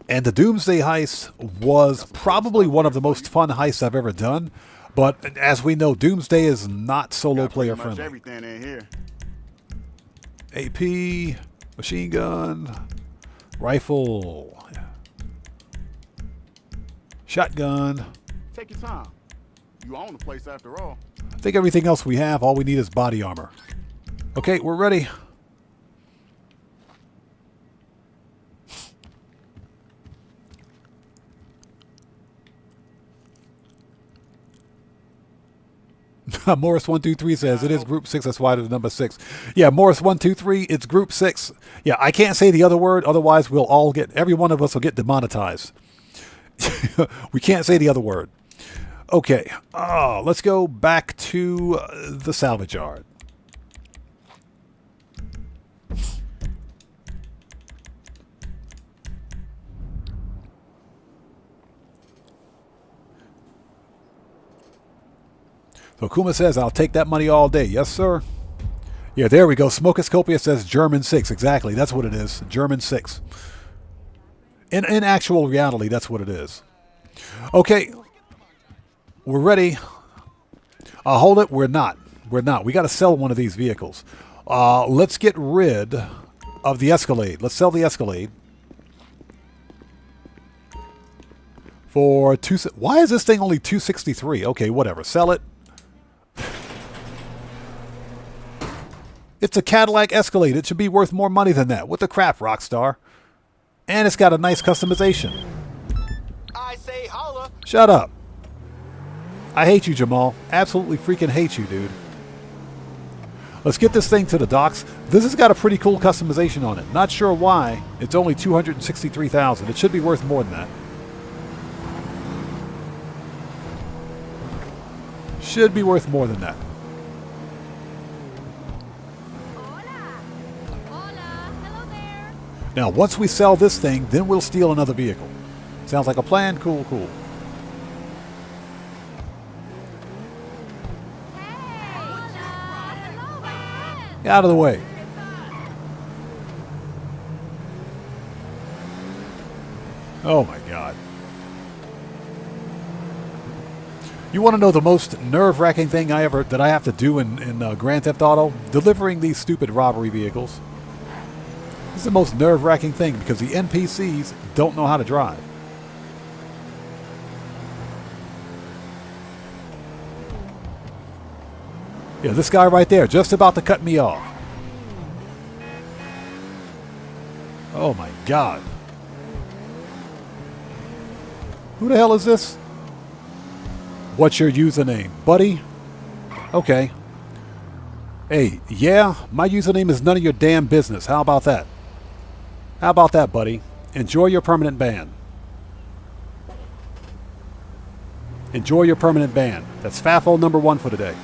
Speaker 1: And the Doomsday heist was probably one of the most fun heists I've ever done. But as we know, Doomsday is not solo player friendly.
Speaker 9: Everything in here.
Speaker 1: AP, machine gun, rifle, shotgun.
Speaker 9: Take your time. You own the place after all.
Speaker 1: I think everything else we have, all we need is body armor. Okay, we're ready. Morris123 says it is Group 6. That's why it's number 6. Yeah, Morris123. It's Group 6. Yeah, I can't say the other word, otherwise we'll all get. Every one of us will get demonetized. We can't say the other word. Okay, let's go back to the salvage yard. Hokuma says, I'll take that money all day. Yes, sir. Yeah, there we go. Smokoscopia says German 6. Exactly. That's what it is. German 6. In actual reality, that's what it is. Okay. We're ready. Hold it. We're not. We're not. We got to sell one of these vehicles. Let's get rid of the Escalade. Let's sell the Escalade. For two. Why is this thing only $263? Okay, whatever. Sell it. It's a Cadillac Escalade. It should be worth more money than that. What the crap, Rockstar? And it's got a nice customization.
Speaker 3: I say holla.
Speaker 1: Shut up. I hate you, Jamal. Absolutely freaking hate you, dude. Let's get this thing to the docks. This has got a pretty cool customization on it. Not sure why. It's only $263,000. It should be worth more than that. Should be worth more than that. Now, once we sell this thing, then we'll steal another vehicle. Sounds like a plan? Cool, cool. Get out of the way. Oh my God. You want to know the most nerve-wracking thing that I have to do in Grand Theft Auto? Delivering these stupid robbery vehicles. This is the most nerve-wracking thing because the NPCs don't know how to drive. Yeah, this guy right there, just about to cut me off. Oh my God. Who the hell is this? What's your username, buddy? Okay. Hey, yeah, my username is none of your damn business. How about that? How about that, buddy? Enjoy your permanent ban. Enjoy your permanent ban. That's FAFO number 1 for today.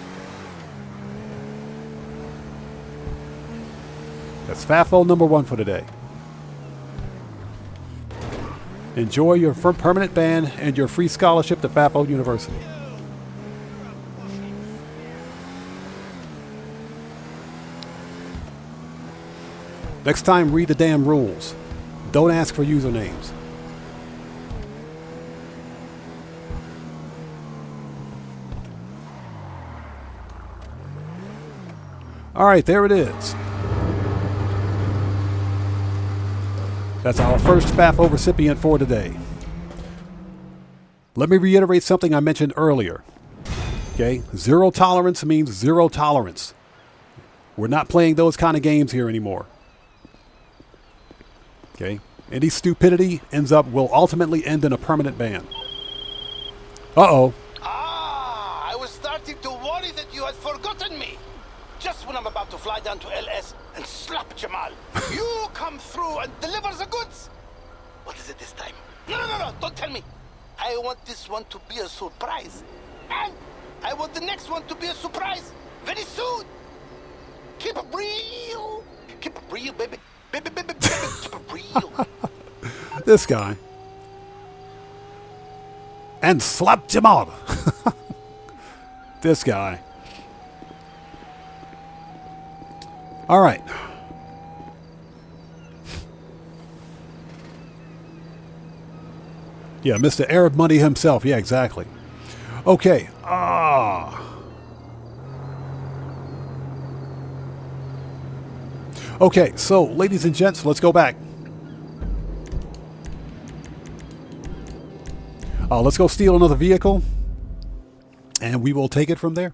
Speaker 1: That's FAFO number 1 for today. Enjoy your permanent ban and your free scholarship to FAFO University. Next time, read the damn rules. Don't ask for usernames. All right, there it is. That's our first FAFO recipient for today. Let me reiterate something I mentioned earlier. Okay? Zero tolerance means zero tolerance. We're not playing those kind of games here anymore. Okay? Any stupidity will ultimately end in a permanent ban. Uh-oh.
Speaker 3: Ah, I was starting to worry that you had forgotten me. Just when I'm about to fly down to LS and slap Jamal, you come through and deliver the goods. What is it this time? No, don't tell me. I want this one to be a surprise. And I want the next one to be a surprise very soon. Keep it real. Keep it real, baby. Baby, keep it real.
Speaker 1: This guy. And slap Jamal. This guy. All right. Yeah, Mr. Arab Money himself. Yeah, exactly. Okay. Okay, so, ladies and gents, let's go back. Let's go steal another vehicle, and we will take it from there.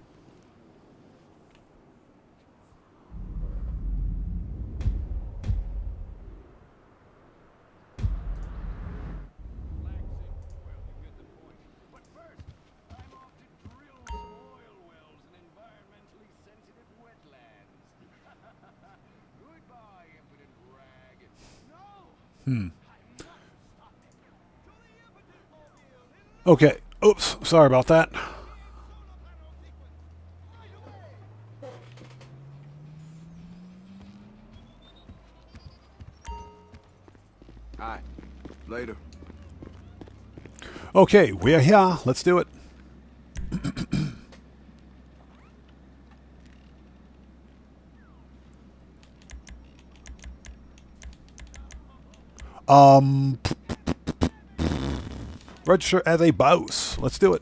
Speaker 1: Okay. Oops. Sorry about that.
Speaker 9: Alright. Later.
Speaker 1: Okay, we're here. Let's do it. Register as a boss. Let's do it.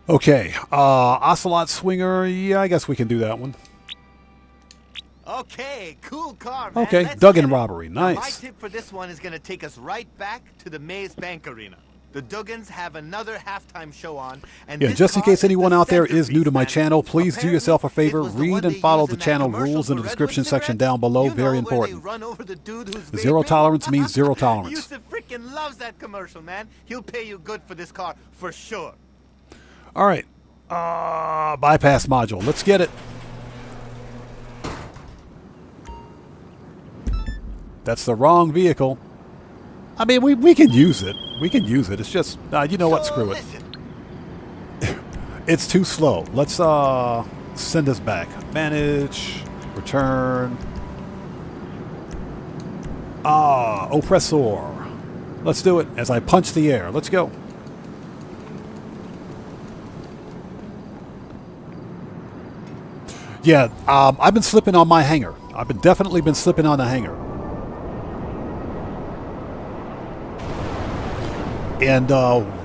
Speaker 1: Okay, Ocelot Swinger. Yeah, I guess we can do that one.
Speaker 6: Okay, cool car, man.
Speaker 1: Okay,
Speaker 6: Let's
Speaker 1: Duggan
Speaker 6: get it.
Speaker 1: Robbery.
Speaker 6: Now, my
Speaker 1: Nice.
Speaker 6: tip for this one is gonna take us right back to the Maze Bank Arena. The Duggans have another halftime show on, and
Speaker 1: Yeah,
Speaker 6: this
Speaker 1: just in
Speaker 6: car
Speaker 1: case anyone
Speaker 6: the
Speaker 1: out there is new to my
Speaker 6: centerpiece,
Speaker 1: channel,
Speaker 6: man.
Speaker 1: please do yourself a favor,
Speaker 6: Apparently, it was the
Speaker 1: read
Speaker 6: one
Speaker 1: and
Speaker 6: they
Speaker 1: follow
Speaker 6: used
Speaker 1: the
Speaker 6: in that
Speaker 1: channel
Speaker 6: commercial
Speaker 1: rules in the
Speaker 6: for
Speaker 1: description
Speaker 6: Redwood
Speaker 1: section
Speaker 6: cigarettes.
Speaker 1: down below.
Speaker 6: You know,
Speaker 1: Very
Speaker 6: where they
Speaker 1: important.
Speaker 6: run over the dude who's
Speaker 1: Zero
Speaker 6: vaping?
Speaker 1: tolerance means zero tolerance.
Speaker 6: Yusuf freaking loves that commercial, man. He'll pay you good for this car, for sure.
Speaker 1: All right, bypass module. Let's get it. That's the wrong vehicle. I mean, we can use it. We can use it. It's just, you know what? Screw it. It's too slow. Let's send us back. Manage, return. Oppressor. Let's do it as I punch the air. Let's go. Yeah, I've been slipping on my hanger. I've definitely been slipping on the hanger. And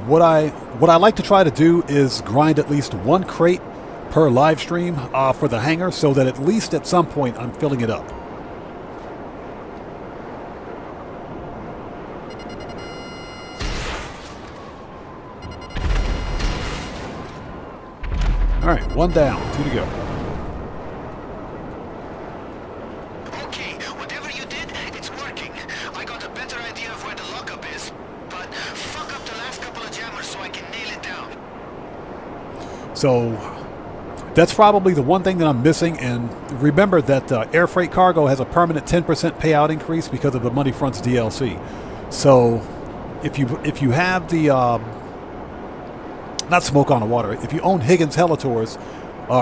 Speaker 1: what I like to try to do is grind at least one crate per live stream for the hanger, so that at least at some point I'm filling it up. All right, one down, two to go.
Speaker 3: Okay, whatever you did, it's working. I got a better idea of where the lockup is, but fuck up the last couple of jammers so I can nail it down.
Speaker 1: So that's probably the one thing that I'm missing. And remember that air freight cargo has a permanent 10% payout increase because of the Money Fronts DLC. So if you have the not Smoke on the Water, if you own Higgins Helitours,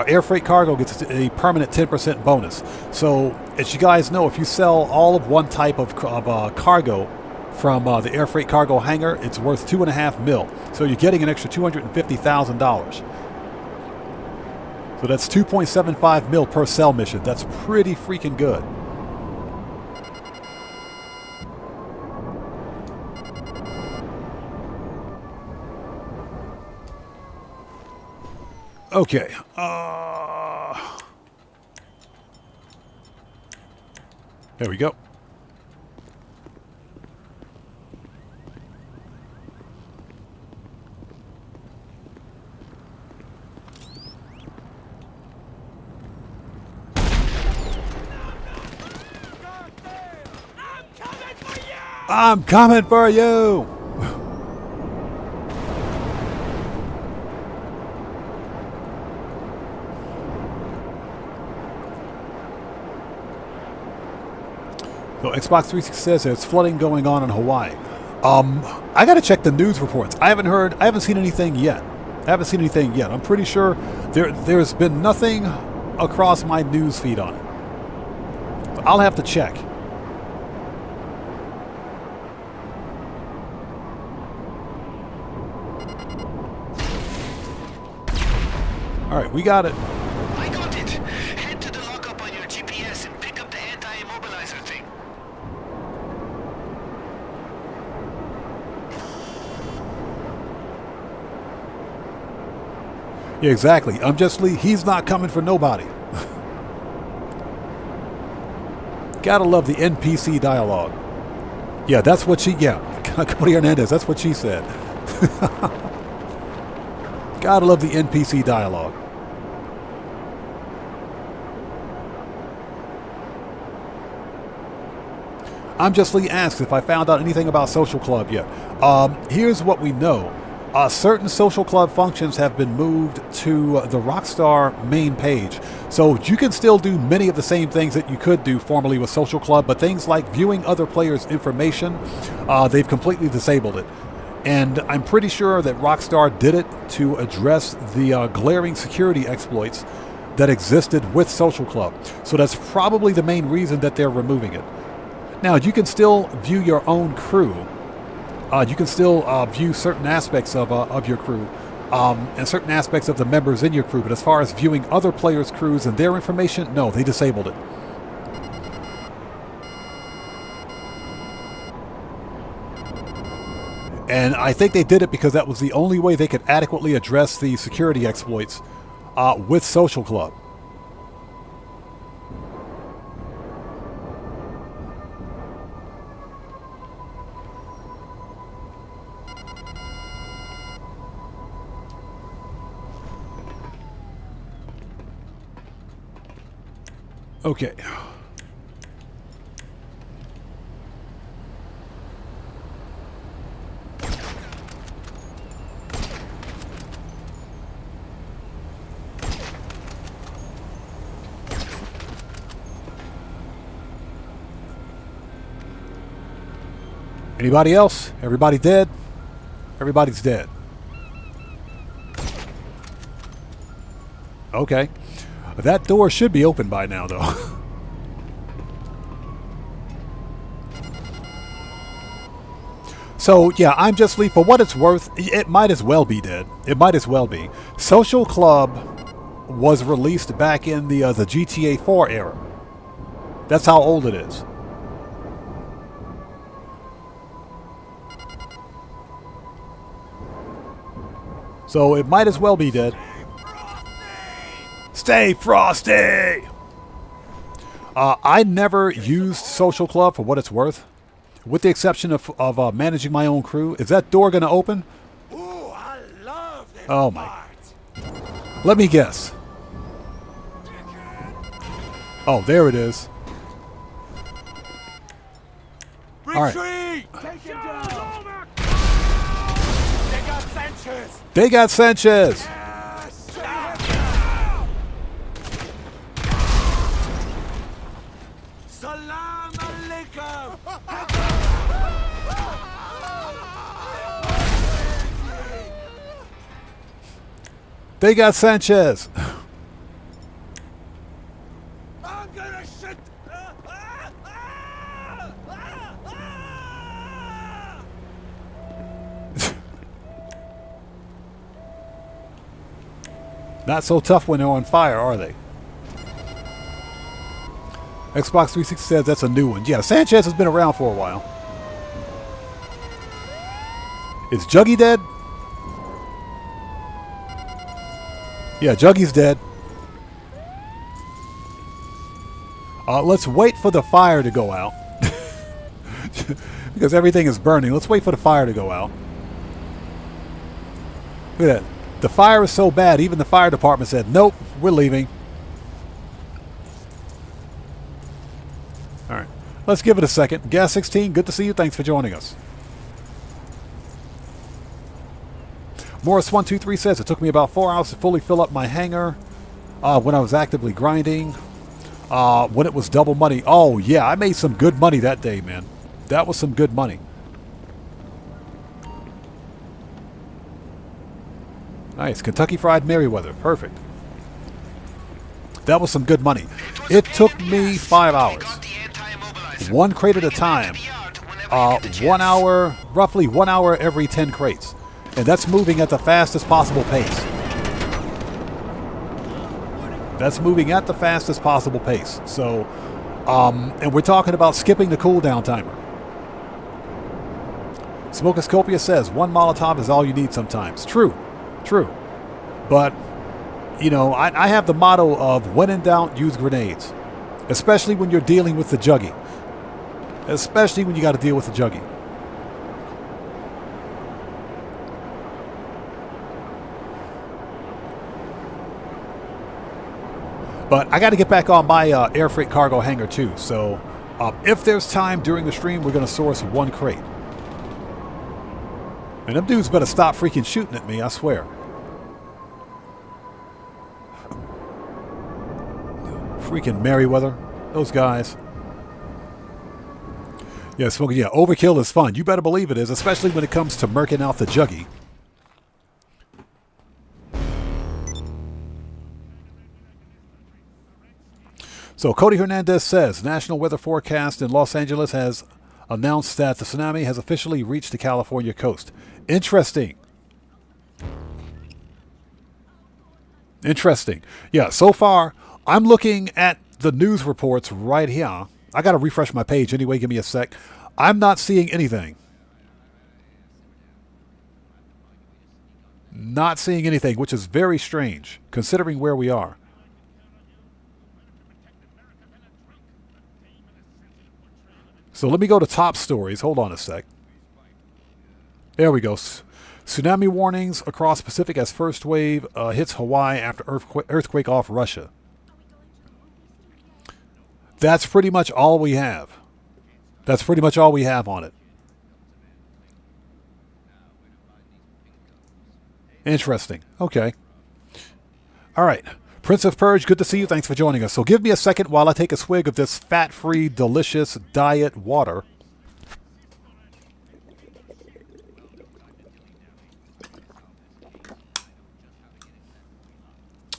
Speaker 1: air freight cargo gets a permanent 10% bonus. So as you guys know, if you sell all of one type of cargo from the air freight cargo hangar, it's worth $2.5 million. So you're getting an extra $250,000. So that's $2.75 million per sell mission. That's pretty freaking good. Okay. There we go. I'm coming for you! So Xbox 360 says there's flooding going on in Hawaii. I gotta check the news reports. I haven't seen anything yet. I'm pretty sure there's been nothing across my news feed on it. So I'll have to check. All right, we got it.
Speaker 3: I got it. Head to the lockup on your GPS and pick up the anti-immobilizer thing.
Speaker 1: Yeah, exactly. Unjust Lee, he's not coming for nobody. Gotta love the NPC dialogue. Yeah, that's what she, Cody Hernandez, that's what she said. Gotta love the NPC dialogue. Unjust Lee asks if I found out anything about Social Club yet. Here's what we know. Certain Social Club functions have been moved to the Rockstar main page. So you can still do many of the same things that you could do formerly with Social Club, but things like viewing other players' information, they've completely disabled it. And I'm pretty sure that Rockstar did it to address the glaring security exploits that existed with Social Club. So that's probably the main reason that they're removing it. Now, you can still view your own crew. You can still view certain aspects of your crew and certain aspects of the members in your crew. But as far as viewing other players' crews and their information, no, they disabled it. And I think they did it because that was the only way they could adequately address the security exploits with Social Club. Okay. Anybody else? Everybody dead? Everybody's dead. Okay. That door should be open by now, though. So, yeah, I'm just Lee. For what it's worth, it might as well be dead. It might as well be. Social Club was released back in the GTA 4 era. That's how old it is. So it might as well be dead. Stay frosty! I never used Social Club for what it's worth. With the exception of managing my own crew. Is that door going to open?
Speaker 10: Ooh, I love this
Speaker 1: Oh my.
Speaker 10: part.
Speaker 1: Let me guess. Oh, there it is. All right.
Speaker 10: Retreat! Take him down! They got Sanchez!
Speaker 1: They got Sanchez.
Speaker 10: Yes! Salam alaikum!
Speaker 1: They got Sanchez.
Speaker 10: I'm gonna shit!
Speaker 1: Not so tough when they're on fire, are they? Xbox 360 says that's a new one. Yeah, Sanchez has been around for a while. Is Juggy dead? Yeah, Juggy's dead. Let's wait for the fire to go out. Because everything is burning. Let's wait for the fire to go out. Look at that. The fire is so bad, even the fire department said, nope, we're leaving. All right. Let's give it a second. Gas16, good to see you. Thanks for joining us. Morris123 says, it took me about 4 hours to fully fill up my hangar when I was actively grinding. When it was double money. Oh, yeah, I made some good money that day, man. That was some good money. Nice. Kentucky Fried Merriweather. Perfect. That was some good money. It took me 5 hours. One crate at a time. 1 hour, roughly 1 hour every 10 crates. And that's moving at the fastest possible pace. That's moving at the fastest possible pace. So, and we're talking about skipping the cooldown timer. Smokoscopia says, one Molotov is all you need sometimes. True. True. But, you know, I have the motto of when in doubt, use grenades. Especially when you're dealing with the Juggy. Especially when you got to deal with the Juggy. But I got to get back on my air freight cargo hangar too. So if there's time during the stream, we're going to source one crate. And them dudes better stop freaking shooting at me, I swear. Freaking Merriweather. Those guys. Yeah, smoking. Yeah, overkill is fun. You better believe it is, especially when it comes to murking out the Juggy. So Cody Hernandez says, National Weather Forecast in Los Angeles has announced that the tsunami has officially reached the California coast. Interesting. Interesting. Yeah, so far, I'm looking at the news reports right here. I got to refresh my page anyway. Give me a sec. I'm not seeing anything. Not seeing anything, which is very strange, considering where we are. So let me go to top stories. Hold on a sec. There we go. Tsunami warnings across Pacific as first wave hits Hawaii after earthquake off Russia. That's pretty much all we have. That's pretty much all we have on it. Interesting. Okay. All right. Prince of Purge, good to see you. Thanks for joining us. So give me a second while I take a swig of this fat-free, delicious diet water.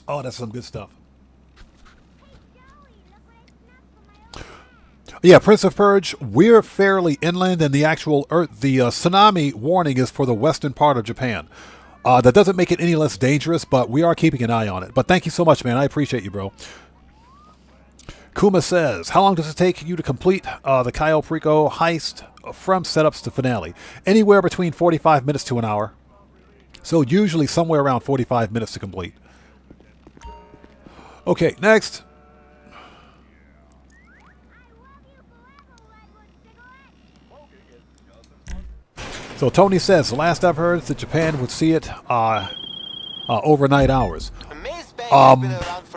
Speaker 1: Oh, that's some good stuff. Yeah, Prince of Purge, we're fairly inland, and the actual the tsunami warning is for the western part of Japan. That doesn't make it any less dangerous, but we are keeping an eye on it. But thank you so much, man. I appreciate you, bro. Kuma says, how long does it take you to complete the Cayo Perico heist from setups to finale? Anywhere between 45 minutes to an hour. So usually somewhere around 45 minutes to complete. Okay, next. So Tony says, the last I've heard is that Japan would see it overnight hours.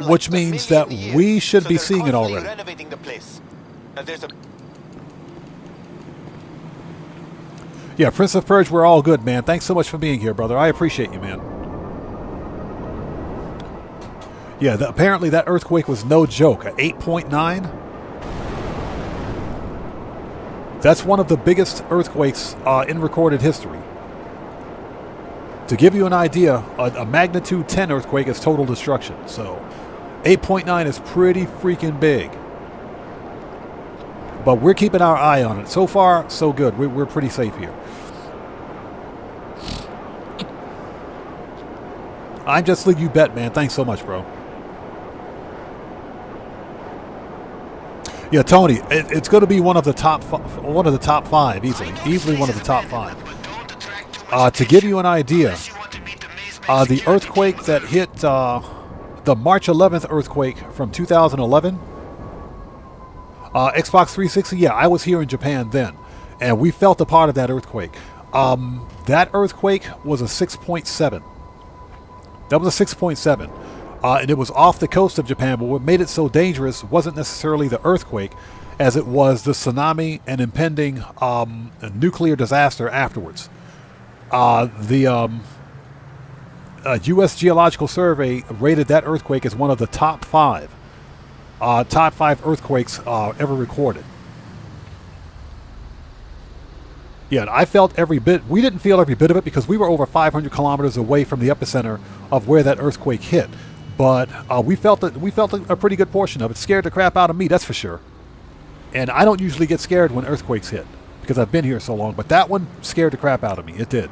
Speaker 1: Which means that we should be seeing it already. Yeah, Prince of Purge, we're all good, man. Thanks so much for being here, brother. I appreciate you, man. Yeah, apparently that earthquake was no joke. At 8.9? That's one of the biggest earthquakes in recorded history. To give you an idea, a magnitude 10 earthquake is total destruction. So 8.9 is pretty freaking big. But we're keeping our eye on it. So far, so good. We're pretty safe here. I'm just leave you bet, man. Thanks so much, bro. Yeah, Tony, it's going to be one of the top five easily one of the top five. To give you an idea, the earthquake that hit the March 11th earthquake from 2011, Xbox 360. Yeah, I was here in Japan then, and we felt a part of that earthquake. That earthquake was a 6.7. That was a 6.7. And it was off the coast of Japan, but what made it so dangerous wasn't necessarily the earthquake, as it was the tsunami and impending nuclear disaster afterwards. The U.S. Geological Survey rated that earthquake as one of the top five earthquakes ever recorded. Yeah, and I felt every bit. We didn't feel every bit of it because we were over 500 kilometers away from the epicenter of where that earthquake hit. But we felt a pretty good portion of it. Scared the crap out of me, that's for sure. And I don't usually get scared when earthquakes hit because I've been here so long. But that one scared the crap out of me. It did.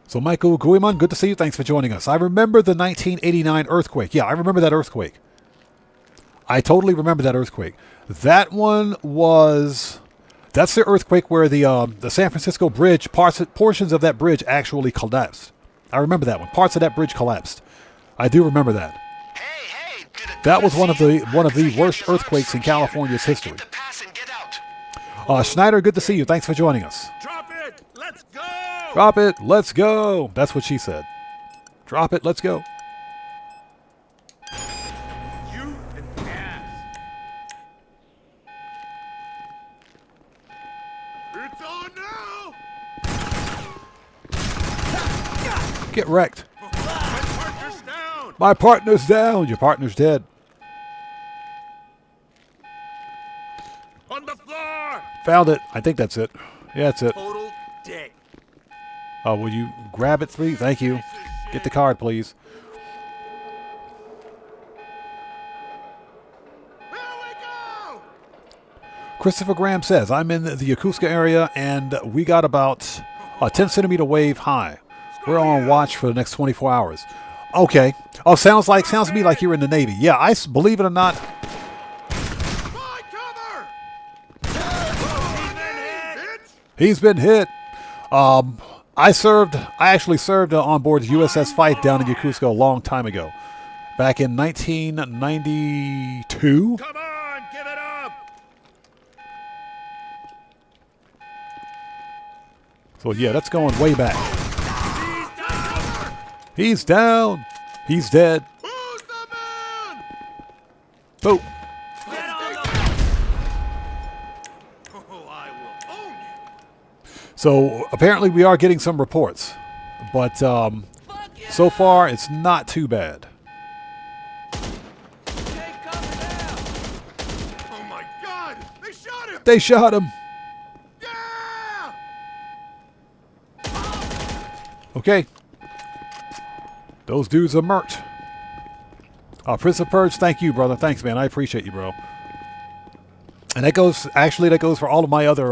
Speaker 1: So Michael Guiman, good to see you. Thanks for joining us. I remember the 1989 earthquake. Yeah, I remember that earthquake. I totally remember that earthquake. That one was... That's the earthquake where the San Francisco bridge, portions of that bridge actually collapsed. I remember that one. Parts of that bridge collapsed. I do remember that. That was one of the worst earthquakes in California's history. Schneider, good to see you. Thanks for joining us.
Speaker 10: Drop it! Let's go!
Speaker 1: Drop it, let's go. That's what she said. Drop it, let's go.
Speaker 10: You and ass. It's on now!
Speaker 1: Get wrecked.
Speaker 10: My partner's down!
Speaker 1: My partner's down. Your partner's dead.
Speaker 10: On the floor!
Speaker 1: Found it. I think that's it. Yeah, that's it.
Speaker 10: Total day.
Speaker 1: Will you grab it, 3? Thank you. Get the card, please.
Speaker 10: Here we go!
Speaker 1: Christopher Graham says, I'm in the Yokosuka area and we got about a 10 centimeter wave high. We're on watch for the next 24 hours. Okay. Oh, sounds to me like you're in the Navy. Yeah, believe it or not. He's been hit. I actually served on board USS Fife down in Yokosuka a long time ago. Back in 1992.
Speaker 10: Come on, give it up!
Speaker 1: So yeah, that's going way back. He's down. He's dead.
Speaker 10: Who's the man?
Speaker 1: Boom.
Speaker 10: Oh, I will own you.
Speaker 1: So apparently we are getting some reports, but so far it's not too bad.
Speaker 10: Oh my God! They shot him!
Speaker 1: They shot him.
Speaker 10: Yeah!
Speaker 1: Okay. Those dudes are murked. Prince of Purge, thank you, brother. Thanks, man. I appreciate you, bro. And that goes for all of my other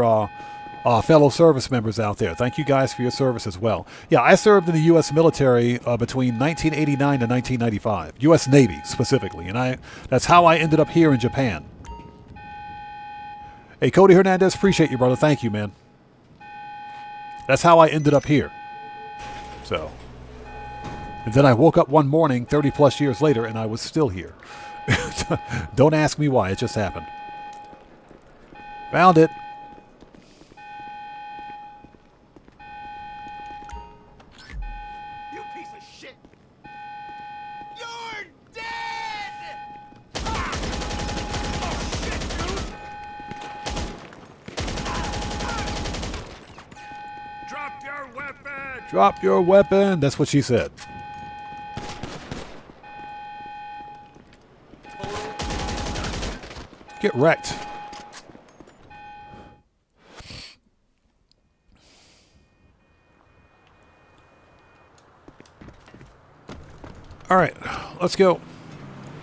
Speaker 1: fellow service members out there. Thank you guys for your service as well. Yeah, I served in the U.S. military between 1989 and 1995. U.S. Navy, specifically. And that's how I ended up here in Japan. Hey, Cody Hernandez, appreciate you, brother. Thank you, man. That's how I ended up here. So. And then I woke up one morning 30 plus years later and I was still here. Don't ask me why. It just happened. Found it.
Speaker 10: You piece of shit! You're dead! Ah! Oh shit, dude! Drop your weapon!
Speaker 1: Drop your weapon. That's what she said. Get wrecked. All right, let's go.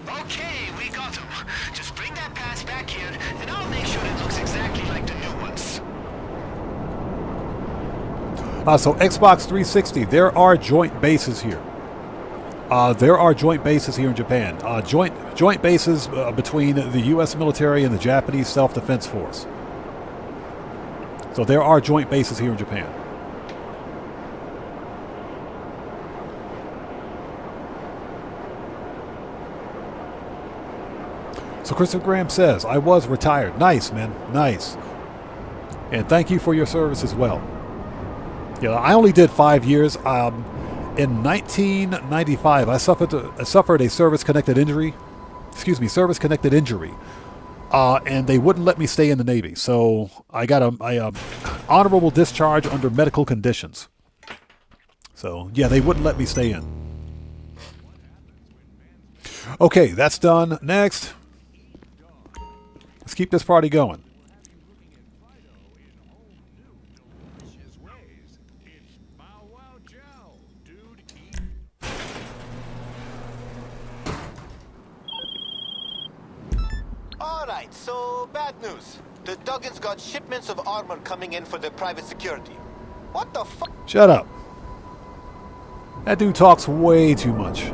Speaker 3: Okay, we got him. Just bring that pass back here, and I'll make sure it looks exactly like the new ones.
Speaker 1: So Xbox 360, there are joint bases here. There are joint bases here in Japan. Joint bases between the U.S. military and the Japanese Self-Defense Force. So there are joint bases here in Japan. So Christopher Graham says, I was retired. Nice, man. Nice. And thank you for your service as well. Yeah, I only did 5 years. In 1995, I suffered a service-connected injury. Service-connected injury. And they wouldn't let me stay in the Navy. So I got a honorable discharge under medical conditions. So, yeah, they wouldn't let me stay in. Okay, that's done. Next. Let's keep this party going.
Speaker 7: Alright, so bad news. The Duggins got shipments of armor coming in for their private security. What the fuck?
Speaker 1: Shut up. That dude talks way too much.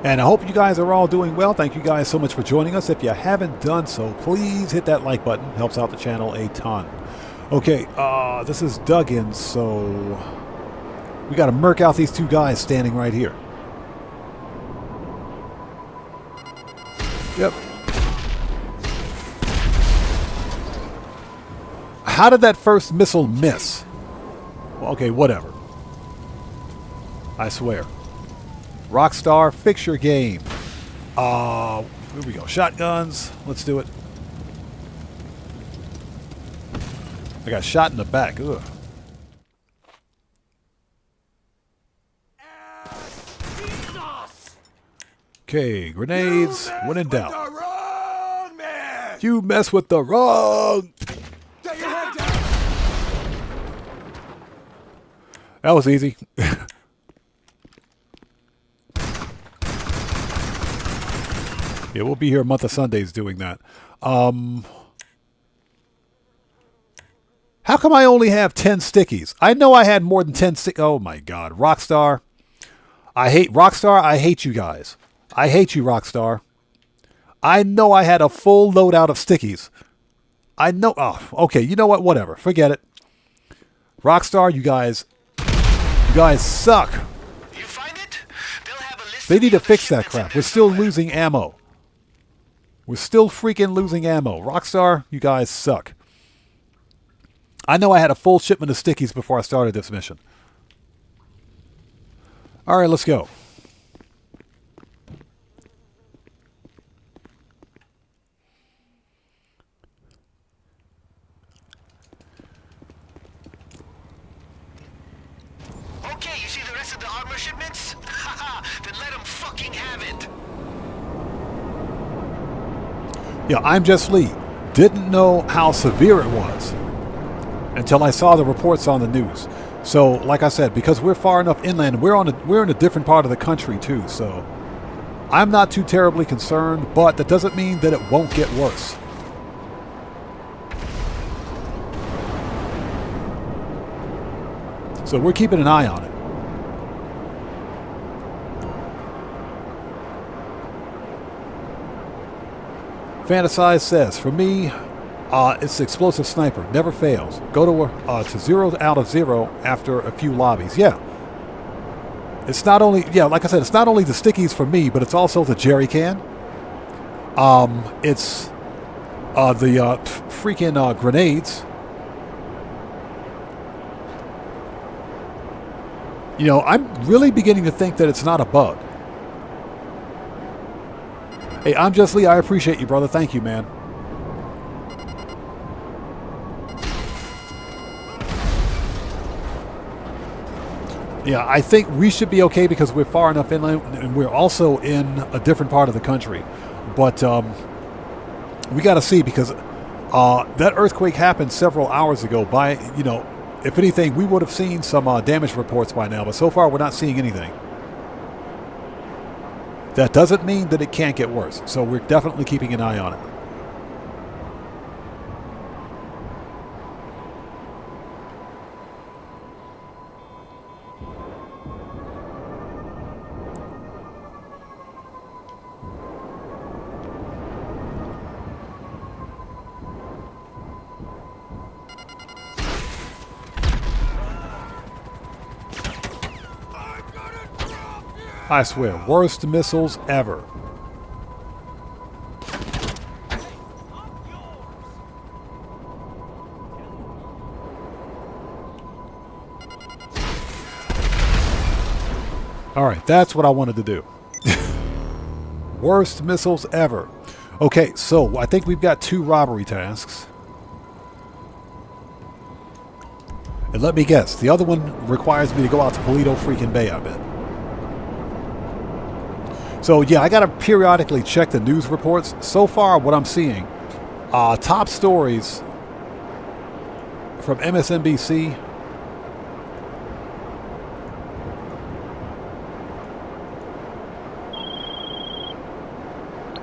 Speaker 1: And I hope you guys are all doing well. Thank you guys so much for joining us. If you haven't done so, please hit that like button. Helps out the channel a ton. Okay, this is Duggins, so we got to murk out these two guys standing right here. Yep. How did that first missile miss? Well, okay, whatever. I swear. Rockstar, fix your game. Here we go. Shotguns. Let's do it. I got shot in the back. Ugh. Okay, grenades. When in doubt. You mess with the wrong.
Speaker 10: Get your head down.
Speaker 1: That was easy. Yeah, we'll be here a month of Sundays doing that. How come I only have 10 stickies? I know I had more than 10 stick. Oh my God, Rockstar. I hate Rockstar. I hate you guys. I hate you, Rockstar. I know I had a full loadout of stickies. I know. Oh, okay. You know what? Whatever. Forget it. Rockstar, you guys suck.
Speaker 3: You find it? They'll have a list
Speaker 1: They need to
Speaker 3: of the
Speaker 1: fix that
Speaker 3: shipments
Speaker 1: crap.
Speaker 3: in
Speaker 1: We're
Speaker 3: there
Speaker 1: still
Speaker 3: somewhere.
Speaker 1: losing ammo. We're still freaking losing ammo. Rockstar, you guys suck. I know I had a full shipment of stickies before I started this mission. All right, let's go.
Speaker 3: Okay, you see the rest of the armor shipments? Haha, then let them fucking have it.
Speaker 1: Yeah, I'm Just Lee. Didn't know how severe it was until I saw the reports on the news. So, like I said, because we're far enough inland, we're in a different part of the country too. So, I'm not too terribly concerned, but that doesn't mean that it won't get worse. So we're keeping an eye on it. Fantasize says, for me, it's the explosive sniper. Never fails. Go to 0 out of 0 after a few lobbies. Yeah. It's not only, like I said, it's not only the stickies for me, but it's also the jerry can. It's the freaking grenades. You know, I'm really beginning to think that it's not a bug. Hey, I'm Just Lee. I appreciate you, brother. Thank you, man. Yeah, I think we should be okay because we're far enough inland and we're also in a different part of the country. But we got to see because that earthquake happened several hours ago. If anything, we would have seen some damage reports by now. But so far, we're not seeing anything. That doesn't mean that it can't get worse. So we're definitely keeping an eye on it. I swear, worst missiles ever. All right, that's what I wanted to do. Worst missiles ever. Okay, so I think we've got 2 robbery tasks. And let me guess, the other one requires me to go out to Paleto freaking Bay, I bet. So yeah, I gotta periodically check the news reports. So far, what I'm seeing, top stories from MSNBC.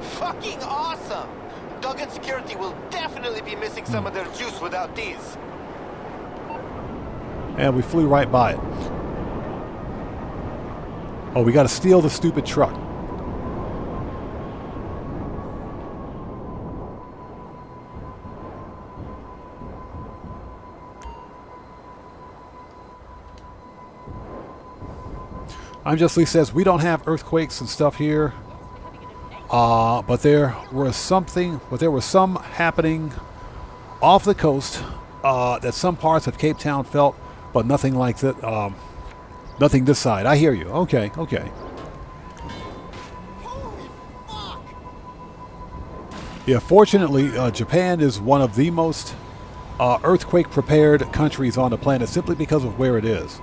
Speaker 7: Fucking awesome! Duggan Security will definitely be missing some of their juice without these.
Speaker 1: And we flew right by it. Oh, we gotta steal the stupid truck. I'm Just Lee says we don't have earthquakes and stuff here, but there was some happening off the coast that some parts of Cape Town felt, but nothing like that. Nothing this side. I hear you. Okay. Yeah, fortunately, Japan is one of the most earthquake-prepared countries on the planet simply because of where it is.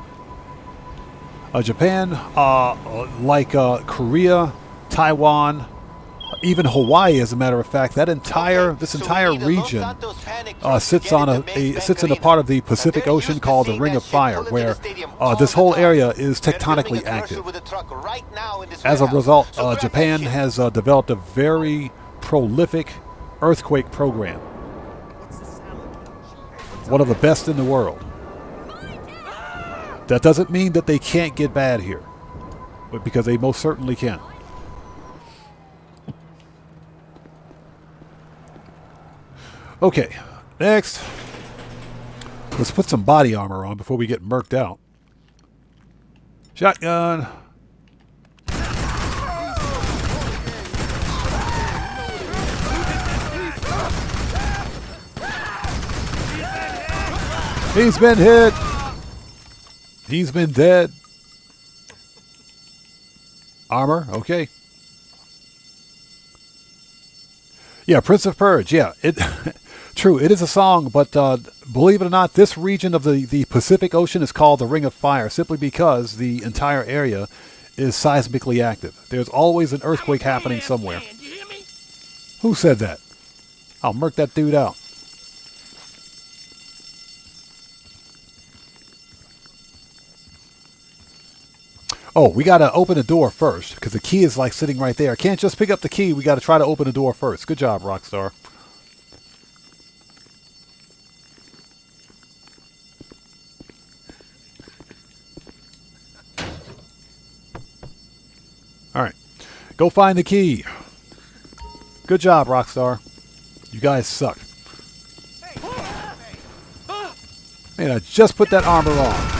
Speaker 1: Japan, like Korea, Taiwan, even Hawaii, as a matter of fact, this entire region sits in a part of the Pacific Ocean called the Ring of Fire, where this whole area is tectonically active. As a result, Japan has developed a very prolific earthquake program, one of the best in the world. That doesn't mean that they can't get bad here, but because they most certainly can. Okay, next, let's put some body armor on before we get murked out. Shotgun. He's been hit. He's been dead. Armor, okay. Yeah, Prince of Purge, yeah. True, it is a song, but believe it or not, this region of the Pacific Ocean is called the Ring of Fire simply because the entire area is seismically active. There's always an earthquake happening somewhere. Who said that? I'll murk that dude out. Oh, we got to open the door first because the key is like sitting right there. Can't just pick up the key. We got to try to open the door first. Good job, Rockstar. All right. Go find the key. Good job, Rockstar. You guys suck. Man, I just put that armor on.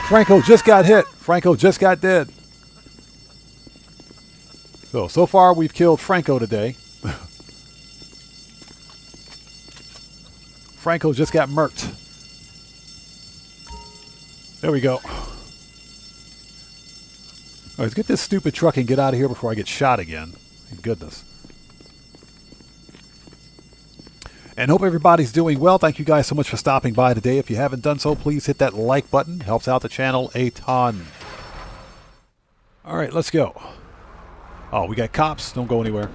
Speaker 1: Franco just got hit. Franco just got dead. So far we've killed Franco today. Franco just got murked. There we go. All right, let's get this stupid truck and get out of here before I get shot again. Thank goodness. And hope everybody's doing well. Thank you guys so much for stopping by today. If you haven't done so, please hit that like button. Helps out the channel a ton. All right, let's go. Oh, we got cops. Don't go anywhere.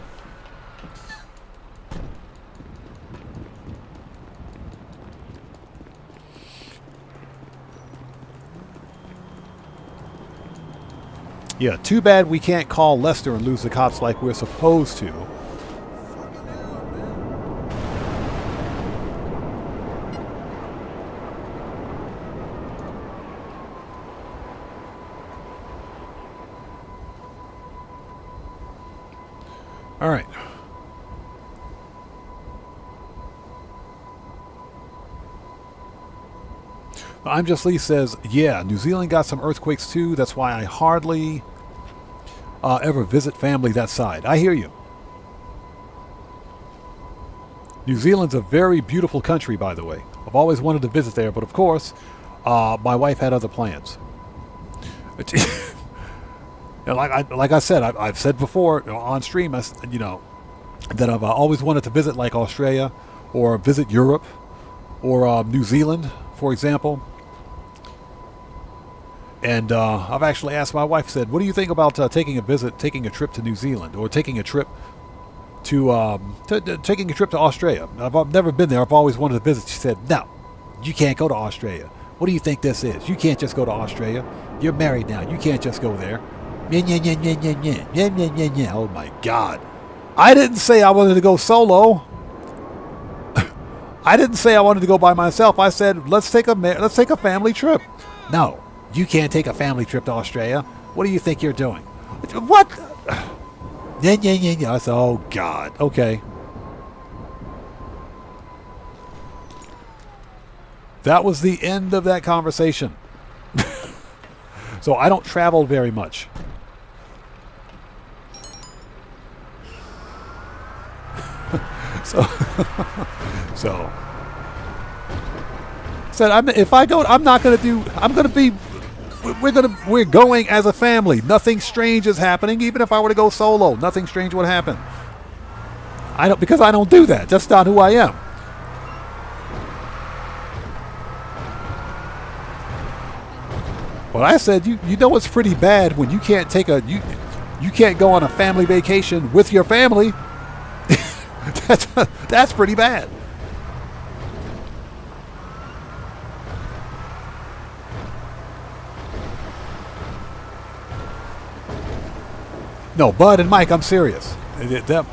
Speaker 1: Yeah, too bad we can't call Lester and lose the cops like we're supposed to. All right. I'm Just Lee says, yeah, New Zealand got some earthquakes too. That's why I hardly ever visit family that side. I hear you. New Zealand's a very beautiful country, by the way. I've always wanted to visit there, but of course, my wife had other plans. Like I said, I've said before on stream, that I've always wanted to visit like Australia or visit Europe or New Zealand, for example. And I've actually asked my wife, said, what do you think about taking a trip to New Zealand or taking a trip to Australia? I've never been there. I've always wanted to visit. She said, no, you can't go to Australia. What do you think this is? You can't just go to Australia. You're married now. You can't just go there. Oh my God. I didn't say I wanted to go solo. I didn't say I wanted to go by myself. I said, let's take a family trip. No, you can't take a family trip to Australia. What do you think you're doing? What? I said, oh God. Okay. That was the end of that conversation. So I don't travel very much. So said, if I go, I'm not going to do. I'm going to be. We're going as a family. Nothing strange is happening. Even if I were to go solo, nothing strange would happen. Because I don't do that. That's not who I am. But I said, you know, it's pretty bad when you can't take a You can't go on a family vacation with your family. That's pretty bad. No, Bud and Mike, I'm serious. That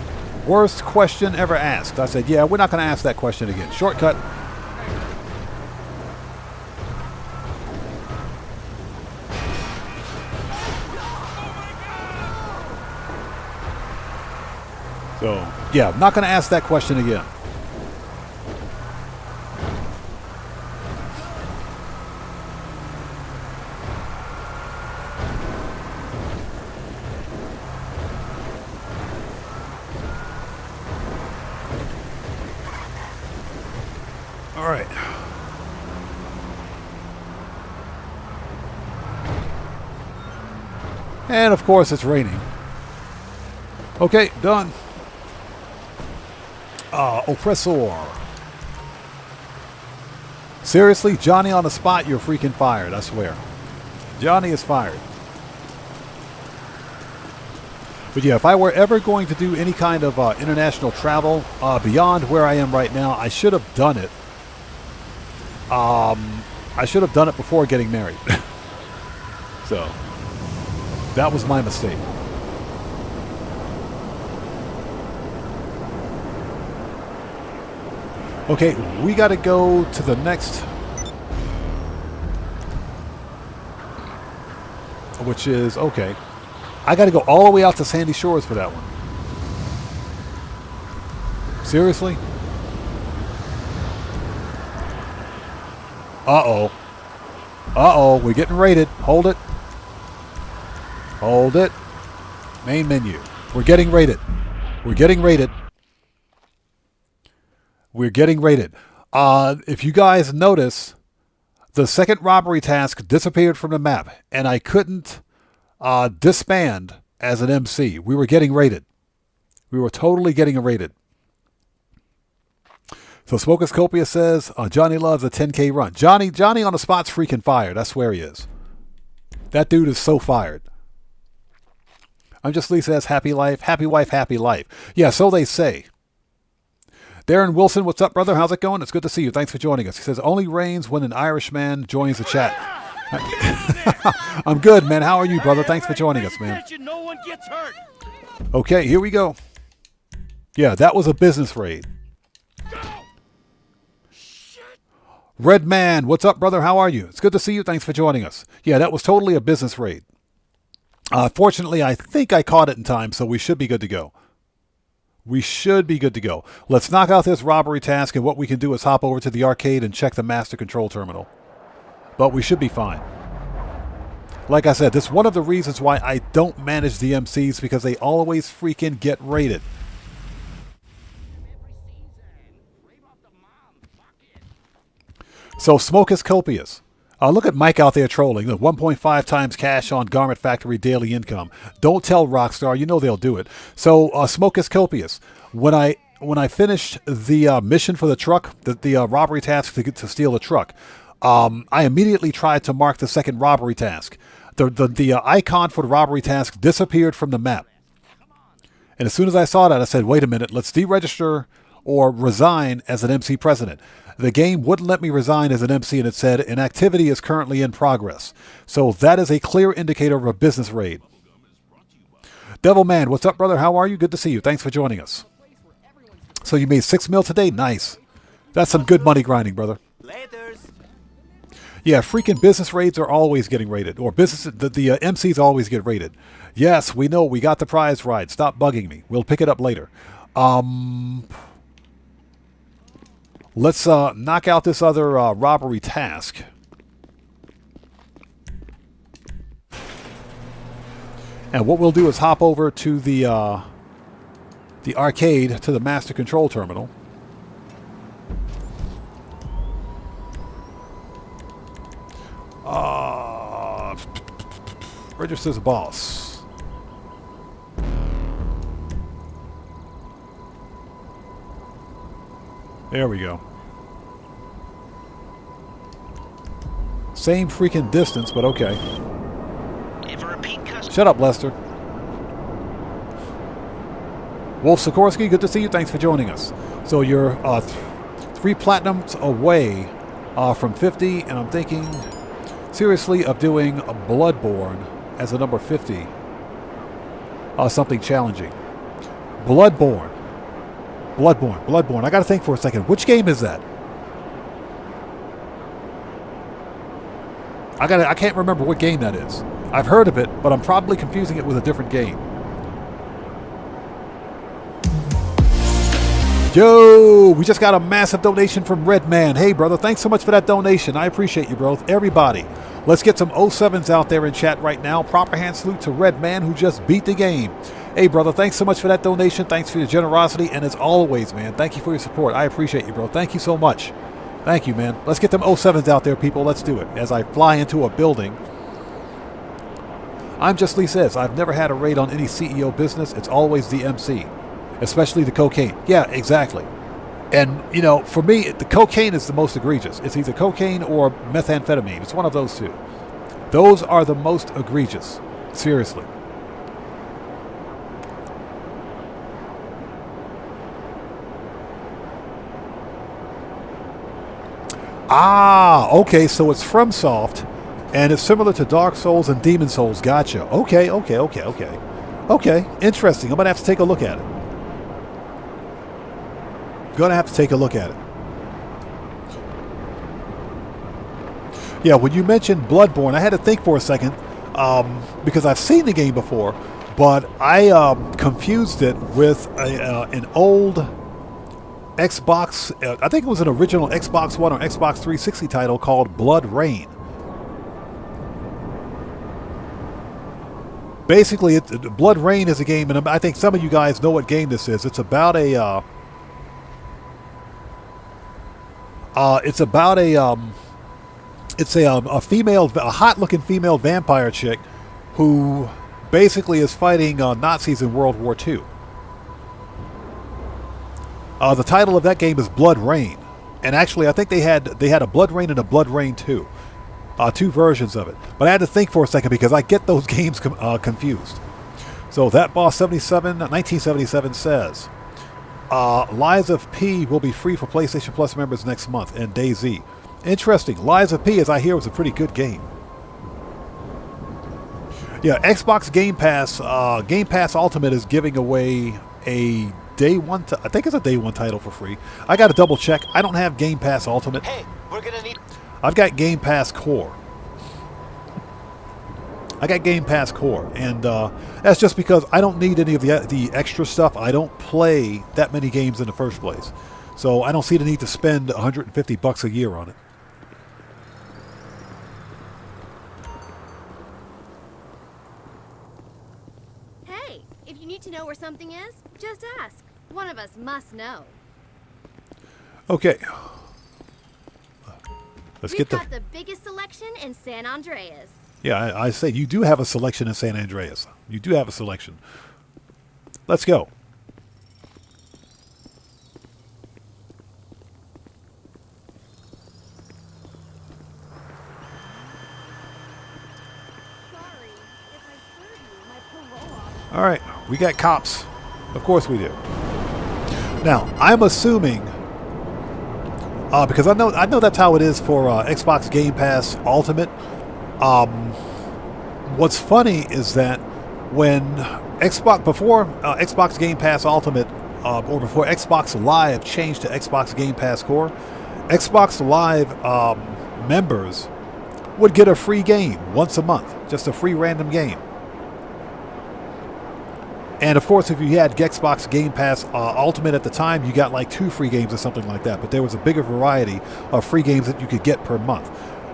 Speaker 1: worst question ever asked. I said, yeah, we're not going to ask that question again. Shortcut. So, yeah, I'm not going to ask that question again. All right. And, of course, it's raining. Okay, done. Oppressor. Seriously, Johnny on the spot, you're freaking fired, I swear. Johnny is fired. But yeah, if I were ever going to do any kind of international travel beyond where I am right now, I should have done it. I should have done it before getting married. So, that was my mistake. Okay, we got to go to the next, which is, okay, I got to go all the way out to Sandy Shores for that one. Seriously? Uh-oh. Uh-oh, we're getting raided. Hold it. Hold it. Main menu. We're getting raided. We're getting raided. We're getting raided. If you guys notice, the second robbery task disappeared from the map, and I couldn't disband as an MC. We were getting raided. We were totally getting raided. So Smokoscopia says, Johnny loves a 10K run. Johnny on the spot's freaking fired. I swear he is. That dude is so fired. I'm just Lee says, happy life, happy wife, happy life. Yeah, so they say. Darren Wilson, what's up, brother? How's it going? It's good to see you. Thanks for joining us. He says, only rains when an Irishman joins the chat. I'm good, man. How are you, brother? Thanks for joining us, man. Okay, here we go. Yeah, that was a business raid. Red Man, what's up, brother? How are you? It's good to see you. Thanks for joining us. Yeah, that was totally a business raid. Fortunately, I think I caught it in time, so we should be good to go. We should be good to go. Let's knock out this robbery task, and what we can do is hop over to the arcade and check the master control terminal. But we should be fine. Like I said, this is one of the reasons why I don't manage the MCs, because they always freaking get raided. So Smoke is copious. Look at Mike out there trolling. The 1.5 times cash on Garment Factory daily income. Don't tell Rockstar. You know they'll do it. So Smoke is copious. When I finished the mission for the truck, the robbery task to steal the truck, I immediately tried to mark the second robbery task. The icon for the robbery task disappeared from the map. And as soon as I saw that, I said, wait a minute, let's deregister or resign as an MC president. The game wouldn't let me resign as an MC, and it said an activity is currently in progress. So that is a clear indicator of a business raid. Devilman, what's up, brother? How are you? Good to see you. Thanks for joining us. So you made $6 million today? Nice. That's some good money grinding, brother.
Speaker 6: Laters.
Speaker 1: Yeah, freaking business raids are always getting raided. Or the MCs always get raided. Yes, we know. We got the prize ride. Stop bugging me. We'll pick it up later. Let's knock out this other robbery task. And what we'll do is hop over to the arcade, to the master control terminal. Registers boss. There we go. Same freaking distance, but okay.
Speaker 2: If a repeat customer...
Speaker 1: Shut up, Lester. Wolf Sikorsky, good to see you. Thanks for joining us. So you're 3 platinums away from 50, and I'm thinking seriously of doing a Bloodborne as a number 50. Something challenging. Bloodborne. I got to think for a second. Which game is that? I can't remember what game that is. I've heard of it, but I'm probably confusing it with a different game. Yo, we just got a massive donation from Redman. Hey, brother, thanks so much for that donation. I appreciate you, bro. Everybody, let's get some 07s out there in chat right now. Proper hand salute to Redman, who just beat the game. Hey, brother, thanks so much for that donation. Thanks for your generosity. And as always, man, thank you for your support. I appreciate you, bro. Thank you so much. Thank you, man. Let's get them 07s out there, people. Let's do it. As I fly into a building. I'm Just Lee Says, I've never had a raid on any CEO business. It's always the MC, especially the cocaine. Yeah, exactly. And, you know, for me, the cocaine is the most egregious. It's either cocaine or methamphetamine. It's one of those two. Those are the most egregious. Seriously. Ah, okay, so it's FromSoft, and it's similar to Dark Souls and Demon Souls. Gotcha. Okay. Okay, interesting. I'm going to have to take a look at it. Yeah, when you mentioned Bloodborne, I had to think for a second, because I've seen the game before, but I confused it with an old Xbox, I think it was an original Xbox One or Xbox 360 title called Blood Rain. Basically, Blood Rain is a game, and I think some of you guys know what game this is. It's about a a hot-looking female vampire chick who basically is fighting Nazis in World War II. The title of that game is Blood Rain, and actually I think they had a Blood Rain and a Blood Rain 2, 2 versions of it. But I had to think for a second because I get those games confused. So that boss 1977 says, Lies of P will be free for PlayStation Plus members next month, and DayZ. Interesting. Lies of P, as I hear, was a pretty good game. Yeah, Xbox Game Pass Ultimate is giving away a day one. I think it's a day one title for free. I got to double check. I don't have Game Pass Ultimate.
Speaker 7: Hey, we're gonna need.
Speaker 1: I've got Game Pass Core. And that's just because I don't need any of the extra stuff. I don't play that many games in the first place, so I don't see the need to spend $150 a year on it.
Speaker 8: Hey, if you need to know where something is, just ask. One of us must know.
Speaker 1: Okay.
Speaker 8: We've got the biggest selection in San Andreas.
Speaker 1: Yeah, I say you do have a selection in San Andreas. You do have a selection. Let's go.
Speaker 8: Sorry, if I serve you my parole officer.
Speaker 1: All right, we got cops. Of course we do. Now, I'm assuming, because I know that's how it is for Xbox Game Pass Ultimate. What's funny is that when before Xbox Game Pass Ultimate, or before Xbox Live changed to Xbox Game Pass Core, Xbox Live members would get a free game once a month, just a free random game. And of course, if you had Xbox Game Pass Ultimate at the time, you got like 2 free games or something like that. But there was a bigger variety of free games that you could get per month.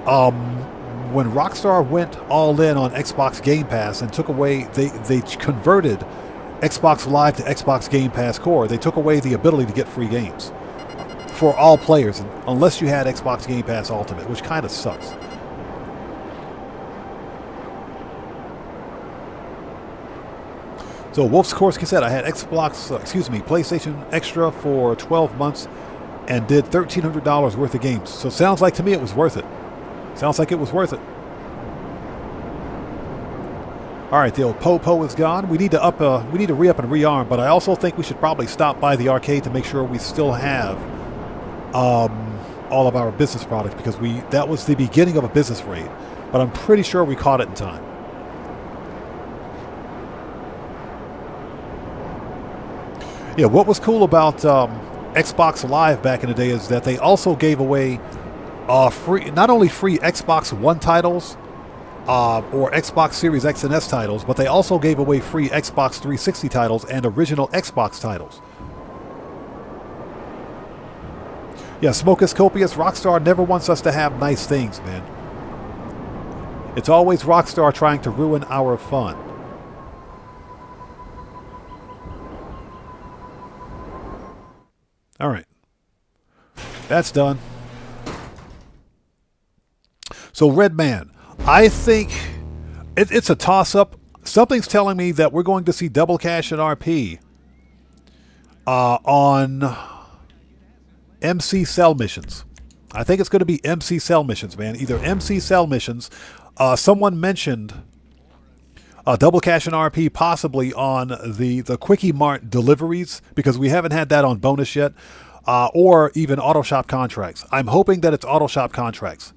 Speaker 1: When Rockstar went all in on Xbox Game Pass and took away, they converted Xbox Live to Xbox Game Pass Core. They took away the ability to get free games for all players, unless you had Xbox Game Pass Ultimate, which kind of sucks. So Wolf Sikorsky said, I had PlayStation Extra for 12 months and did $1,300 worth of games. So sounds like to me it was worth it. Sounds like it was worth it. All right, the old po is gone. We need to we need to re-up and rearm, but I also think we should probably stop by the arcade to make sure we still have all of our business products, because that was the beginning of a business raid, but I'm pretty sure we caught it in time. Yeah, what was cool about Xbox Live back in the day is that they also gave away not only free Xbox One titles or Xbox Series X and S titles, but they also gave away free Xbox 360 titles and original Xbox titles. Yeah, Smoke is copious. Rockstar never wants us to have nice things, man. It's always Rockstar trying to ruin our fun. All right. That's done. So, Red Man, I think it's a toss-up. Something's telling me that we're going to see double cash and RP on MC cell missions. I think it's going to be MC cell missions, man. Either MC cell missions. Someone mentioned double cash and RP possibly on the Quickie Mart deliveries, because we haven't had that on bonus yet, or even auto shop contracts. I'm hoping that it's auto shop contracts.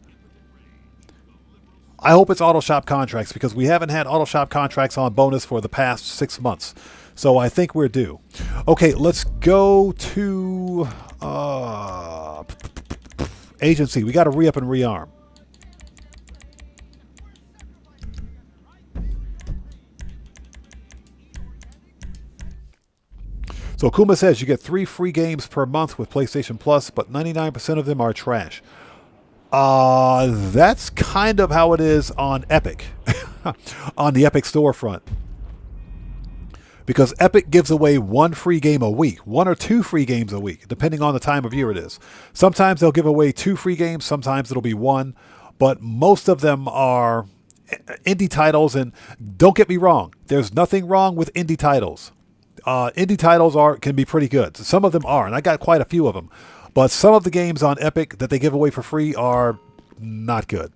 Speaker 1: I hope it's auto shop contracts, because we haven't had auto shop contracts on bonus for the past 6 months. So I think we're due. Okay, let's go to agency. We got to re-up and rearm. So Kuma says you get 3 free games per month with PlayStation Plus, but 99% of them are trash. That's kind of how it is on Epic, on the Epic storefront. Because Epic gives away 1 free game a week, 1 or 2 free games a week, depending on the time of year it is. Sometimes they'll give away 2 free games, sometimes it'll be 1, but most of them are indie titles. And don't get me wrong, there's nothing wrong with indie titles. Indie titles can be pretty good. Some of them are, and I got quite a few of them. But some of the games on Epic that they give away for free are not good.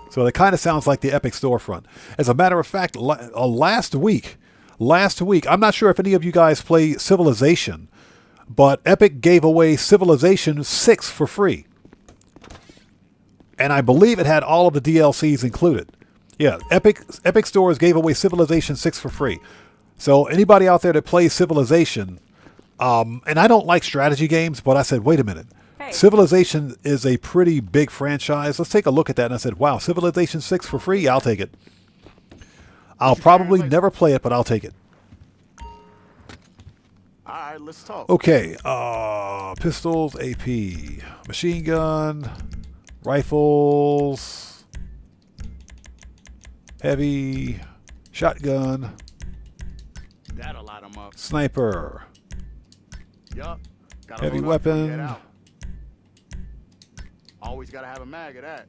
Speaker 1: So it kind of sounds like the Epic storefront. As a matter of fact, last week, I'm not sure if any of you guys play Civilization, but Epic gave away Civilization 6 for free. And I believe it had all of the DLCs included. Yeah, Epic Stores gave away Civilization 6 for free. So anybody out there that plays Civilization, and I don't like strategy games, but I said, wait a minute. Hey. Civilization is a pretty big franchise. Let's take a look at that. And I said, wow, Civilization 6 for free? I'll take it. I'll probably never play it, but I'll take it.
Speaker 9: All right, let's talk.
Speaker 1: Okay, pistols, AP, machine gun, rifles, heavy, shotgun,
Speaker 9: that'll light 'em up.
Speaker 1: Sniper,
Speaker 9: yup,
Speaker 1: heavy weapon.
Speaker 9: Always gotta have a mag of that.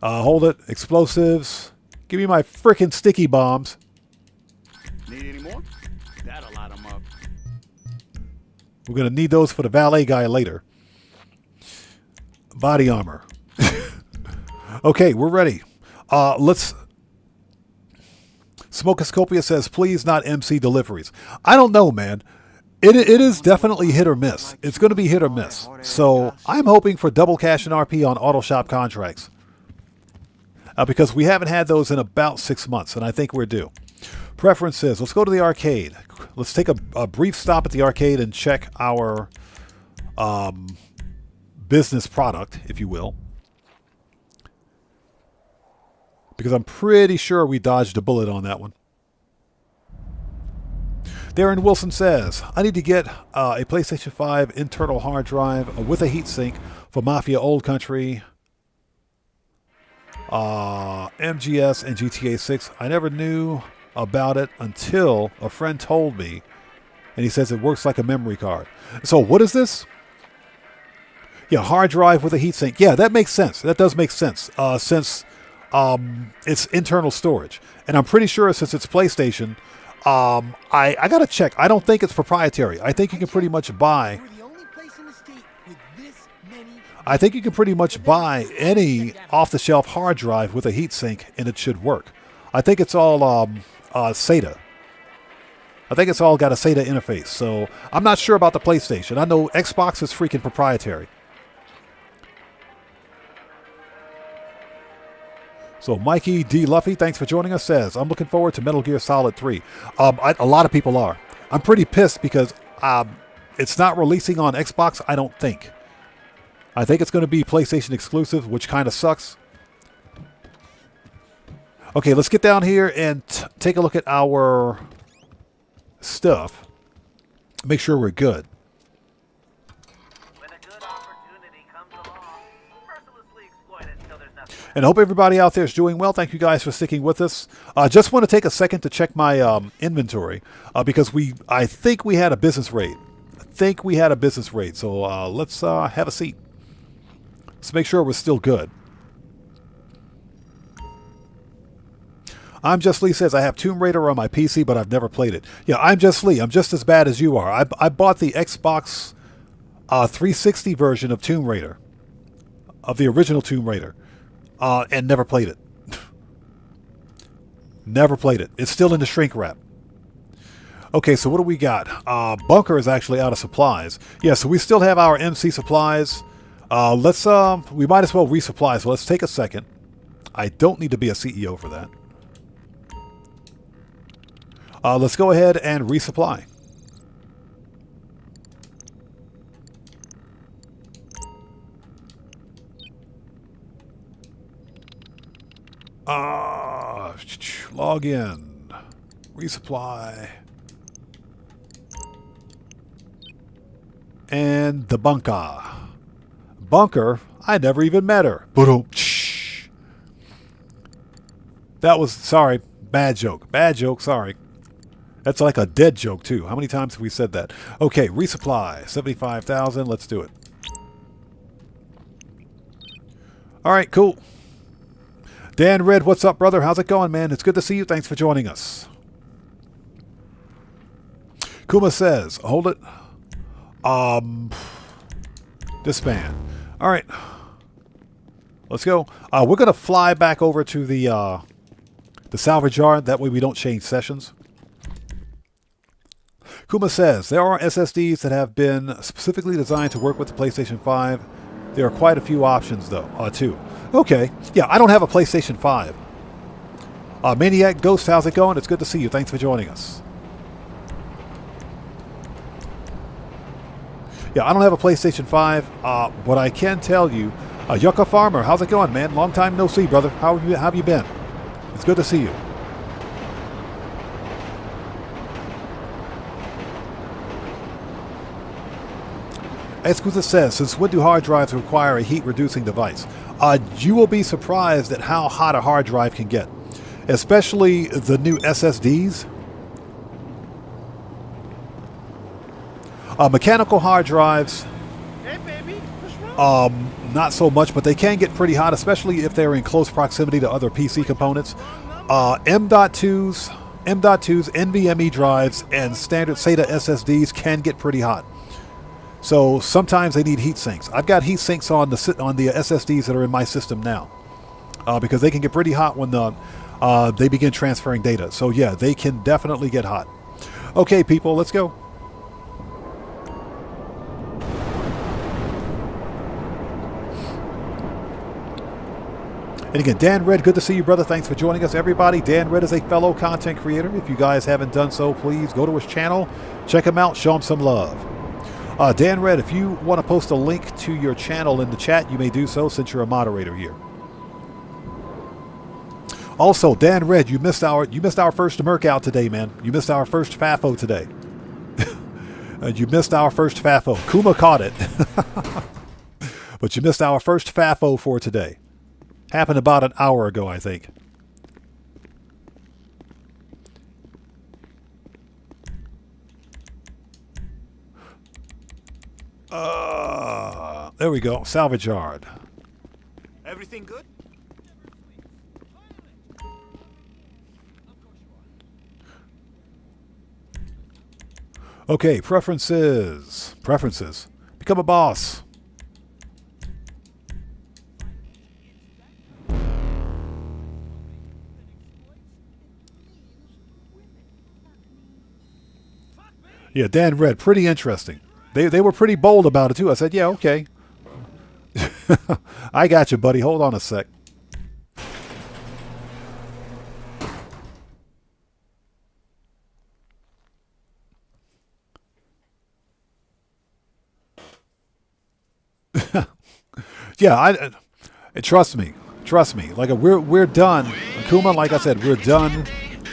Speaker 1: Hold it, explosives. Give me my frickin' sticky bombs.
Speaker 9: Need any more? That'll light 'em up.
Speaker 1: We're going to need those for the valet guy later. Body armor. Okay, we're ready. Let's... Smokoscopia says, please not MC deliveries. I don't know, man. It is definitely hit or miss. It's going to be hit or miss. So I'm hoping for double cash and RP on auto shop contracts. Because we haven't had those in about 6 months, and I think we're due. Preferences. Let's go to the arcade. Let's take a brief stop at the arcade and check our business product, if you will. Because I'm pretty sure we dodged a bullet on that one. Darren Wilson says, I need to get a PlayStation 5 internal hard drive with a heatsink for Mafia Old Country, MGS, and GTA 6. I never knew about it until a friend told me, and he says it works like a memory card. So what is this? Yeah, hard drive with a heatsink. Yeah, that makes sense. That does make sense since it's internal storage. And I'm pretty sure since it's PlayStation, I got to check. I don't think it's proprietary. I think you can pretty much buy... I think you can pretty much buy any off-the-shelf hard drive with a heatsink, and it should work. I think it's all SATA. I think it's all got a SATA interface. So I'm not sure about the PlayStation. I know Xbox is freaking proprietary. So Mikey D. Luffy, thanks for joining us, says, I'm looking forward to Metal Gear Solid 3. A lot of people are. I'm pretty pissed because it's not releasing on Xbox, I don't think. I think it's going to be PlayStation exclusive, which kind of sucks. Okay, let's get down here and take a look at our stuff. Make sure we're good. And I hope everybody out there is doing well. Thank you guys for sticking with us. Just want to take a second to check my inventory because I think we had a business raid. So let's have a seat. Let's make sure we're still good. I'm Just Lee says, I have Tomb Raider on my PC, but I've never played it. Yeah, I'm Just Lee. I'm just as bad as you are. I bought the Xbox 360 version of Tomb Raider, of the original Tomb Raider. And never played it. Never played it. It's still in the shrink wrap. Okay, so what do we got? Bunker is actually out of supplies. Yeah, so we still have our MC supplies. We might as well resupply, so let's take a second. I don't need to be a CEO for that. Let's go ahead and resupply. Log in. Resupply. And the bunker. Bunker? I never even met her. That was, sorry, bad joke. Bad joke, sorry. That's like a dead joke, too. How many times have we said that? Okay, resupply. 75,000. Let's do it. All right, cool. Dan Red, what's up, brother? How's it going, man? It's good to see you. Thanks for joining us. Kuma says, hold it. Disband. All right. Let's go. We're going to fly back over to the salvage yard. That way we don't change sessions. Kuma says, there are SSDs that have been specifically designed to work with the PlayStation 5. There are quite a few options, though, too. Okay. Yeah, I don't have a PlayStation 5. Maniac Ghost, how's it going? It's good to see you. Thanks for joining us. Yeah, I don't have a PlayStation 5, but I can tell you, Yucca Farmer, how's it going, man? Long time no see, brother. How have you been? It's good to see you. Exquisite says, since when do hard drives require a heat-reducing device? You will be surprised at how hot a hard drive can get, especially the new SSDs. Mechanical hard drives, not so much, but they can get pretty hot, especially if they're in close proximity to other PC components. M.2s, NVMe drives, and standard SATA SSDs can get pretty hot. So sometimes they need heat sinks. I've got heat sinks on the SSDs that are in my system now, because they can get pretty hot when they begin transferring data. So yeah, they can definitely get hot. Okay, people, let's go. And again, Dan Red, good to see you, brother. Thanks for joining us, everybody. Dan Red is a fellow content creator. If you guys haven't done so, please go to his channel, check him out, show him some love. Dan Red, if you want to post a link to your channel in the chat, you may do so since you're a moderator here. Also, Dan Red, you missed our first Merc out today, man. You missed our first FAFO today. You missed our first FAFO. Kuma caught it. But you missed our first FAFO for today. Happened about an hour ago, I think. There we go. Salvage yard.
Speaker 6: Everything good?
Speaker 1: Okay, preferences. Preferences. Become a boss. Yeah, Dan Red, pretty interesting. They were pretty bold about it, too. I said, yeah, okay. I got you, buddy. Hold on a sec. Yeah, trust me. Like we're done. Akuma, like I said, we're done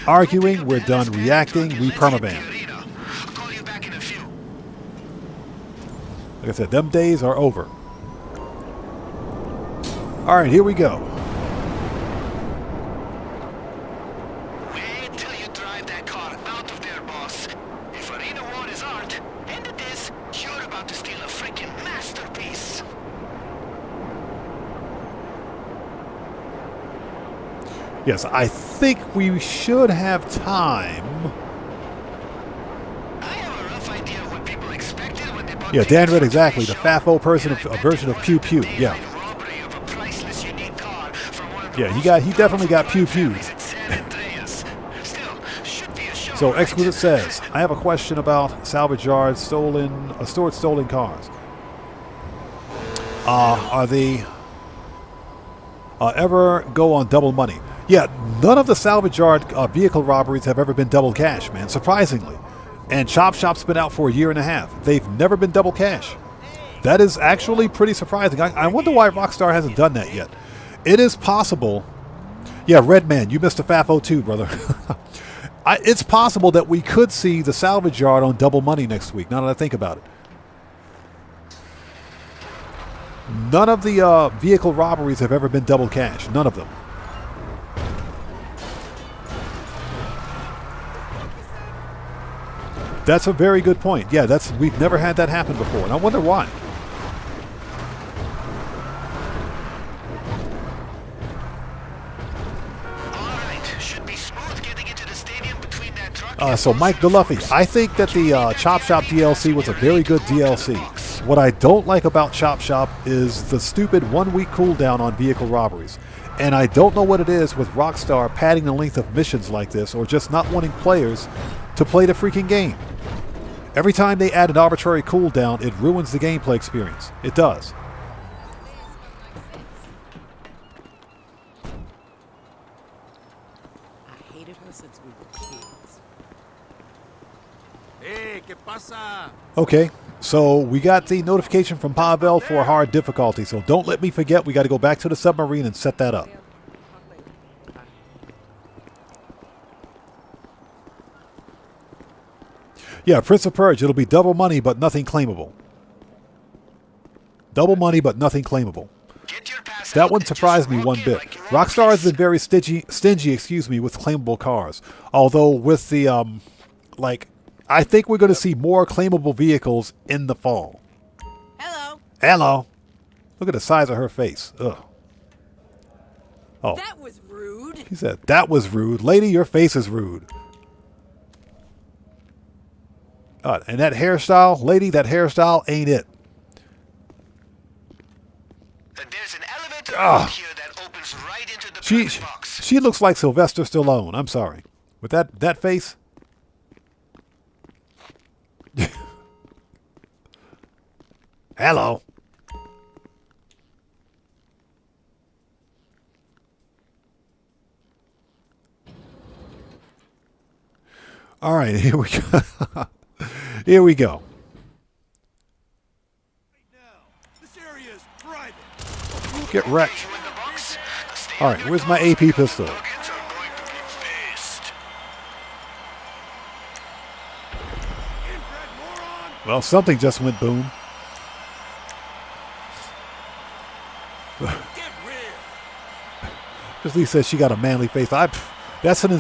Speaker 1: arguing. We're done reacting. We permaban. Like I said, them days are over. All right, here we go.
Speaker 3: Wait till you drive that car out of there, boss. If arena war is art, and it is, you're about to steal a freaking masterpiece.
Speaker 1: Yes, I think we should have time.
Speaker 3: I have a rough idea of what people expected when they bought
Speaker 1: Yeah, Dan Red, exactly. The FAFO person, a version of Pew Pew. Yeah. Yeah, he definitely got Pew Pews. So Exquisite says, I have a question about salvage yards, stored stolen cars. Are they ever go on double money? Yeah, none of the salvage yard vehicle robberies have ever been double cash, man, surprisingly. And Chop Shop's been out for a year and a half. They've never been double cash. That is actually pretty surprising. I wonder why Rockstar hasn't done that yet. It is possible. Yeah, Redman, you missed a FAFO too, brother. It's possible that we could see the salvage yard on double money next week, now that I think about it. None of the vehicle robberies have ever been double cash. None of them. That's a very good point. Yeah, we've never had that happen before, and I wonder why. So Mike DeLuffy, I think that the Chop Shop DLC was a very good DLC. What I don't like about Chop Shop is the stupid 1 week cooldown on vehicle robberies. And I don't know what it is with Rockstar padding the length of missions like this, or just not wanting players to play the freaking game. Every time they add an arbitrary cooldown, it ruins the gameplay experience. It does.
Speaker 10: I hated her since we were kids.
Speaker 9: Hey, ¿qué pasa?
Speaker 1: Okay, so we got the notification from Pavel for hard difficulty, so don't let me forget we got to go back to the submarine and set that up. Yeah, Prince of Purge, it'll be double money but nothing claimable. Double money but nothing claimable. That one surprised me one bit. Rockstar has been very stingy, with claimable cars. Although with the, I think we're going to see more claimable vehicles in the fall. Hello. Look at the size of her face. Ugh. Oh.
Speaker 10: That was rude.
Speaker 1: He said, that was rude. Lady, your face is rude. And that hairstyle, lady, that hairstyle ain't it.
Speaker 3: There's an elevator out here that opens right into the box.
Speaker 1: She looks like Sylvester Stallone. I'm sorry. With that face. Hello. All right, here we go. Here we go. Get wrecked. All right, where's my AP pistol? Well, something just went boom. Because Lee says she got a manly face. That's an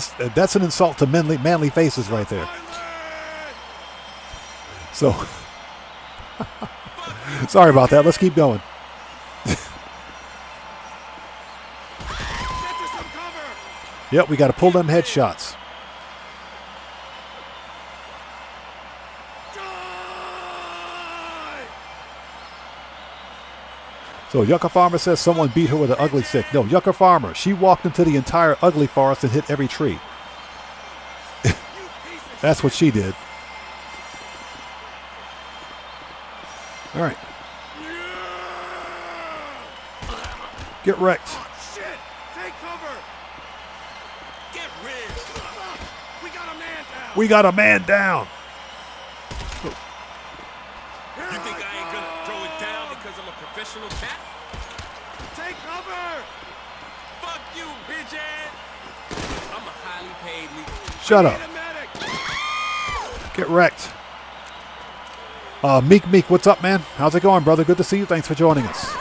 Speaker 1: insult to manly faces right there. So, sorry about that. Let's keep going. Yep, we got to pull them headshots. So Yucca Farmer says someone beat her with an ugly stick. No, Yucca Farmer, she walked into the entire ugly forest and hit every tree. That's what she did. All right. Get wrecked.
Speaker 10: Oh, shit! Take cover! Get rid! We got a man down!
Speaker 1: We got a man down.
Speaker 10: You think I ain't gonna throw it down because I'm a professional cat? Take cover! Fuck you, bitch ass! I'm a highly paid legal.
Speaker 1: Shut up. Get wrecked. Meek, what's up, man? How's it going, brother? Good to see you. Thanks for joining us.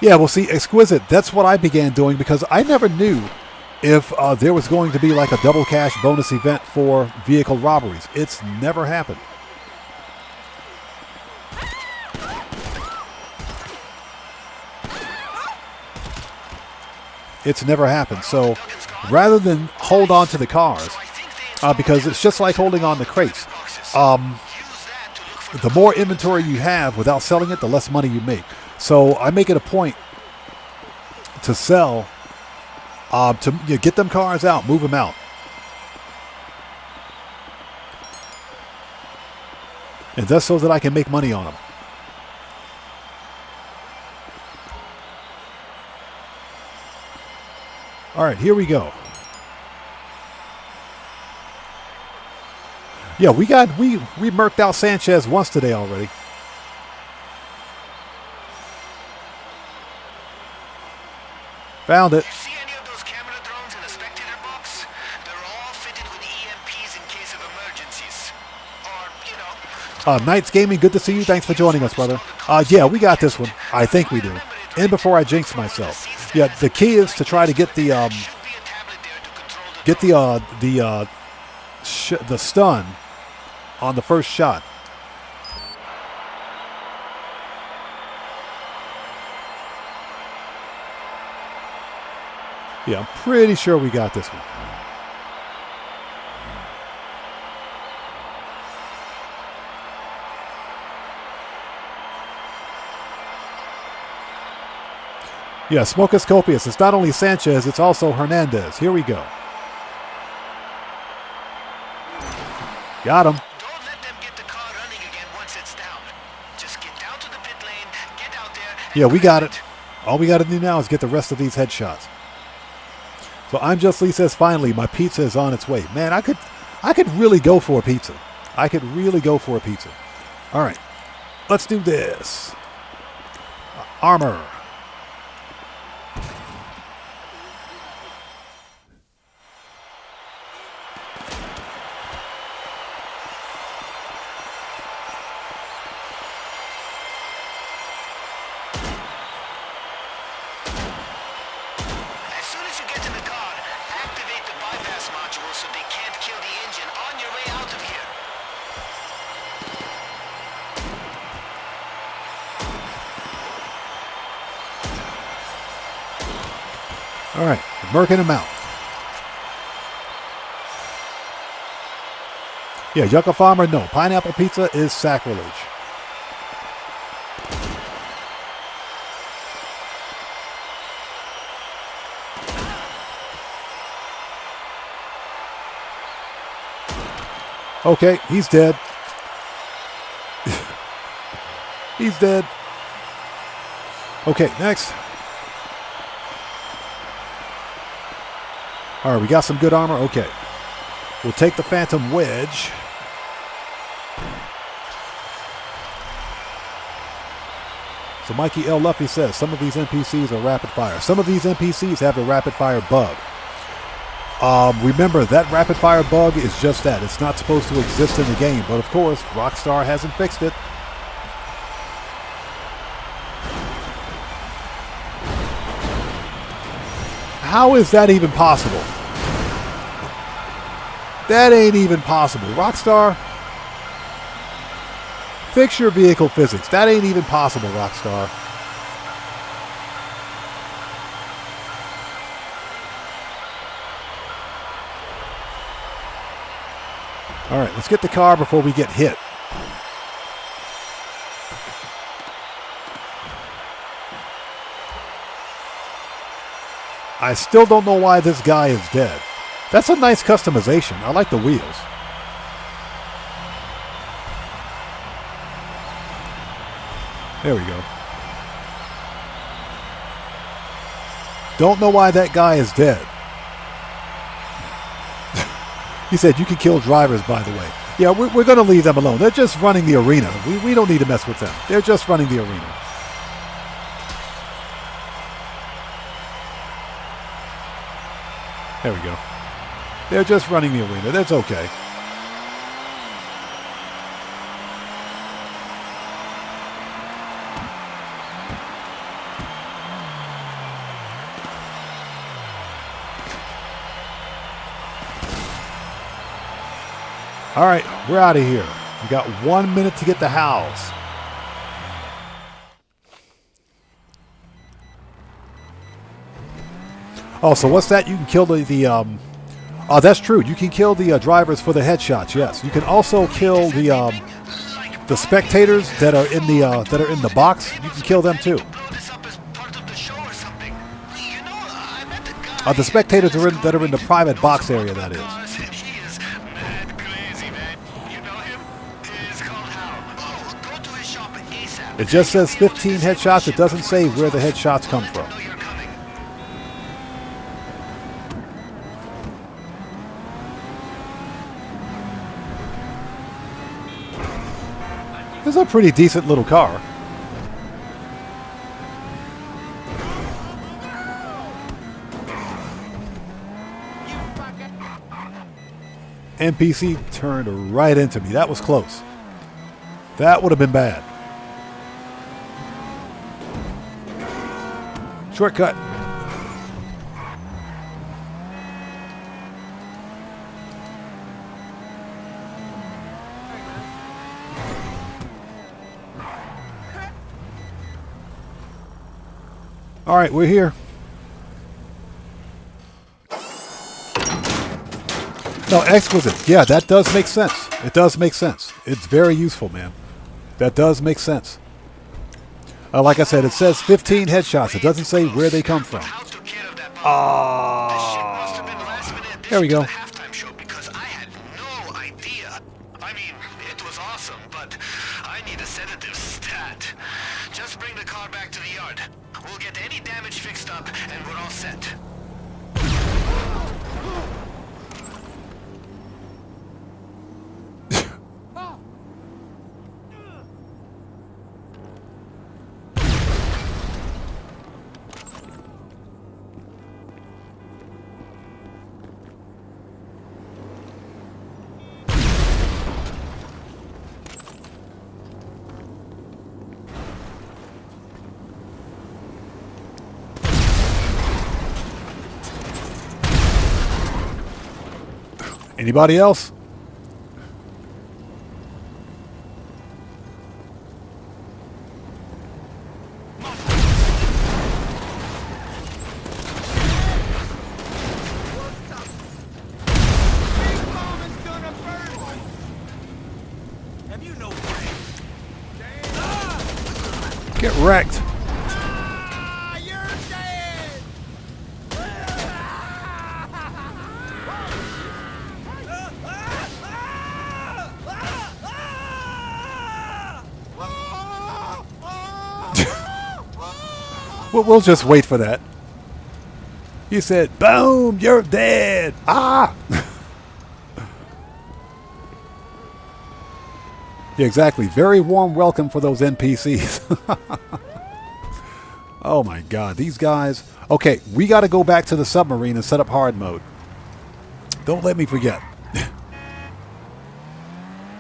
Speaker 1: Yeah, well, see, Exquisite, that's what I began doing because I never knew if there was going to be like a double cash bonus event for vehicle robberies. It's never happened. It's never happened. So rather than hold on to the cars, because it's just like holding on to crates, the more inventory you have without selling it, the less money you make. So I make it a point to sell, to get them cars out, move them out. And that's so that I can make money on them. All right, here we go. Yeah, we murked out Sanchez once today already. Found it.
Speaker 3: You see any of those camera drones in the spectator box? They're all fitted with EMPs in case of emergencies. Or, you know...
Speaker 1: Knights Gaming, good to see you. Thanks for joining us, brother. Yeah, we got this one. I think we do. And before I jinx myself. Yeah, the key is to try to get the stun on the first shot. Yeah, I'm pretty sure we got this one. Yeah, Smoke is copious. It's not only Sanchez, it's also Hernandez. Here we go. Got him.
Speaker 3: Don't let them get the car running again once it's down. Just get down to the pit lane, get out there...
Speaker 1: Yeah, we got it. All we got to do now is get the rest of these headshots. So I'm Just Lee says, finally, my pizza is on its way. Man, I could really go for a pizza. I could really go for a pizza. All right, let's do this. Armor. All right, murking him out. Yeah, Yucca Farmer, no. Pineapple pizza is sacrilege. Okay, he's dead. He's dead. Okay, next. All right, we got some good armor. Okay. We'll take the Phantom Wedge. So Mikey L. Luffy says, some of these NPCs are rapid fire. Some of these NPCs have the rapid fire bug. Remember, that rapid fire bug is just that. It's not supposed to exist in the game. But of course, Rockstar hasn't fixed it. How is that even possible? That ain't even possible. Rockstar, fix your vehicle physics. That ain't even possible, Rockstar. All right, let's get the car before we get hit. I still don't know why this guy is dead. That's a nice customization. I like the wheels. There we go. Don't know why that guy is dead. He said you can kill drivers, by the way. Yeah, we're going to leave them alone. They're just running the arena. We don't need to mess with them. They're just running the arena. There we go. They're just running the arena. That's okay. All right, we're out of here. We got 1 minute to get the house. Oh, so what's that? You can kill oh, that's true. You can kill the drivers for the headshots. Yes, you can also kill the spectators that are in the box. You can kill them too. The spectators that are in the private box area. That is. It just says 15 headshots. It doesn't say where the headshots come from. It's a pretty decent little car. NPC turned right into me. That was close. That would have been bad. Shortcut. All right, we're here. No, exquisite. Yeah, that does make sense. It does make sense. It's very useful, man. That does make sense. Like I said, it says 15 headshots. It doesn't say where they come from. There we go.
Speaker 3: Just bring the car back to the yard. We'll get any damage fixed up, and we're all set.
Speaker 1: Anybody else? Get wrecked. We'll just wait for that. He said, boom, you're dead. Ah! Yeah, exactly. Very warm welcome for those NPCs. Oh my God, these guys. Okay, we got to go back to the submarine and set up hard mode. Don't let me forget.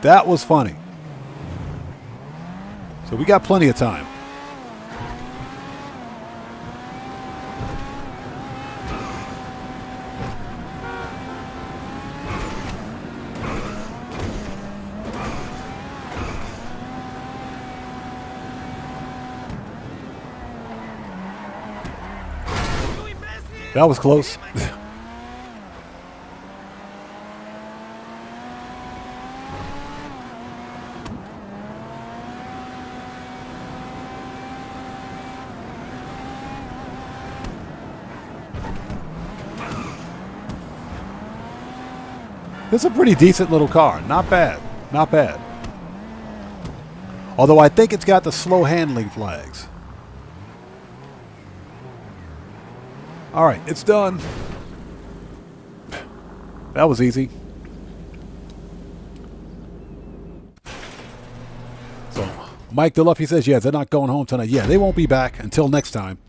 Speaker 1: That was funny. So we got plenty of time. That was close. This is a pretty decent little car. Not bad. Not bad. Although I think it's got the slow handling flags. Alright, it's done. That was easy. So, Mike DeLuffy says, yeah, they're not going home tonight. Yeah, they won't be back until next time.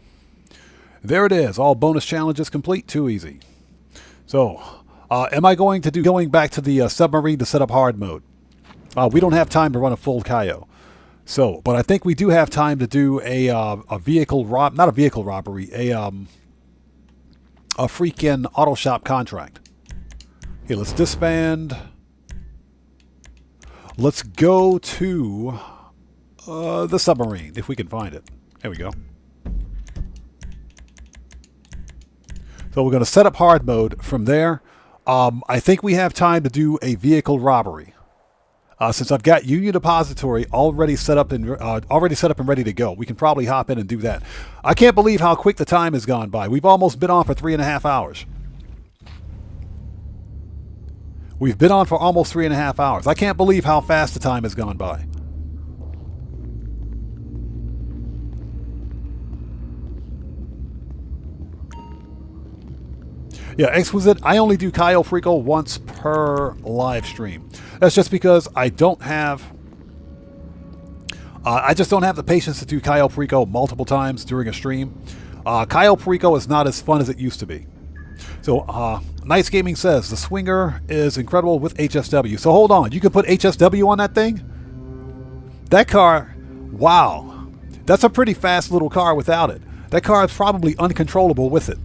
Speaker 1: There it is. All bonus challenges complete. Too easy. So, am I going back to the submarine to set up hard mode? We don't have time to run a full Kaio. So, but I think we do have time to do a vehicle not a vehicle robbery, a freaking auto shop contract. Okay, let's disband. Let's go to the submarine if we can find it. There we go. So we're going to set up hard mode from there. I think we have time to do a vehicle robbery. Since I've got Union Depository already set up and ready to go, we can probably hop in and do that. I can't believe how quick the time has gone by. We've almost been on for 3.5 hours. We've been on for almost 3.5 hours. I can't believe how fast the time has gone by. Yeah, Exquisite, I only do Cayo Frico once per live stream. That's just because I don't have... I just don't have the patience to do Cayo Frico multiple times during a stream. Cayo Frico is not as fun as it used to be. So, Nice Gaming says, the Swinger is incredible with HSW. So hold on, you can put HSW on that thing? That car, wow. That's a pretty fast little car without it. That car is probably uncontrollable with it.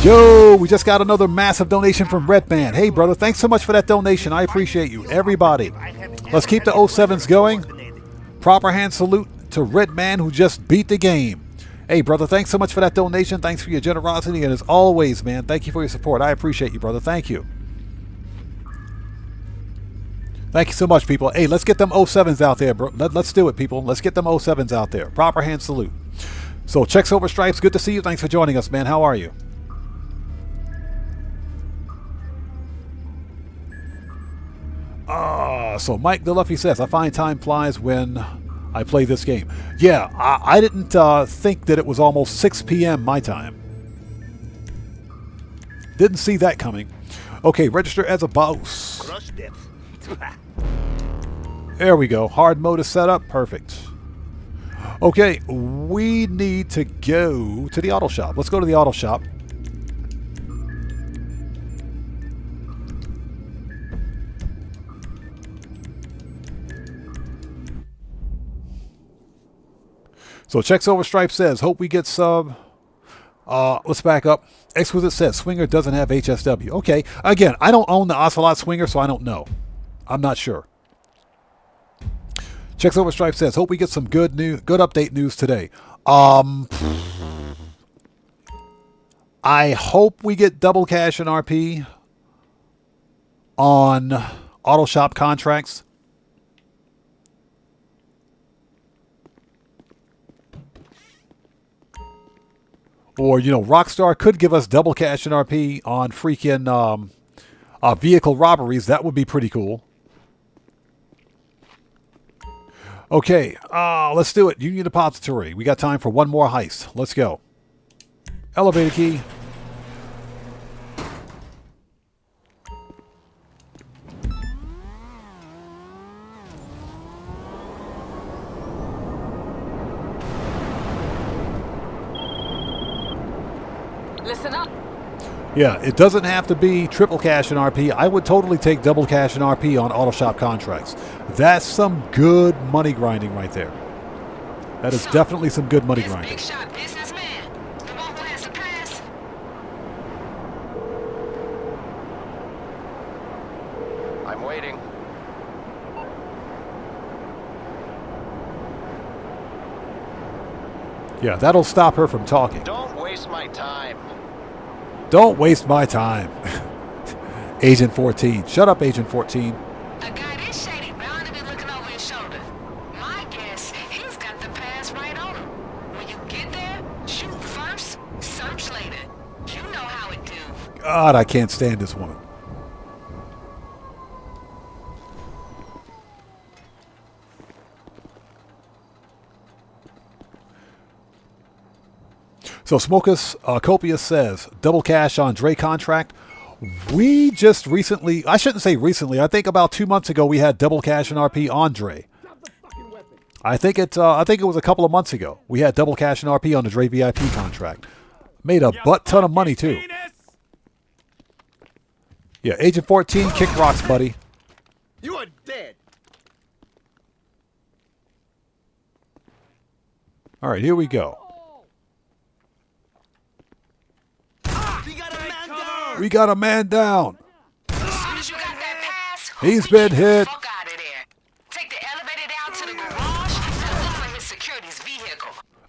Speaker 1: Yo, we just got another massive donation from Redman. Hey, brother, thanks so much for that donation. I appreciate you. Everybody, let's keep the 07s going. Proper hand salute to Redman, who just beat the game. Hey, brother, thanks so much for that donation. Thanks for your generosity. And as always, man, thank you for your support. I appreciate you, brother. Thank you. Thank you so much, people. Hey, let's get them 07s out there, bro. Let's do it, people. Let's get them 07s out there. Proper hand salute. So, Checks Over Stripes, good to see you. Thanks for joining us, man. How are you? So Mike DeLuffy says, I find time flies when I play this game. Yeah, I didn't think that it was almost 6 p.m. my time. Didn't see that coming. Okay, register as a boss. There we go. Hard mode is set up. Perfect. Okay, we need to go to the auto shop. Let's go to the auto shop. So Checks Over Stripe says, hope we get sub. Let's back up. Exquisite says, Swinger doesn't have HSW. Okay. Again, I don't own the Ocelot Swinger, so I don't know. I'm not sure. Checks Over Stripe says, hope we get some good update news today. I hope we get double cash and RP on auto shop contracts. Or, you know, Rockstar could give us double cash and RP on freaking vehicle robberies. That would be pretty cool. Okay, let's do it. Union Depository. We got time for one more heist. Let's go. Elevator key.
Speaker 11: Listen up.
Speaker 1: Yeah, it doesn't have to be triple cash and RP. I would totally take double cash and RP on auto shop contracts. That's some good money grinding right there. That is definitely some good money grinding.
Speaker 11: Big shot businessman. The one who has the pass.
Speaker 12: I'm waiting.
Speaker 1: Yeah, that'll stop her from talking.
Speaker 12: Don't waste my time.
Speaker 1: Don't waste my time. Agent 14. Shut up, Agent 14.
Speaker 11: A guy this shady bound to be looking over his shoulder. My guess, he's got the pass right on him. When you get there, shoot first, search later. You know how it do.
Speaker 1: God, I can't stand this woman. So Smokus Copius says, double cash on Dre contract. We just recently, I shouldn't say recently, I think about 2 months ago we had double cash and RP on Dre. I think it was a couple of months ago. We had double cash and RP on the Dre VIP contract. Made a butt ton of money too. Yeah, Agent 14, kick rocks, buddy.
Speaker 5: You are dead.
Speaker 1: All right, here we go. We got a man down. He's been hit.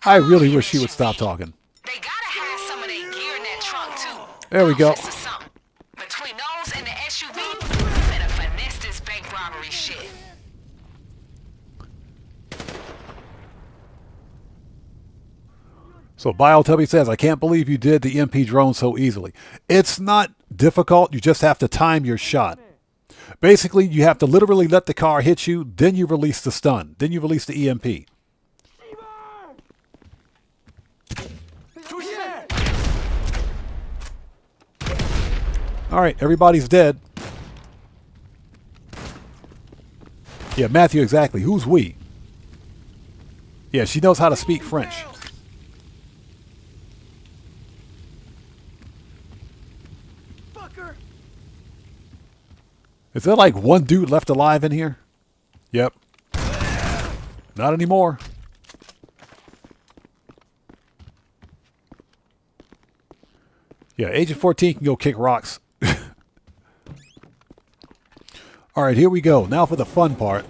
Speaker 1: I really wish she would stop talking.
Speaker 11: They gotta have some of their gear in that trunk too.
Speaker 1: There we go.
Speaker 11: Between those and the SUV, we better finesse this bank robbery shit.
Speaker 1: So BioTubby says, I can't believe you did the MP drone so easily. It's not difficult. You just have to time your shot. Basically, you have to literally let the car hit you, then you release the stun. Then you release the EMP. All right, everybody's dead. Yeah, Matthew, exactly. Who's we? Yeah, she knows how to speak French. Is there like one dude left alive in here? Yep. Not anymore. Yeah, Agent 14 can go kick rocks. All right, here we go. Now for the fun part.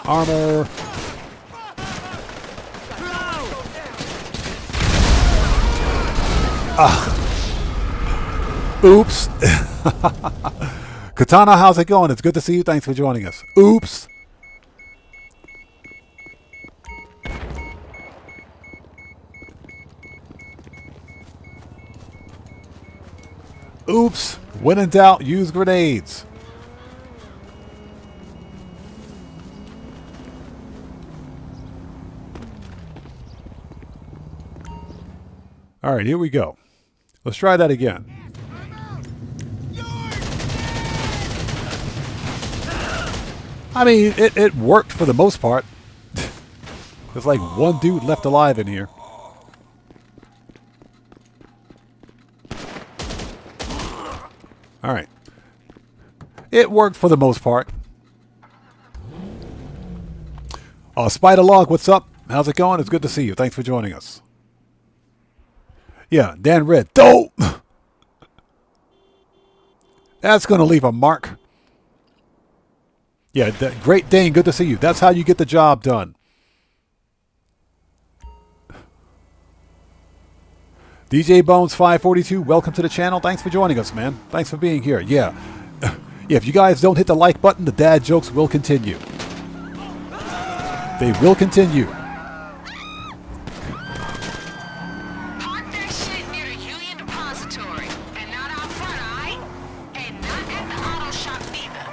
Speaker 1: Armor. Oops. Katana, how's it going? It's good to see you. Thanks for joining us. Oops. Oops. When in doubt, use grenades. All right, here we go. Let's try that again. I mean, it worked for the most part. There's like one dude left alive in here. All right. It worked for the most part. Spider Log, what's up? How's it going? It's good to see you. Thanks for joining us. Yeah, Dan Red. Dope! That's going to leave a mark. Yeah, Great Dane, good to see you. That's how you get the job done. DJ Bones 542, welcome to the channel. Thanks for joining us, man. Thanks for being here. Yeah. Yeah, if you guys don't hit the like button, the dad jokes will continue. They will continue.
Speaker 11: Park that shit near the Union Depository. And not out front, alright? And not at the auto shop neither.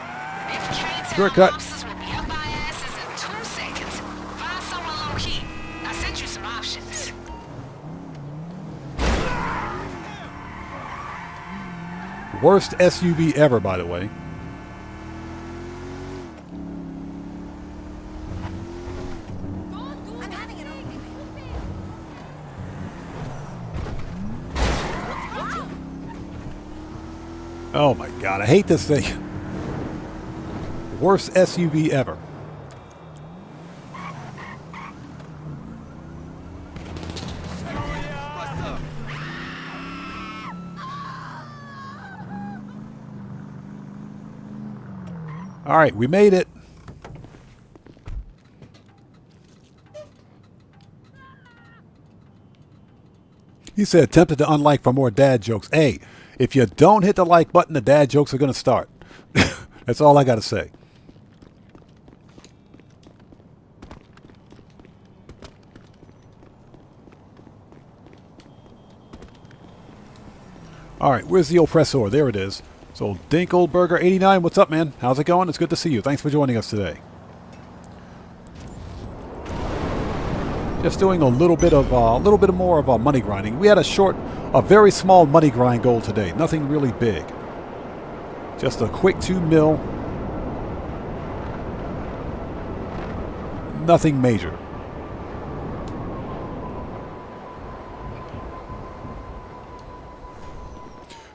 Speaker 11: If Kane's
Speaker 1: Shortcut.
Speaker 11: officers will be up my asses in 2 seconds. Find someone low key. I sent you some options.
Speaker 1: Worst SUV ever, by the way. Oh my god, I hate this thing. Worst SUV ever. All right, we made it. He said, tempted to unlike for more dad jokes. Hey, if you don't hit the like button, the dad jokes are going to start. That's all I got to say. All right, where's the oppressor? There it is. So Dinkelberger89, what's up, man? How's it going? It's good to see you. Thanks for joining us today. Just doing a little bit more of money grinding. We had a very small money grind goal today. Nothing really big. Just a quick 2 mil. Nothing major.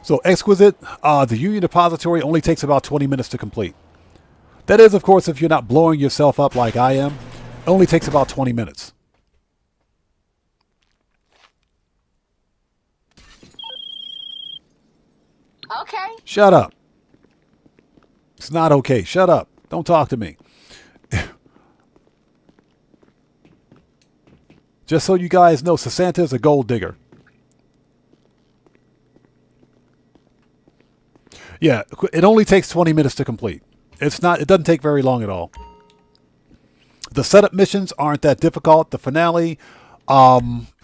Speaker 1: So Exquisite, the Union Depository only takes about 20 minutes to complete. That is, of course, if you're not blowing yourself up like I am. It only takes about 20 minutes.
Speaker 11: Okay.
Speaker 1: Shut up. It's not okay. Shut up. Don't talk to me. Just so you guys know, Sasanta is a gold digger. Yeah, it only takes 20 minutes to complete. It doesn't take very long at all. The setup missions aren't that difficult. The finale,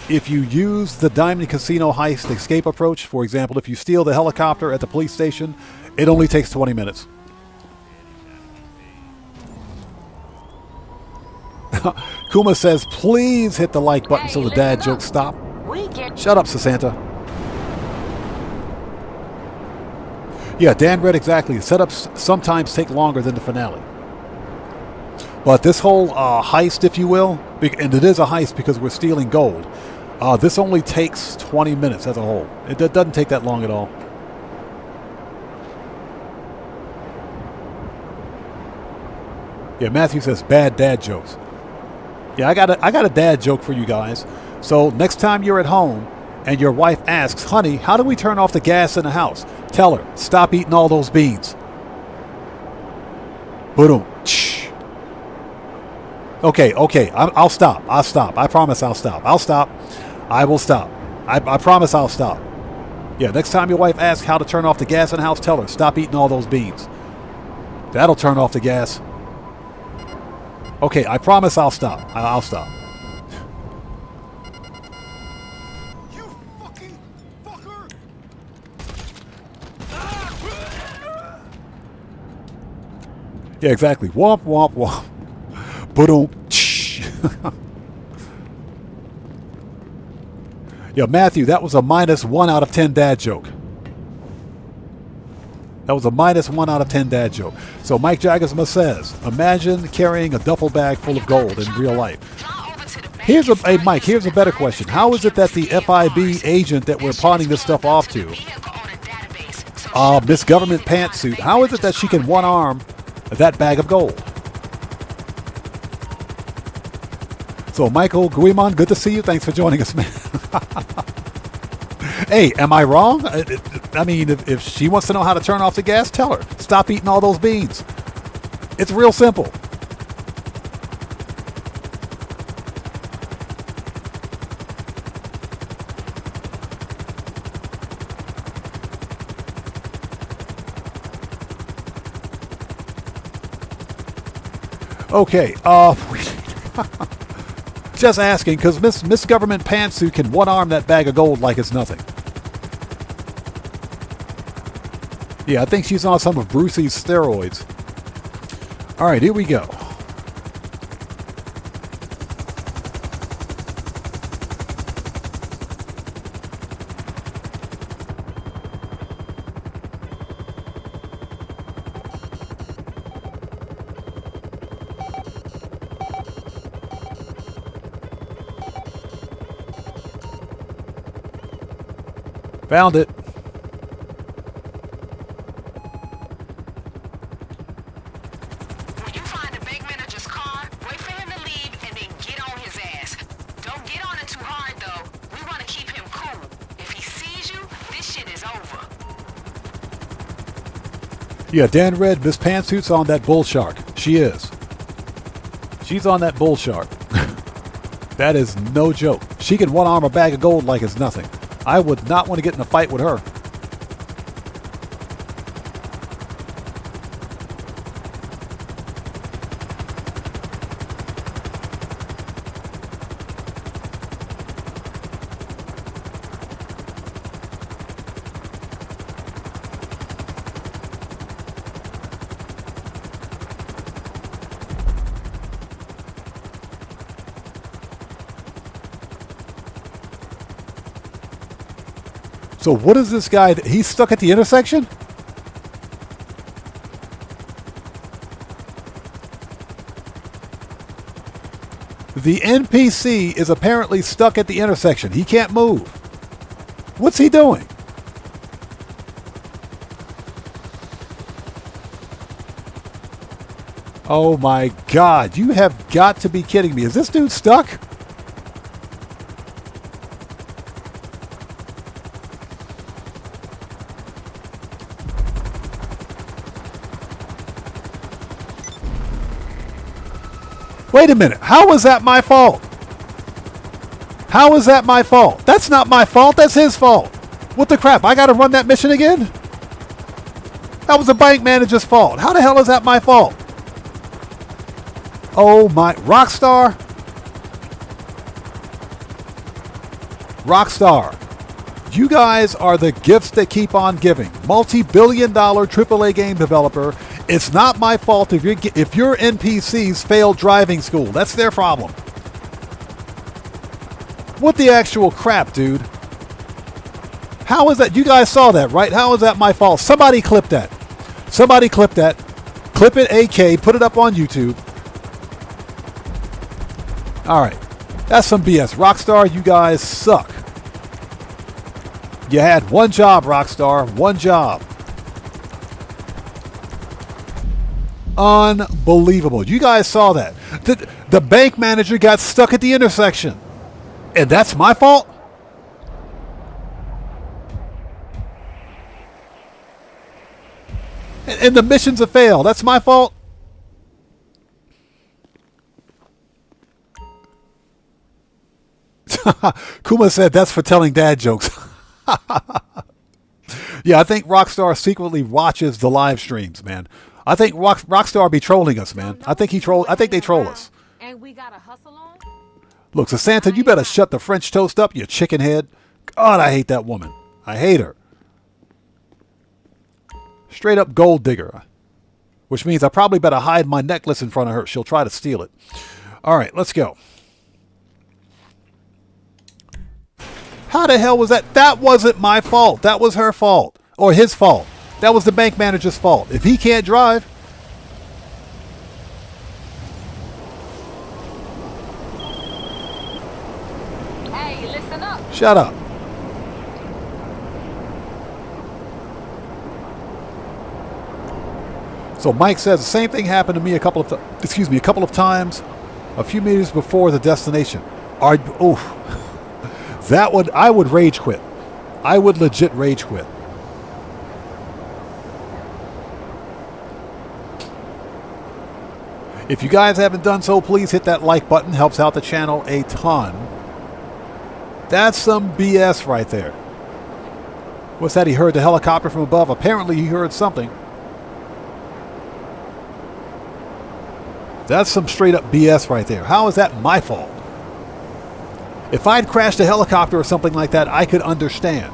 Speaker 1: if you use the Diamond Casino heist escape approach, for example, if you steal the helicopter at the police station, it only takes 20 minutes. Kuma says, please hit the like button so the dad jokes stop. Shut up, Sasanta. Yeah, Dan read exactly. Setups sometimes take longer than the finale. But this whole heist, if you will, and it is a heist because we're stealing gold, this only takes 20 minutes as a whole. It doesn't take that long at all. Yeah, Matthew says, bad dad jokes. Yeah, I got a dad joke for you guys. So next time you're at home and your wife asks, honey, how do we turn off the gas in the house? Tell her, stop eating all those beans. Boom. Okay, I'll stop. I promise I'll stop. I will stop. I promise I'll stop. Yeah, next time your wife asks how to turn off the gas in the house, tell her, stop eating all those beans. That'll turn off the gas. Okay, I promise I'll stop. I'll stop.
Speaker 9: You fucking fucker!
Speaker 1: Yeah, exactly. Womp, womp, womp. Boom. Yeah, Matthew, that was a -1 out of 10 dad joke. That was a -1 out of 10 dad joke. So Mike Jaggersma says, imagine carrying a duffel bag full of gold in real life. Hey, Mike, here's a better question. How is it that the FIB agent that we're pawning this stuff off to, Miss Government Pantsuit, how is it that she can one-arm that bag of gold? So Michael Guimon, good to see you. Thanks for joining us, man. Hey, am I wrong? I mean, if she wants to know how to turn off the gas, tell her. Stop eating all those beans. It's real simple. Okay, just asking, because Miss Government Pantsuit can one-arm that bag of gold like it's nothing. Yeah, I think she's on some of Brucey's steroids. All right, here we go. Found it.
Speaker 11: When you find the bank manager's car, wait for him to leave and then get on his ass. Don't get on it too hard, though. We want to keep him cool. If he sees you, this shit is over.
Speaker 1: Yeah, Dan Red, Miss Pantsuit's on that bull shark. She is. She's on that bull shark. That is no joke. She can one-arm a bag of gold like it's nothing. I would not want to get in a fight with her. So what is this guy? He's stuck at the intersection? The NPC is apparently stuck at the intersection. He can't move. What's he doing? Oh my God, you have got to be kidding me. Is this dude stuck? Wait a minute. How is that my fault? How is that my fault? That's not my fault. That's his fault. What the crap? I got to run that mission again? That was the bank manager's fault. How the hell is that my fault? Oh my. Rockstar. Rockstar. You guys are the gifts that keep on giving. Multi-billion-dollar AAA game developer. It's not my fault if your NPCs failed driving school. That's their problem. What the actual crap, dude? How is that? You guys saw that, right? How is that my fault? Somebody clip that. Somebody clip that. Clip it AK. Put it up on YouTube. All right. That's some BS. Rockstar, you guys suck. You had one job, Rockstar. One job. Unbelievable. You guys saw that. The bank manager got stuck at the intersection. And that's my fault? And the mission's a fail. That's my fault? Kuma said that's for telling dad jokes. Yeah, I think Rockstar secretly watches the live streams, man. I think Rockstar be trolling us, man. I think they troll us.
Speaker 11: And we gotta hustle on?
Speaker 1: Look, so Santa, you better shut the French toast up, you chicken head. God, I hate that woman. I hate her. Straight up gold digger. Which means I probably better hide my necklace in front of her. She'll try to steal it. All right, let's go. How the hell was that? That wasn't my fault. That was her fault. Or his fault. That was the bank manager's fault. If he can't drive...
Speaker 11: Hey, listen up.
Speaker 1: Shut up. So Mike says the same thing happened to me a couple of times, a few meters before the destination. I would rage quit. I would legit rage quit. If you guys haven't done so, please hit that like button. Helps out the channel a ton. That's some BS right there. What's that? He heard the helicopter from above. Apparently he heard something. That's some straight up BS right there. How is that my fault? If I'd crashed a helicopter or something like that, I could understand.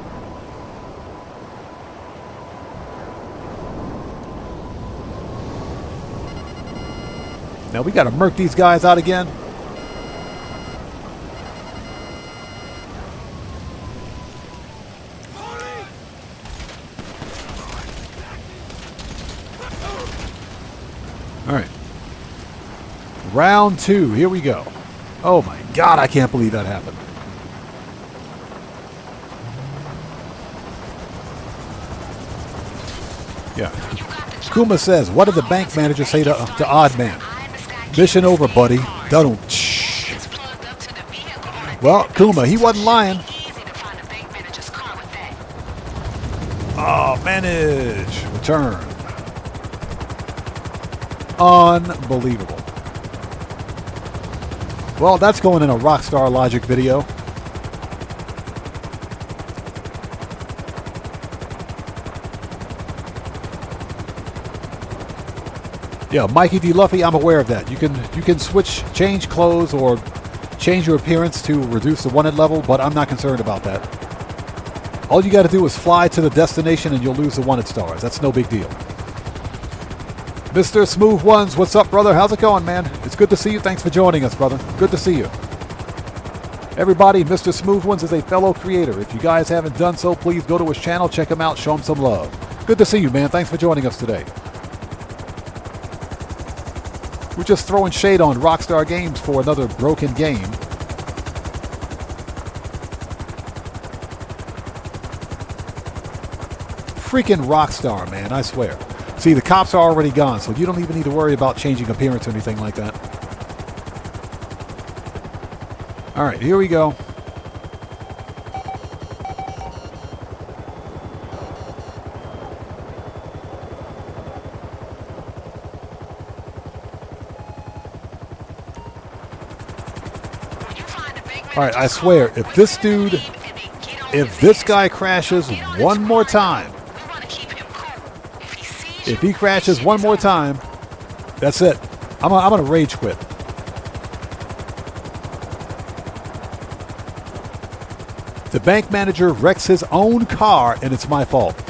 Speaker 1: Now we got to murk these guys out again. All right. Round 2. Here we go. Oh my God, I can't believe that happened. Yeah. Kuma says, what did the bank manager say to Odd Man? Mission over, buddy. Don't. Well, Kuma, he wasn't lying. Oh, manage. Return. Unbelievable. Well, that's going in a Rockstar Logic video. Yeah, Mikey D. Luffy, I'm aware of that. You can change clothes or change your appearance to reduce the wanted level, but I'm not concerned about that. All you got to do is fly to the destination and you'll lose the wanted stars. That's no big deal. Mr. Smooth Ones, what's up, brother? How's it going, man? It's good to see you. Thanks for joining us, brother. Good to see you. Everybody, Mr. Smooth Ones is a fellow creator. If you guys haven't done so, please go to his channel, check him out, show him some love. Good to see you, man. Thanks for joining us today. We're just throwing shade on Rockstar Games for another broken game. Freaking Rockstar, man, I swear. See, the cops are already gone, so you don't even need to worry about changing appearance or anything like that. All right, here we go. All right, I swear, if this guy crashes one more time, if he crashes one more time, that's it. I'm gonna rage quit. The bank manager wrecks his own car, and it's my fault.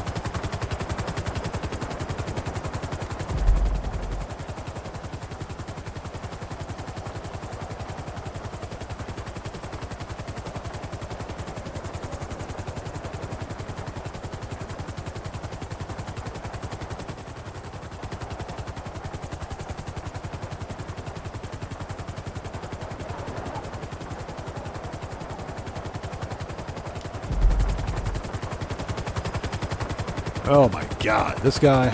Speaker 1: Oh my God, this guy.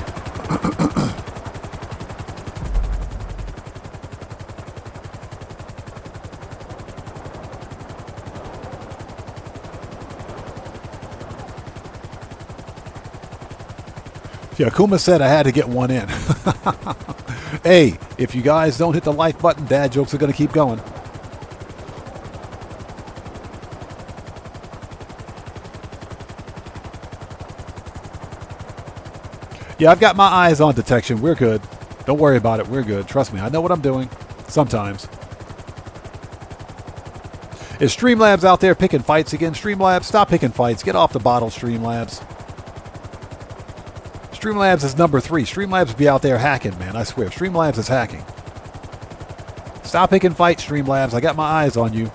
Speaker 1: Yeah, Kuma said I had to get one in. Hey, if you guys don't hit the like button, dad jokes are going to keep going. Yeah, I've got my eyes on detection. We're good. Don't worry about it. We're good. Trust me. I know what I'm doing. Sometimes. Is Streamlabs out there picking fights again? Streamlabs, stop picking fights. Get off the bottle, Streamlabs. Streamlabs is number 3. Streamlabs be out there hacking, man. I swear. Streamlabs is hacking. Stop picking fights, Streamlabs. I got my eyes on you.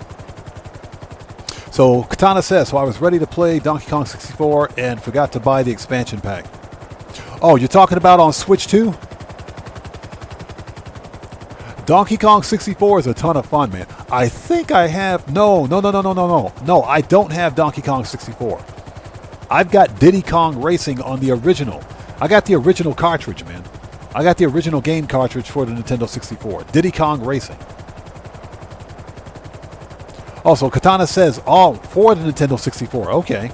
Speaker 1: So, Katana says, so I was ready to play Donkey Kong 64 and forgot to buy the expansion pack. Oh, you're talking about on Switch 2? Donkey Kong 64 is a ton of fun, man. I think I have... No, I don't have Donkey Kong 64. I've got Diddy Kong Racing on the original. I got the original cartridge, man. I got the original game cartridge for the Nintendo 64. Diddy Kong Racing. Also, Katana says, oh, for the Nintendo 64. Okay.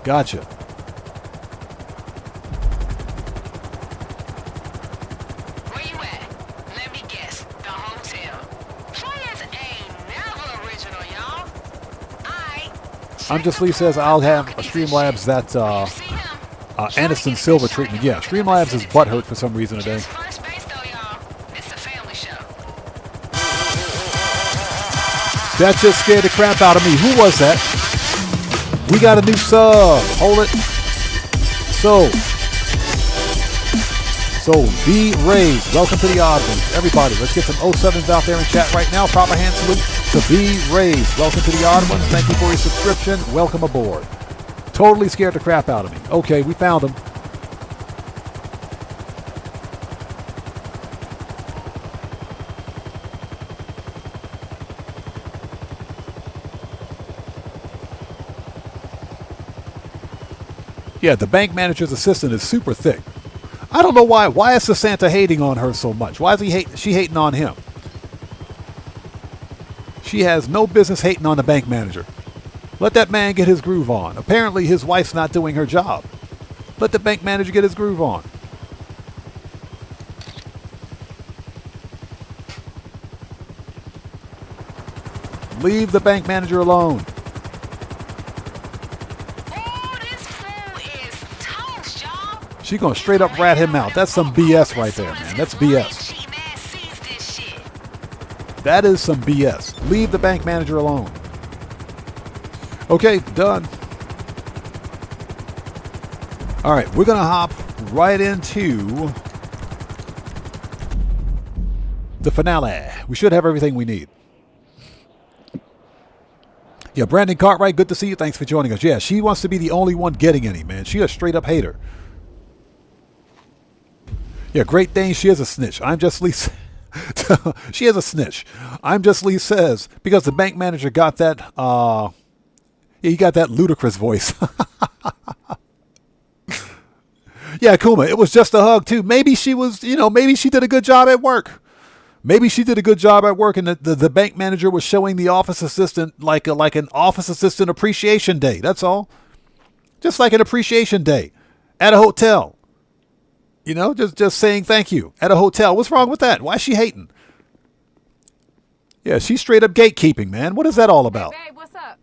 Speaker 1: Gotcha. I'm Just Lee says I'll have a Streamlabs that Aniston Silver treatment. Yeah, Streamlabs is butthurt for some reason today. That just scared the crap out of me. Who was that? We got a new sub. Hold it. So B Rays, welcome to the odd ones. Everybody, let's get some 07s out there in chat right now. Proper hand salute to B Rays. Welcome to the odd ones. Thank you for your subscription. Welcome aboard. Totally scared the crap out of me. Okay, we found him. Yeah, the bank manager's assistant is super thick. I don't know why. Why is the Santa hating on her so much? Why is she hating on him? She has no business hating on the bank manager. Let that man get his groove on. Apparently his wife's not doing her job. Let the bank manager get his groove on. Leave the bank manager alone. She gonna straight up rat him out. That's some BS right there, man. That's BS. That is some BS. Leave the bank manager alone. Okay, done. All right, we're gonna hop right into the finale. We should have everything we need. Yeah, Brandon Cartwright, good to see you. Thanks for joining us. Yeah, she wants to be the only one getting any, man. She a straight up hater. Yeah, Great Dane, she is a snitch. I'm Just Lee. She is a snitch. I'm Just Lee says, because the bank manager got that, he got that ludicrous voice. Yeah, Kuma, it was just a hug too. Maybe she was, maybe she did a good job at work. Maybe she did a good job at work, and the bank manager was showing the office assistant like an office assistant appreciation day. That's all. Just like an appreciation day at a hotel. Just saying thank you at a hotel. What's wrong with that? Why is she hating? Yeah, she's straight up gatekeeping, man. What is that all about?
Speaker 13: Hey, babe, what's up?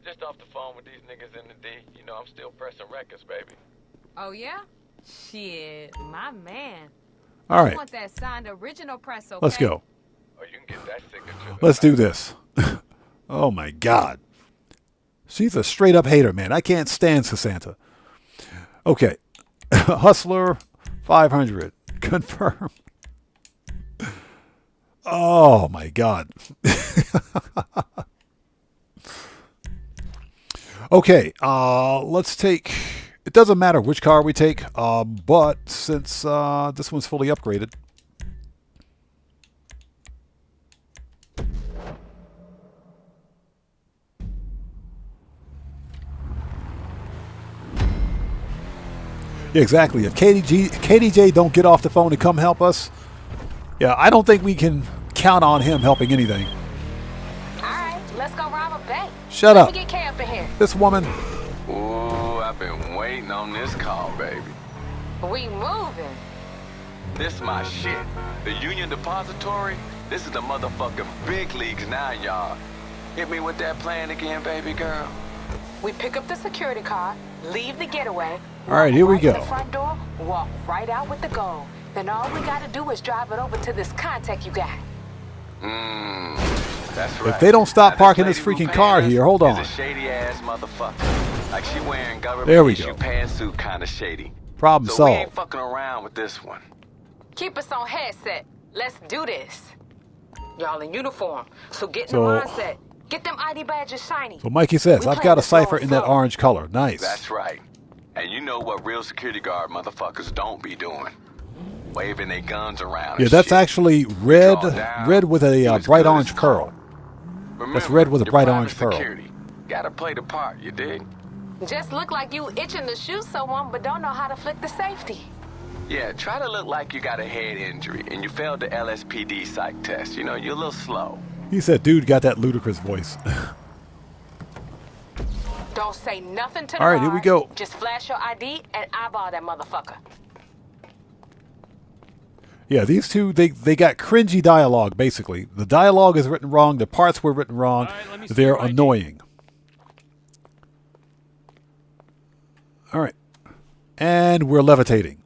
Speaker 14: Just off the phone with these niggas in the D. I'm still pressing records, baby.
Speaker 13: Oh, yeah? Shit, my man.
Speaker 1: All right.
Speaker 13: I want that signed original press, okay?
Speaker 1: Let's go.
Speaker 14: Oh, you can get that signature.
Speaker 1: Let's do this. Oh, my God. She's a straight up hater, man. I can't stand Sasanta. Okay. Hustler 500. Confirm. Oh, my God. Okay. Let's take... It doesn't matter which car we take, but since this one's fully upgraded. Yeah, exactly. If KDJ don't get off the phone to come help us, yeah, I don't think we can count on him helping anything.
Speaker 11: All right, let's go rob a bank.
Speaker 1: Shut up.
Speaker 11: Let me get Kay up in here.
Speaker 1: This woman.
Speaker 14: Ooh, I've been waiting on this call, baby.
Speaker 11: We moving.
Speaker 14: This my shit. The Union Depository, this is the motherfucking big leagues now, y'all. Hit me with that plan again, baby girl.
Speaker 11: We pick up the security car, leave the getaway.
Speaker 1: All right, here we
Speaker 11: To the
Speaker 1: go.
Speaker 11: front door, walk right out with the gold. Then all we gotta do is drive it over to this contact you got.
Speaker 14: That's right.
Speaker 1: If they don't stop
Speaker 14: Now,
Speaker 1: parking
Speaker 14: lady
Speaker 1: this
Speaker 14: who
Speaker 1: freaking
Speaker 14: passed
Speaker 1: car here, hold on.
Speaker 14: is a shady ass motherfucker. Like she wearing government
Speaker 1: There we
Speaker 14: issue
Speaker 1: go.
Speaker 14: pantsuit kind of shady.
Speaker 1: Problem
Speaker 14: so we
Speaker 1: solved.
Speaker 14: ain't fucking around with this one.
Speaker 11: Keep us on headset. Let's do this. Y'all in uniform, so get in
Speaker 1: So-
Speaker 11: the mindset. Get them ID badges shiny.
Speaker 1: So Mikey says,
Speaker 11: We
Speaker 1: I've
Speaker 11: playing
Speaker 1: got a
Speaker 11: this slow
Speaker 1: cipher
Speaker 11: and
Speaker 1: in that
Speaker 11: slow.
Speaker 1: orange color. Nice.
Speaker 14: That's right. And you know what real security guard motherfuckers don't be doing? Waving their guns around.
Speaker 1: Yeah,
Speaker 14: and
Speaker 1: that's
Speaker 14: shit.
Speaker 1: actually red,
Speaker 14: Draw down.
Speaker 1: red with a
Speaker 14: You as
Speaker 1: bright
Speaker 14: good as
Speaker 1: orange pearl.
Speaker 14: Remember,
Speaker 1: That's red with a
Speaker 14: you're
Speaker 1: bright
Speaker 14: private
Speaker 1: orange pearl.
Speaker 14: security. Gotta play the part, you dig?
Speaker 11: Just look like you itching to shoot someone, but don't know how to flick the safety.
Speaker 14: Yeah, try to look like you got a head injury and you failed the LSPD psych test. You're a little slow.
Speaker 1: He said, dude got that ludicrous voice.
Speaker 11: Don't say nothing to the
Speaker 1: All right, here we
Speaker 11: guard.
Speaker 1: go.
Speaker 11: Just flash your ID and eyeball that motherfucker.
Speaker 1: Yeah, these two, they got cringy dialogue, basically. The dialogue is written wrong. The parts were written wrong. They're annoying. All right. And we're levitating.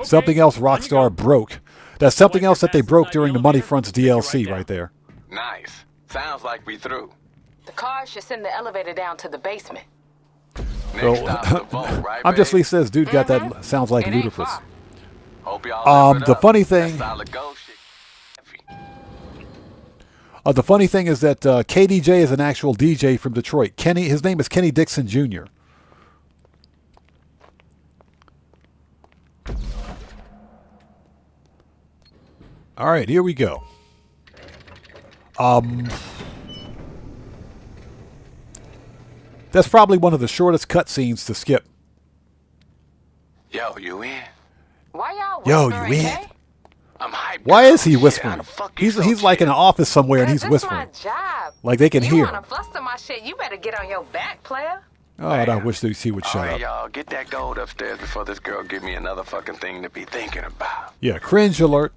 Speaker 1: Something else Rockstar broke. That's something else that they broke during the Money Fronts DLC right there.
Speaker 14: Nice. Sounds like we through.
Speaker 11: The car should send the elevator down to the basement.
Speaker 1: So,
Speaker 14: stop's the vote, right,
Speaker 1: I'm just
Speaker 14: babe?
Speaker 1: Lee says, dude got that, sounds like ludicrous.
Speaker 14: Hope y'all live it
Speaker 1: The
Speaker 14: up.
Speaker 1: funny
Speaker 14: That
Speaker 1: thing,
Speaker 14: solid gold shit.
Speaker 1: the funny thing is that KDJ is an actual DJ from Detroit. His name is Kenny Dixon Jr. All right, here we go. That's probably one of the shortest cutscenes to skip.
Speaker 14: Yo, you in?
Speaker 11: Why y'all
Speaker 1: Yo,
Speaker 11: whispering,
Speaker 1: you in?
Speaker 11: eh?
Speaker 14: I'm hyped.
Speaker 1: Why is he
Speaker 14: Shit,
Speaker 1: whispering?
Speaker 14: how the fuck you
Speaker 1: He's like in an office somewhere and he's
Speaker 11: This
Speaker 1: whispering.
Speaker 11: my job.
Speaker 1: Like they can
Speaker 11: you
Speaker 1: hear.
Speaker 11: wanna fluster my shit, you better get on your back, player.
Speaker 1: Oh, and I wish he would
Speaker 14: All
Speaker 1: shut
Speaker 14: right,
Speaker 1: up.
Speaker 14: y'all, get that gold upstairs before this girl give me another fucking thing to be thinking about.
Speaker 1: Yeah, cringe alert.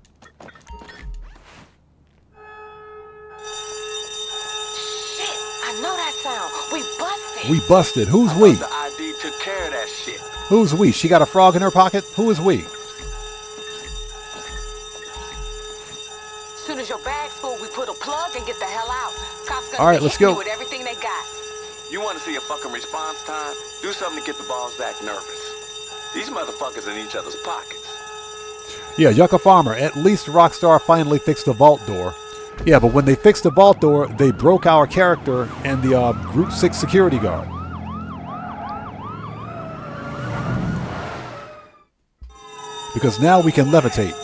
Speaker 11: Shit, I know that sound. We busted.
Speaker 1: We busted. Who's we?
Speaker 14: The ID took care of that shit.
Speaker 1: Who's we? She got a frog in her pocket? Who is we?
Speaker 11: Soon as your bag's full, we put a plug and get the hell out. Cops gonna
Speaker 1: All right,
Speaker 11: be
Speaker 1: let's
Speaker 11: hitting
Speaker 1: go.
Speaker 11: you with everything they got.
Speaker 14: You want to see a fucking response time? Do something to get the balls back nervous. These motherfuckers in each other's pockets.
Speaker 1: Yeah, Yucca Farmer. At least Rockstar finally fixed the vault door. Yeah, but when they fixed the vault door, they broke our character and the Group 6 security guard. Because now we can levitate.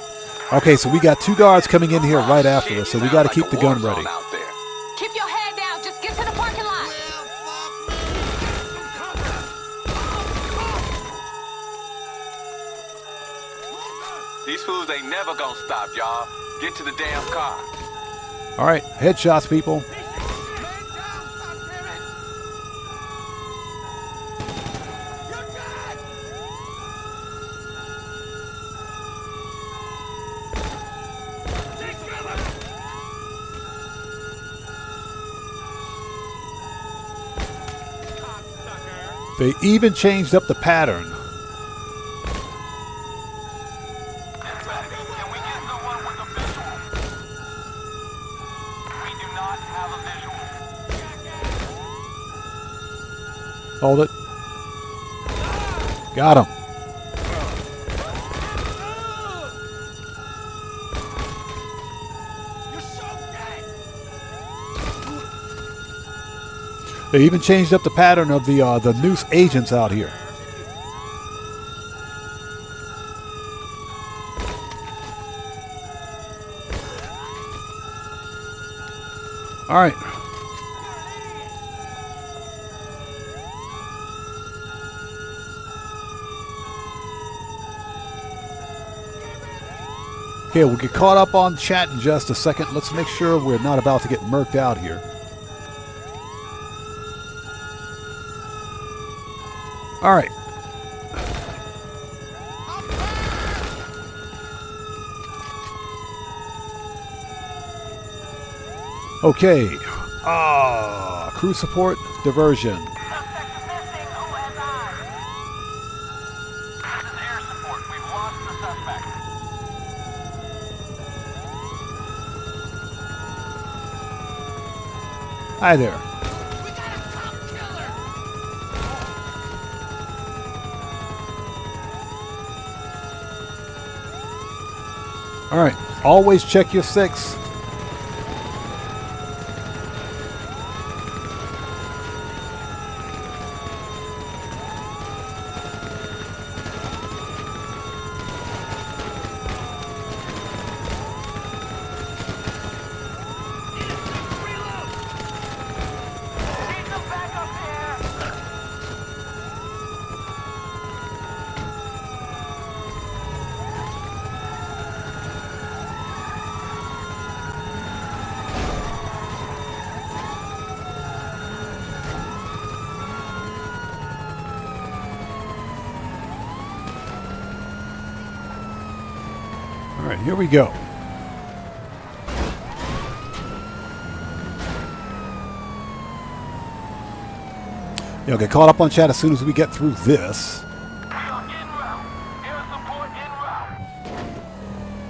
Speaker 1: Okay, so we got 2 guards coming in here right after us, so we got to keep the gun ready.
Speaker 11: Keep your head down. Just get to the parking lot.
Speaker 14: These fools ain't never gonna stop, y'all. Get to the damn car.
Speaker 1: All right, headshots, people. They even changed up the pattern. Hold it. Got him. They even changed up the pattern of the noose agents out here. All right. Okay, we'll get caught up on chat in just a second. Let's make sure we're not about to get murked out here. All right. Okay. Crew support, diversion. Hi there. All right, always check your 6. All right, here we go. Yeah, I'll get caught up on chat as soon as we get through this.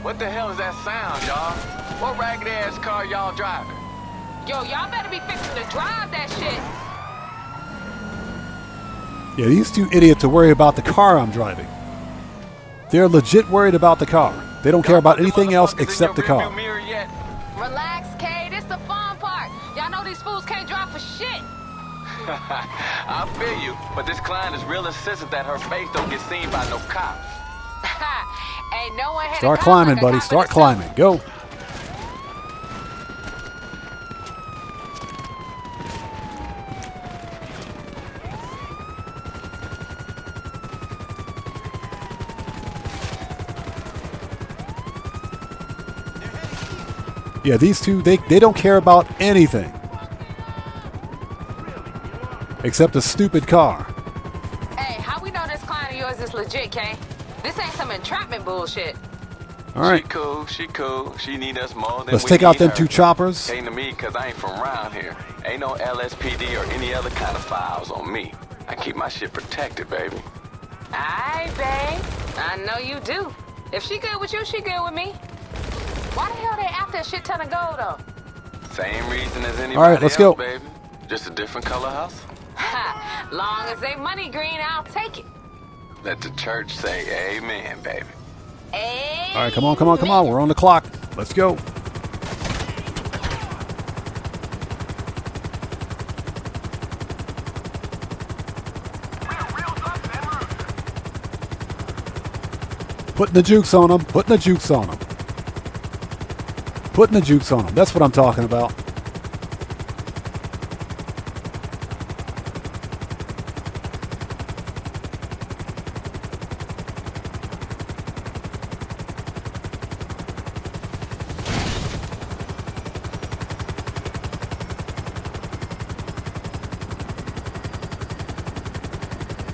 Speaker 14: What the hell is that sound, y'all? What ragged ass car y'all driving?
Speaker 11: Yo, y'all better be fixing to drive that shit.
Speaker 1: Yeah, these 2 idiots are worried about the car I'm driving. They're legit worried about the car. They don't care about anything else except the car.
Speaker 11: Relax, Kay. This the fun part. Y'all know these fools can't drive for shit.
Speaker 14: I feel you, but this client is real insistent that her face don't get seen by no cops.
Speaker 11: Ain't no one had
Speaker 1: Start climbing, buddy. Start climbing. Go. Yeah, these 2, they don't care about anything. Except a stupid car.
Speaker 11: Hey, how we know this client of yours is legit, Kay? This ain't some entrapment bullshit.
Speaker 1: All right.
Speaker 14: She cool. She need us more than
Speaker 1: Let's
Speaker 14: we
Speaker 1: take out
Speaker 14: need
Speaker 1: them
Speaker 14: her.
Speaker 1: 2 choppers.
Speaker 14: Came to me because I ain't from around here. Ain't no LSPD or any other kind of files on me. I keep my shit protected, baby.
Speaker 11: Aye, babe. I know you do. If she good with you, she good with me. Why the hell they after a shit ton of gold, though?
Speaker 14: Same reason as anybody
Speaker 1: All right, let's
Speaker 14: else,
Speaker 1: go.
Speaker 14: baby. Just a different color house.
Speaker 11: Ha! Long as they money green, I'll take it.
Speaker 14: Let the church say amen, baby.
Speaker 11: Amen.
Speaker 1: All right, come on. We're on the clock. Let's go. Putting the jukes on them. Putting the jukes on them. Putting the jukes on them. That's what I'm talking about.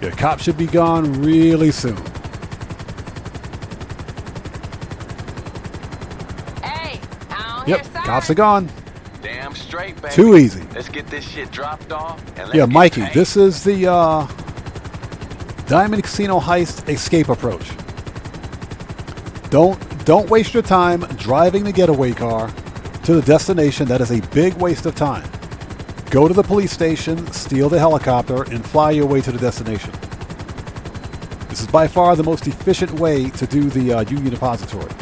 Speaker 1: Yeah, cops should be gone really soon.
Speaker 13: Hey,
Speaker 1: Yep, cops are gone.
Speaker 14: Damn straight, baby.
Speaker 1: Too easy.
Speaker 14: Let's get this shit dropped off and let's
Speaker 1: Yeah,
Speaker 14: get
Speaker 1: Mikey,
Speaker 14: paid.
Speaker 1: this is the Diamond Casino Heist escape approach. Don't waste your time driving the getaway car to the destination. That is a big waste of time. Go to the police station, steal the helicopter, and fly your way to the destination. This is by far the most efficient way to do the Union Depository.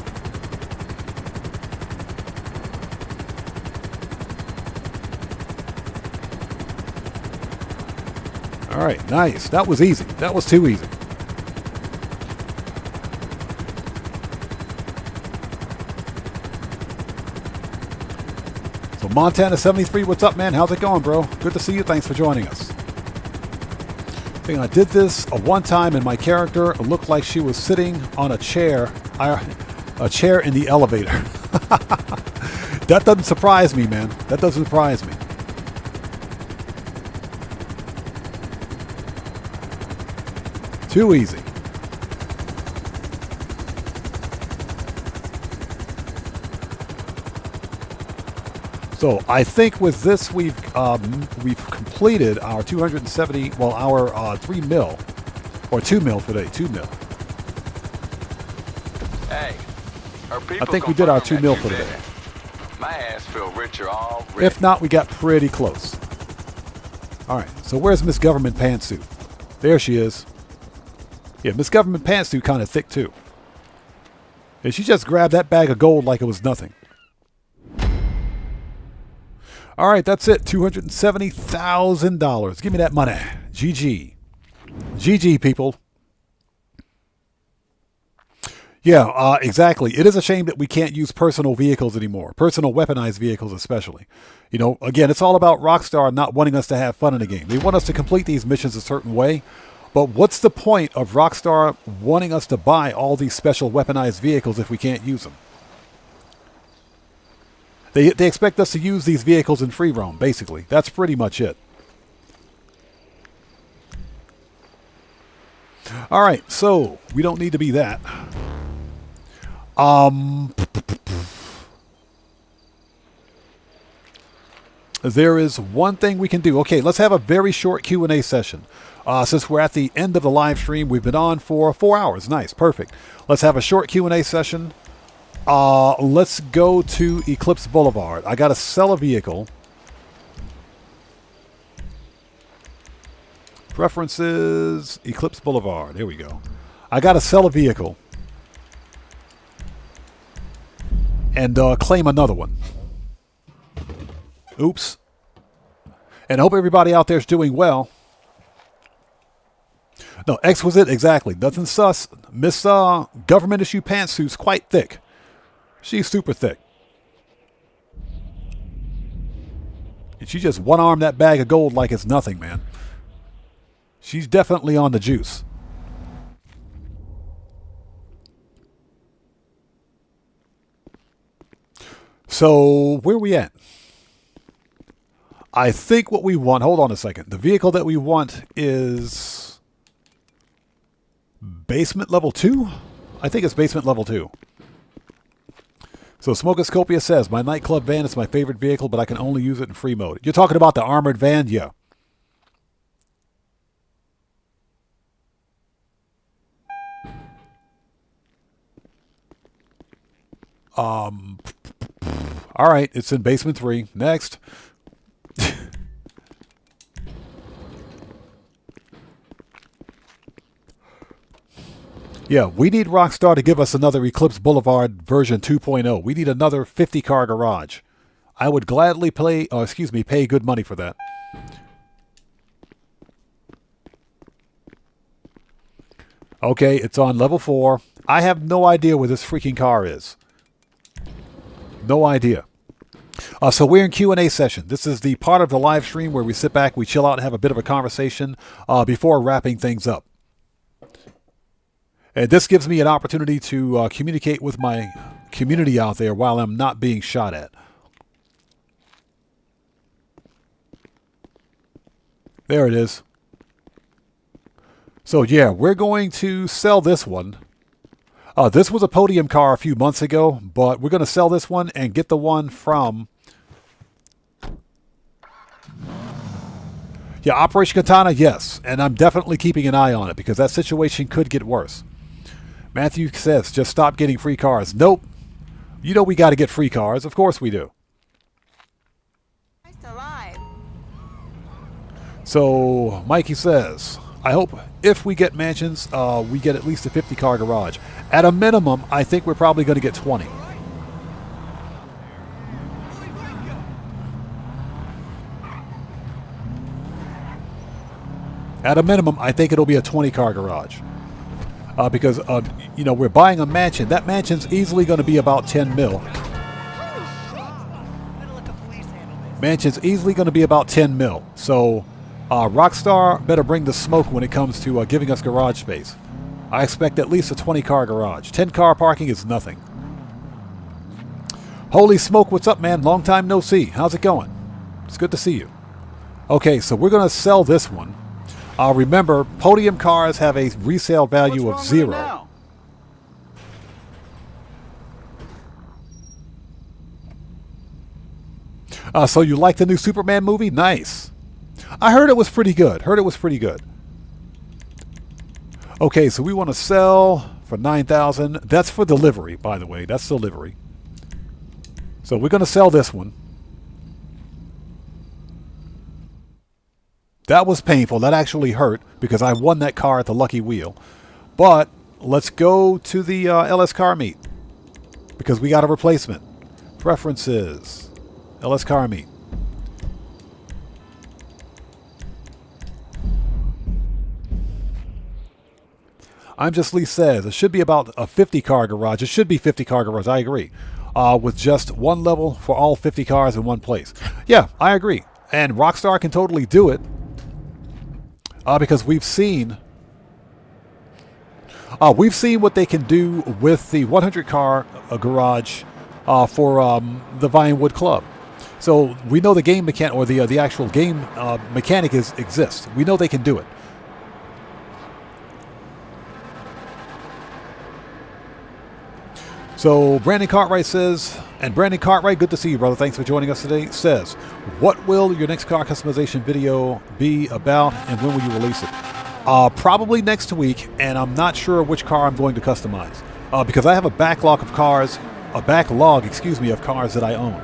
Speaker 1: All right, nice. That was easy. That was too easy. So Montana 73, what's up, man? How's it going, bro? Good to see you. Thanks for joining us. I did this one time, and my character looked like she was sitting on a chair in the elevator. That doesn't surprise me, man. That doesn't surprise me. Too easy. So I think with this we've completed our 270, well, our 3 mil, or 2 mil today, 2 mil.
Speaker 14: Hey,
Speaker 1: I think we did our 2 mil for today.
Speaker 14: My ass feel richer already.
Speaker 1: If not, we got pretty close. All right, so where's Miss Government Pantsuit? There she is. Yeah, Miss Government Pantsuit kind of thick too. And she just grabbed that bag of gold like it was nothing. All right, that's it. $270,000. Give me that money. GG. GG, people. Yeah, exactly. It is a shame that we can't use personal vehicles anymore. Personal weaponized vehicles especially. You know, again, it's all about Rockstar not wanting us to have fun in the game. They want us to complete these missions a certain way. But what's the point of Rockstar wanting us to buy all these special weaponized vehicles if we can't use them? They expect us to use these vehicles in free roam, basically. That's pretty much it. All right, so we don't need to be that. There is one thing we can do. Okay, let's have a very short Q&A session. Since we're at the end of the live stream, we've been on for 4 hours. Nice, perfect. Let's have a short Q&A session. Let's go to Eclipse Boulevard. I got to sell a vehicle. Preferences, Eclipse Boulevard. There we go. I got to sell a vehicle. And claim another one. Oops. And I hope everybody out there is doing well. No, exquisite, exactly. Nothing sus. Miss Government Issue Pantsuit's quite thick. She's super thick. And she just one-armed that bag of gold like it's nothing, man. She's definitely on the juice. So, where are we at? I think what we want... Hold on a second. The vehicle that we want is... Basement level 2? I think it's basement level 2. So Smokoscopia says, my nightclub van is my favorite vehicle, but I can only use it in free mode. You're talking about the armored van? Yeah. All right, it's in basement 3. Next. Yeah, we need Rockstar to give us another Eclipse Boulevard version 2.0. We need another 50-car garage. I would gladly pay good money for that. Okay, it's on level 4. I have no idea where this freaking car is. No idea. So we're in Q&A session. This is the part of the live stream where we sit back, we chill out, and have a bit of a conversation before wrapping things up. And this gives me an opportunity to communicate with my community out there while I'm not being shot at. There it is. So yeah, we're going to sell this one. This was a podium car a few months ago, but we're going to sell this one and get the one from... Yeah, Operation Katana, yes. And I'm definitely keeping an eye on it because that situation could get worse. Matthew says, just stop getting free cars. Nope. You know we got to get free cars. Of course we do. So, Mikey says, I hope if we get mansions, we get at least a 50-car garage. At a minimum, I think we're probably going to get 20. At a minimum, I think it'll be a 20-car garage. Because, you know, we're buying a mansion. That mansion's easily going to be about 10 mil. Mansion's easily going to be about 10 mil. So, Rockstar better bring the smoke when it comes to giving us garage space. I expect at least a 20-car garage. 10-car parking is nothing. Holy smoke, what's up, man? Long time no see. How's it going? It's good to see you. Okay, so we're going to sell this one. Remember, podium cars have a resale value of 0. So you like the new Superman movie? Nice. I heard it was pretty good. Okay, so we want to sell for $9,000. That's for delivery, by the way. That's delivery. So we're going to sell this one. That was painful. That actually hurt because I won that car at the lucky wheel. But let's go to the LS car meet because we got a replacement. Preferences. LS car meet. I'm Just Lee says it should be about a 50-car garage. It should be 50-car garage. I agree. With just one level for all 50 cars in one place. Yeah, I agree. And Rockstar can totally do it. Because we've seen what they can do with the 100-car garage for the Vinewood Club. So we know the game mechanic, or the actual game mechanic exists. We know they can do it. So Brandon Cartwright says, and Brandon Cartwright, good to see you, brother. Thanks for joining us today. Says, what will your next car customization video be about, and when will you release it? Probably next week, and I'm not sure which car I'm going to customize because I have a backlog of cars of cars that I own.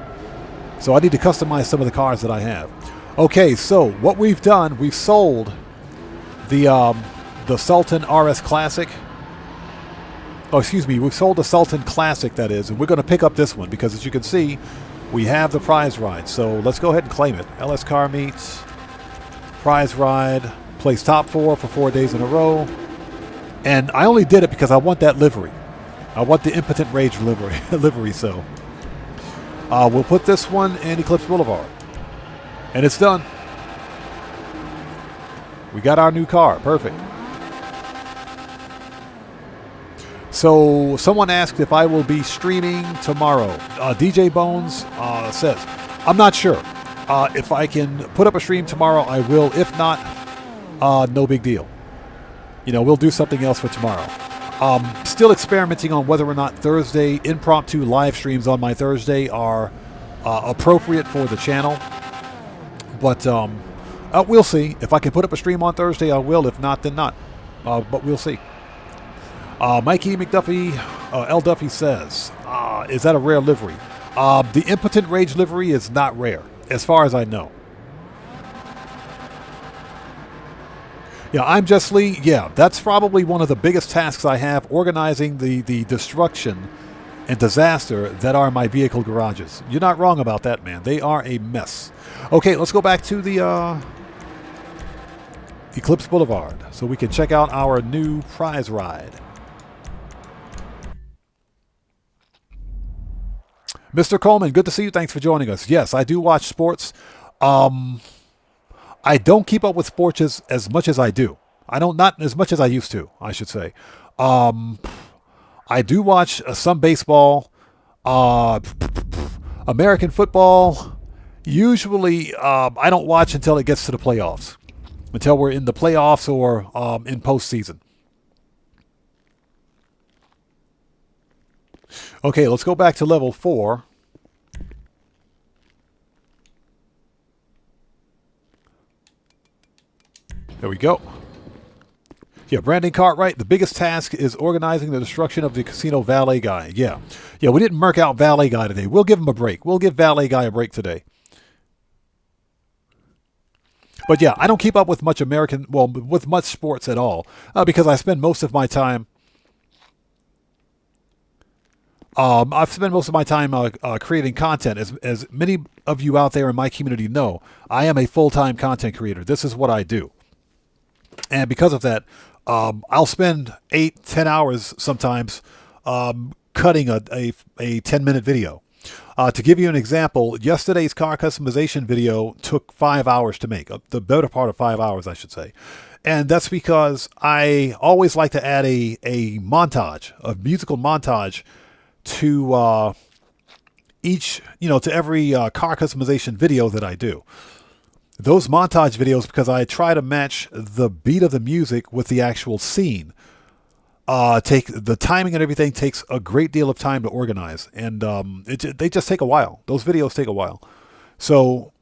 Speaker 1: So I need to customize some of the cars that I have. Okay, so what we've done, we've sold the Sultan RS Classic. Oh, excuse me, we've sold the Sultan Classic, that is, and we're going to pick up this one because, as you can see, we have the prize ride. So let's go ahead and claim it. LS Car Meets, prize ride, place top 4 for 4 days in a row. And I only did it because I want that livery. I want the Impotent Rage livery, so we'll put this one in Eclipse Boulevard. And it's done. We got our new car. Perfect. So someone asked if I will be streaming tomorrow. DJ Bones says, I'm not sure. If I can put up a stream tomorrow, I will. If not, no big deal. You know, we'll do something else for tomorrow. Still experimenting on whether or not Thursday impromptu live streams on my Thursday are appropriate for the channel. But we'll see. If I can put up a stream on Thursday, I will. If not, then not. But we'll see. Mikey McDuffie, L. Duffy says, is that a rare livery? The Impotent Rage livery is not rare, as far as I know. Yeah, I'm Just Lee. Yeah, that's probably one of the biggest tasks I have, organizing the destruction and disaster that are my vehicle garages. You're not wrong about that, man. They are a mess. Okay, let's go back to the Eclipse Boulevard so we can check out our new prize ride. Mr. Coleman, good to see you. Thanks for joining us. Yes, I do watch sports. I don't keep up with sports as much as I do. I don't, not as much as I used to, I should say. I do watch some baseball, American football. Usually, I don't watch until it gets to the playoffs, until we're in the playoffs or in postseason. Okay, let's go back to level 4. There we go. Yeah, Brandon Cartwright, the biggest task is organizing the destruction of the casino valet guy. Yeah, we didn't murk out valet guy today. We'll give him a break. We'll give valet guy a break today. But yeah, I don't keep up with much with much sports at all because I spend most of my time creating content. As many of you out there in my community know, I am a full-time content creator. This is what I do. And because of that, I'll spend 8-10 hours sometimes cutting a 10-minute video. To give you an example, yesterday's car customization video took 5 hours to make, the better part of 5 hours, I should say. And that's because I always like to add a montage, a musical montage to to every car customization video that I do. Those montage videos, because I try to match the beat of the music with the actual scene, take the timing and everything takes a great deal of time to organize, and they just take a while. Those videos take a while. So,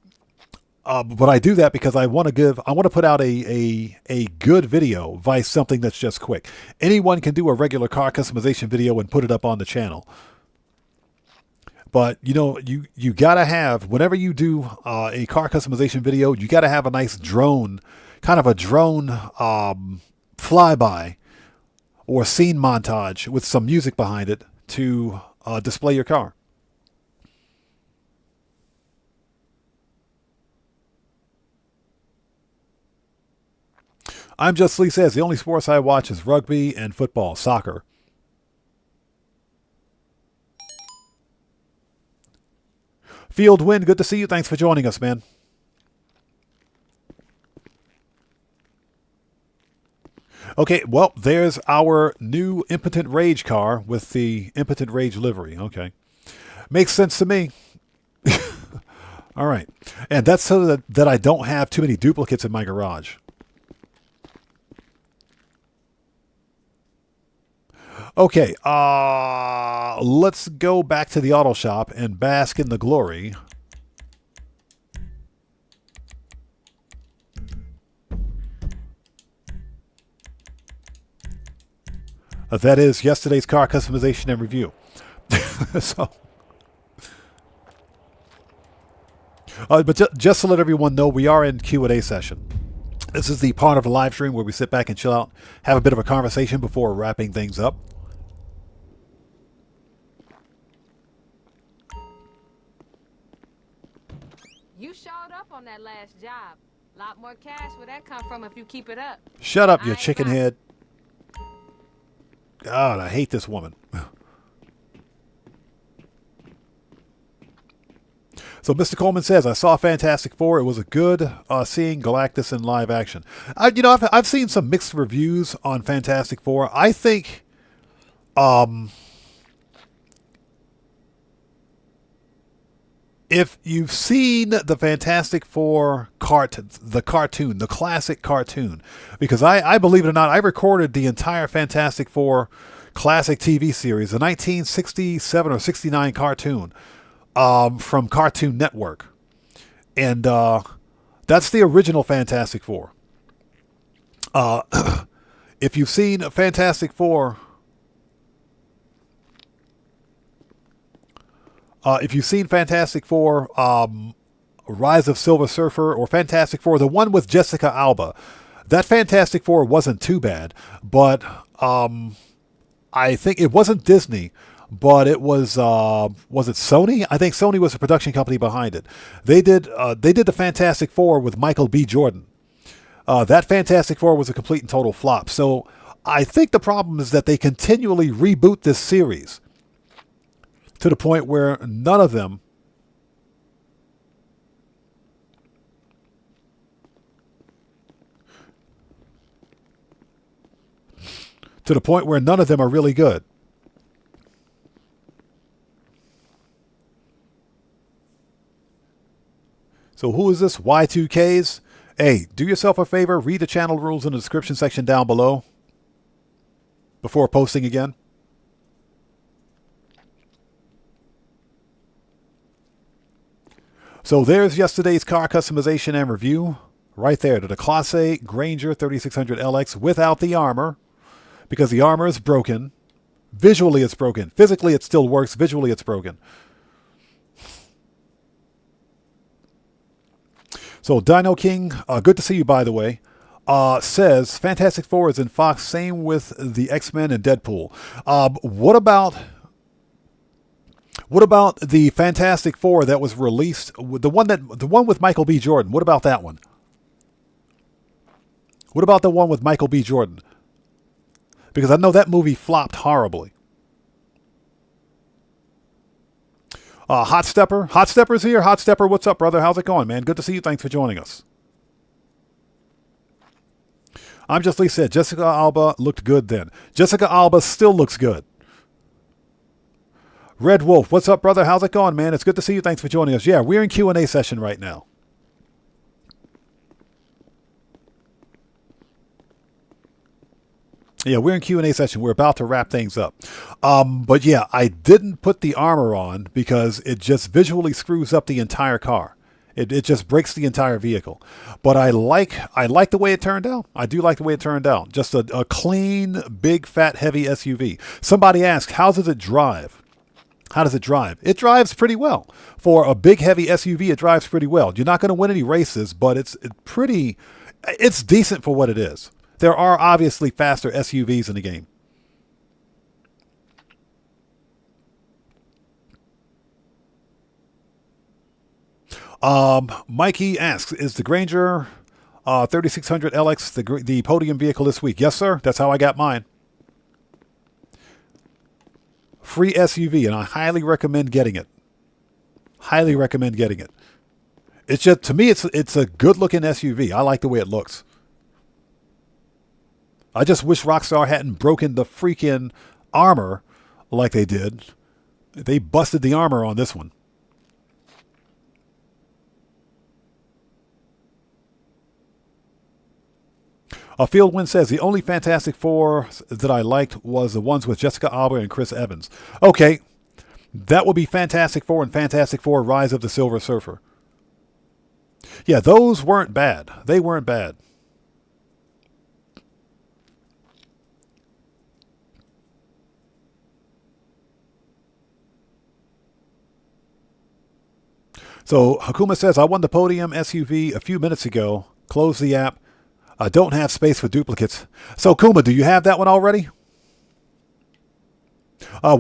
Speaker 1: but I do that because I want to put out a good video vice something that's just quick. Anyone can do a regular car customization video and put it up on the channel. But, you got to have, whenever you do a car customization video, you got to have a nice drone, kind of a drone flyby or scene montage with some music behind it to display your car. I'm Just Lee says, the only sports I watch is rugby and football, soccer. Field Wind, good to see you. Thanks for joining us, man. Okay, well, there's our new Impotent Rage car with the Impotent Rage livery. Okay. Makes sense to me. All right. And that's so that I don't have too many duplicates in my garage. Okay, let's go back to the auto shop and bask in the glory. That is yesterday's car customization and review. But just to let everyone know, we are in Q&A session. This is the part of the live stream where we sit back and chill out, have a bit of a conversation before wrapping things up.
Speaker 13: You showed up on that last job. A lot more cash where that come from if you keep it up.
Speaker 1: Shut up, you chicken head. God, I hate this woman. So Mr. Coleman says, I saw Fantastic Four. It was a good seeing Galactus in live action. I've seen some mixed reviews on Fantastic Four. I think if you've seen the Fantastic Four the cartoon, the classic cartoon, because I believe it or not, I recorded the entire Fantastic Four classic TV series, the 1967 or 69 cartoon from Cartoon Network. And that's the original Fantastic Four. If you've seen Fantastic Four... if you've seen Fantastic Four, Rise of Silver Surfer, or Fantastic Four, the one with Jessica Alba, that Fantastic Four wasn't too bad, but I think it wasn't Disney, but it was it Sony? I think Sony was the production company behind it. They did the Fantastic Four with Michael B. Jordan. That Fantastic Four was a complete and total flop. So I think the problem is that they continually reboot this series To the point where none of them are really good. So who is this? Y2Ks? Hey, do yourself a favor. Read the channel rules in the description section down below before posting again. So there's yesterday's car customization and review. Right there. To the Class A Granger 3600LX without the armor. Because the armor is broken. Visually it's broken. Physically it still works. Visually it's broken. So Dino King, good to see you by the way, says Fantastic Four is in Fox, same with the X-Men and Deadpool. What about the Fantastic Four that was released, the one with Michael B. Jordan? What about that one? What about the one with Michael B. Jordan? Because I know that movie flopped horribly. Hot Stepper's here. Hot Stepper, what's up, brother? How's it going, man? Good to see you. Thanks for joining us. I'm Just Lee said Jessica Alba looked good then. Jessica Alba still looks good. Red Wolf, what's up, brother? How's it going, man? It's good to see you. Thanks for joining us. Yeah, we're in Q&A session right now. Yeah, we're in Q&A session. We're about to wrap things up. But yeah, I didn't put the armor on because it just visually screws up the entire car. It just breaks the entire vehicle. But I like the way it turned out. I do like the way it turned out. Just a clean, big, fat, heavy SUV. Somebody asked, how does it drive? How does it drive? It drives pretty well. For a big, heavy SUV, it drives pretty well. You're not going to win any races, but it's decent for what it is. There are obviously faster SUVs in the game. Mikey asks, is the Granger 3600LX the podium vehicle this week? Yes, sir. That's how I got mine. Free SUV, and I highly recommend getting it. Highly recommend getting it. It's just, to me, it's a good-looking SUV. I like the way it looks. I just wish Rockstar hadn't broken the freaking armor like they did. They busted the armor on this one. Fieldwind says, the only Fantastic Four that I liked was the ones with Jessica Alba and Chris Evans. Okay, that would be Fantastic Four and Fantastic Four Rise of the Silver Surfer. Yeah, those weren't bad. They weren't bad. So Hakuma says, I won the podium SUV a few minutes ago. Close the app. I don't have space for duplicates. So Kuma, do you have that one already?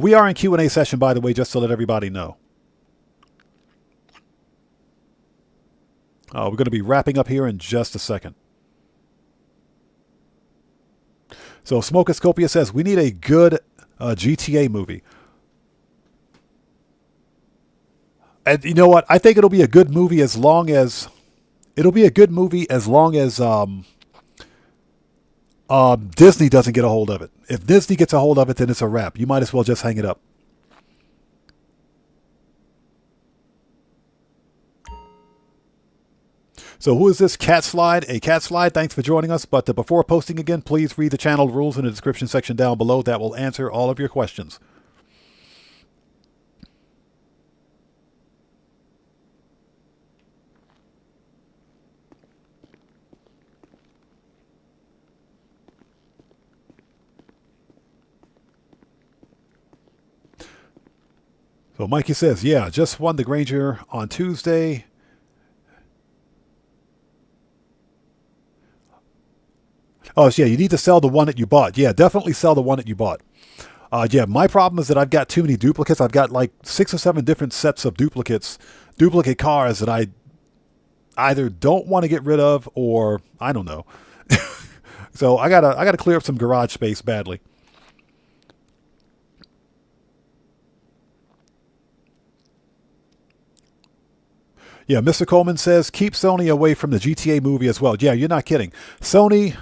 Speaker 1: We are in Q&A session, by the way, just to let everybody know. We're going to be wrapping up here in just a second. So Smokoscopia says, we need a good GTA movie. And you know what? I think it'll be a good movie as long as Disney doesn't get a hold of it. If Disney gets a hold of it, then it's a wrap. You might as well just hang it up. So who is this Cat Slide? A Cat Slide, thanks for joining us. But before posting again, please read the channel rules in the description section down below. That will answer all of your questions. So Mikey says, yeah, just won the Granger on Tuesday. Oh, yeah, you need to sell the one that you bought. Yeah, definitely sell the one that you bought. Yeah, my problem is that I've got too many duplicates. I've got like 6 or 7 different sets of duplicate cars that I either don't want to get rid of or I don't know. So I gotta clear up some garage space badly. Yeah, Mr. Coleman says, keep Sony away from the GTA movie as well. Yeah, you're not kidding. Sony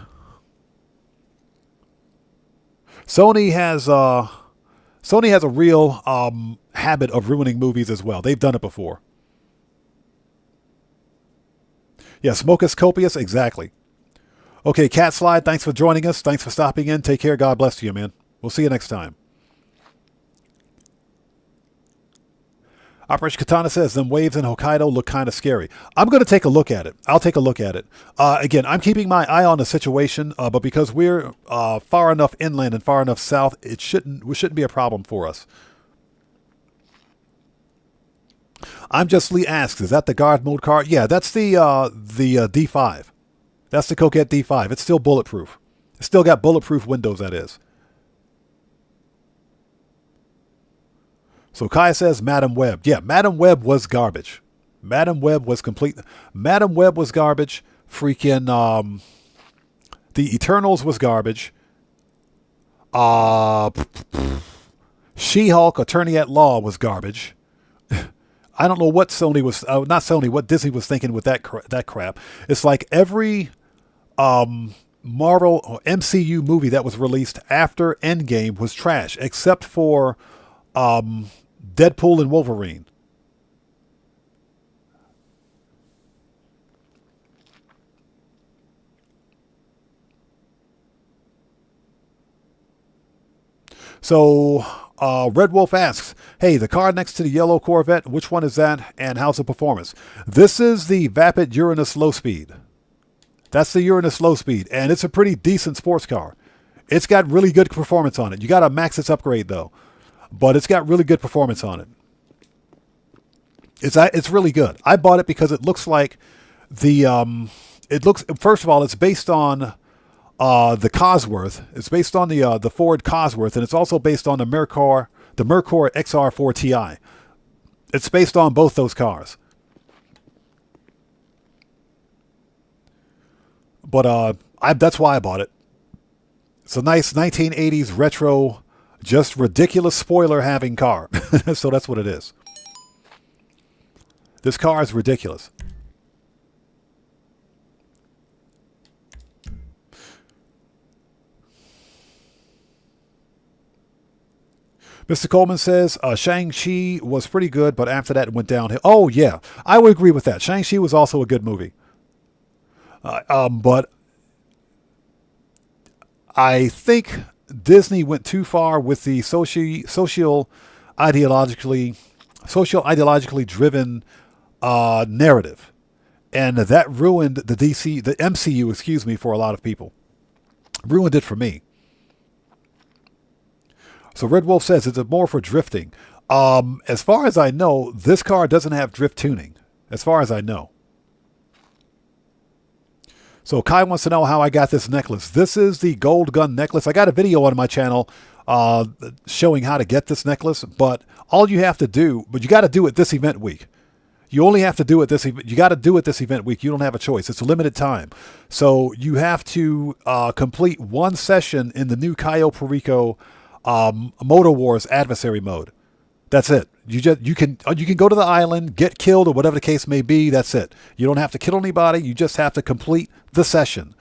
Speaker 1: has a real habit of ruining movies as well. They've done it before. Yeah, smoke is copious. Exactly. Okay, Cat Slide, thanks for joining us. Thanks for stopping in. Take care. God bless you, man. We'll see you next time. Operation Katana says, them waves in Hokkaido look kind of scary. I'm going to take a look at it. I'll take a look at it. Again, I'm keeping my eye on the situation, but because we're far enough inland and far enough south, it shouldn't be a problem for us. I'm Just Lee asks, is that the guard mode car? Yeah, that's the D5. That's the Coquette D5. It's still bulletproof. It's still got bulletproof windows, that is. So Kai says Madam Web. Yeah, Madam Web was garbage. Madam Web was complete. Madam Web was garbage. Freaking The Eternals was garbage. She-Hulk Attorney at Law was garbage. I don't know what Sony was, not Sony, what Disney was thinking with that crap. It's like every Marvel or MCU movie that was released after Endgame was trash, except for Deadpool and Wolverine. So Red Wolf asks, hey, the car next to the yellow Corvette, which one is that and how's the performance? This is the Vapid Uranus Low Speed. That's the Uranus Low Speed, and it's a pretty decent sports car. It's got really good performance on it. You got to max its upgrade, though. But it's got really good performance on it. It's really good. I bought it because it looks like first of all, it's based on the Cosworth. It's based on the Ford Cosworth, and it's also based on the Mercor XR4 Ti. It's based on both those cars. But that's why I bought it. It's a nice 1980s retro, just ridiculous spoiler having car. So that's what it is. This car is ridiculous. Mr. Coleman says, Shang-Chi was pretty good, but after that it went downhill. Oh, yeah. I would agree with that. Shang-Chi was also a good movie. But I think Disney went too far with the social ideologically driven narrative. And that ruined the MCU, for a lot of people. Ruined it for me. So Red Wolf says, it's more for drifting. As far as I know, this car doesn't have drift tuning. As far as I know. So Kai wants to know how I got this necklace. This is the Gold Gun necklace. I got a video on my channel showing how to get this necklace. But all you have to do, but you got to do it this event week. You only have to do it this event. You got to do it this event week. You don't have a choice. It's a limited time. So you have to complete one session in the new Cayo Perico Motor Wars adversary mode. That's it. You can go to the island, get killed, or whatever the case may be. That's it. You don't have to kill anybody. You just have to complete the session,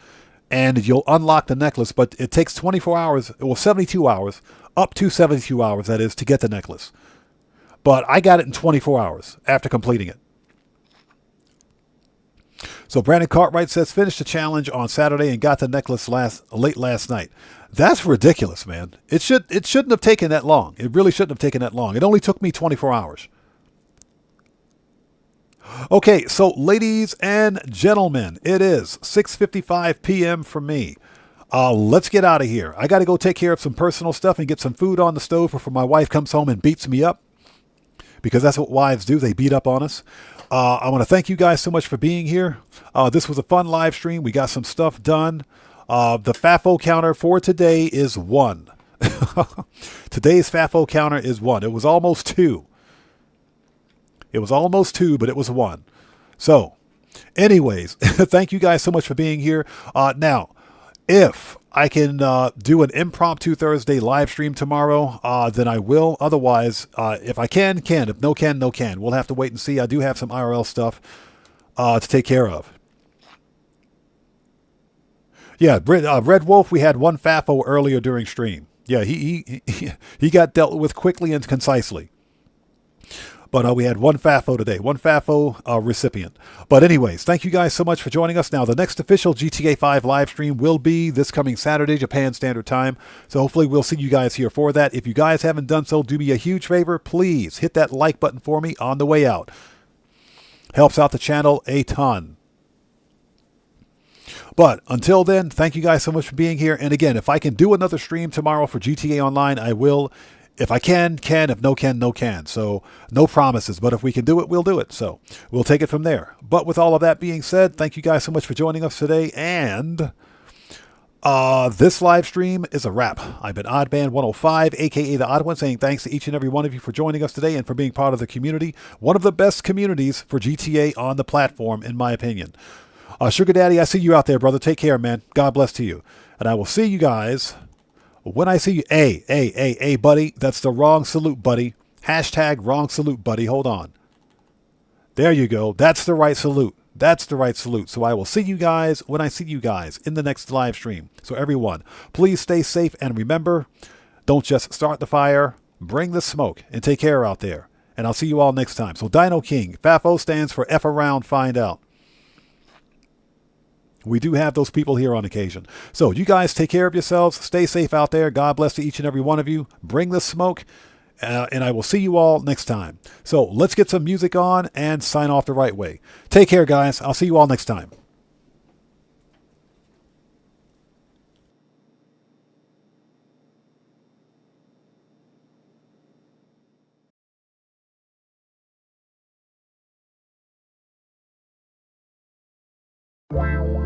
Speaker 1: and you'll unlock the necklace. But it takes 24 hours, or 72 hours, up to 72 hours, that is, to get the necklace. But I got it in 24 hours after completing it. So Brandon Cartwright says, finished the challenge on Saturday and got the necklace late last night. That's ridiculous, man. It shouldn't have taken that long. It really shouldn't have taken that long. It only took me 24 hours. Okay, so ladies and gentlemen, it is 6:55 p.m. for me. Let's get out of here. I got to go take care of some personal stuff and get some food on the stove before my wife comes home and beats me up. Because that's what wives do. They beat up on us. I want to thank you guys so much for being here. This was a fun live stream. We got some stuff done. The FAFO counter for today is 1. Today's FAFO counter is 1. It was almost 2. It was almost 2, but it was 1. So, anyways, thank you guys so much for being here. Now, if I can do an impromptu Thursday live stream tomorrow, then I will. Otherwise, if I can. If no can, no can. We'll have to wait and see. I do have some IRL stuff to take care of. Yeah, Red Wolf, we had one FAFO earlier during stream. Yeah, he got dealt with quickly and concisely. But we had one FAFO today, one FAFO recipient. But anyways, thank you guys so much for joining us. Now, the next official GTA 5 live stream will be this coming Saturday, Japan Standard Time. So hopefully we'll see you guys here for that. If you guys haven't done so, do me a huge favor. Please hit that like button for me on the way out. Helps out the channel a ton. But until then, thank you guys so much for being here. And again, if I can do another stream tomorrow for GTA Online, I will. If I can. If no can, no can. So no promises. But if we can do it, we'll do it. So we'll take it from there. But with all of that being said, thank you guys so much for joining us today. And this live stream is a wrap. I've been Oddman105, a.k.a. The Odd One, saying thanks to each and every one of you for joining us today and for being part of the community. One of the best communities for GTA on the platform, in my opinion. Sugar Daddy, I see you out there, brother. Take care, man. God bless to you. And I will see you guys when I see you. Hey, buddy. That's the wrong salute, buddy. Hashtag wrong salute, buddy. Hold on. There you go. That's the right salute. That's the right salute. So I will see you guys when I see you guys in the next live stream. So everyone, please stay safe. And remember, don't just start the fire. Bring the smoke and take care out there. And I'll see you all next time. So Dino King. FAFO stands for F around, find out. We do have those people here on occasion. So you guys take care of yourselves. Stay safe out there. God bless to each and every one of you. Bring the smoke. And I will see you all next time. So let's get some music on and sign off the right way. Take care, guys. I'll see you all next time.
Speaker 15: Wow.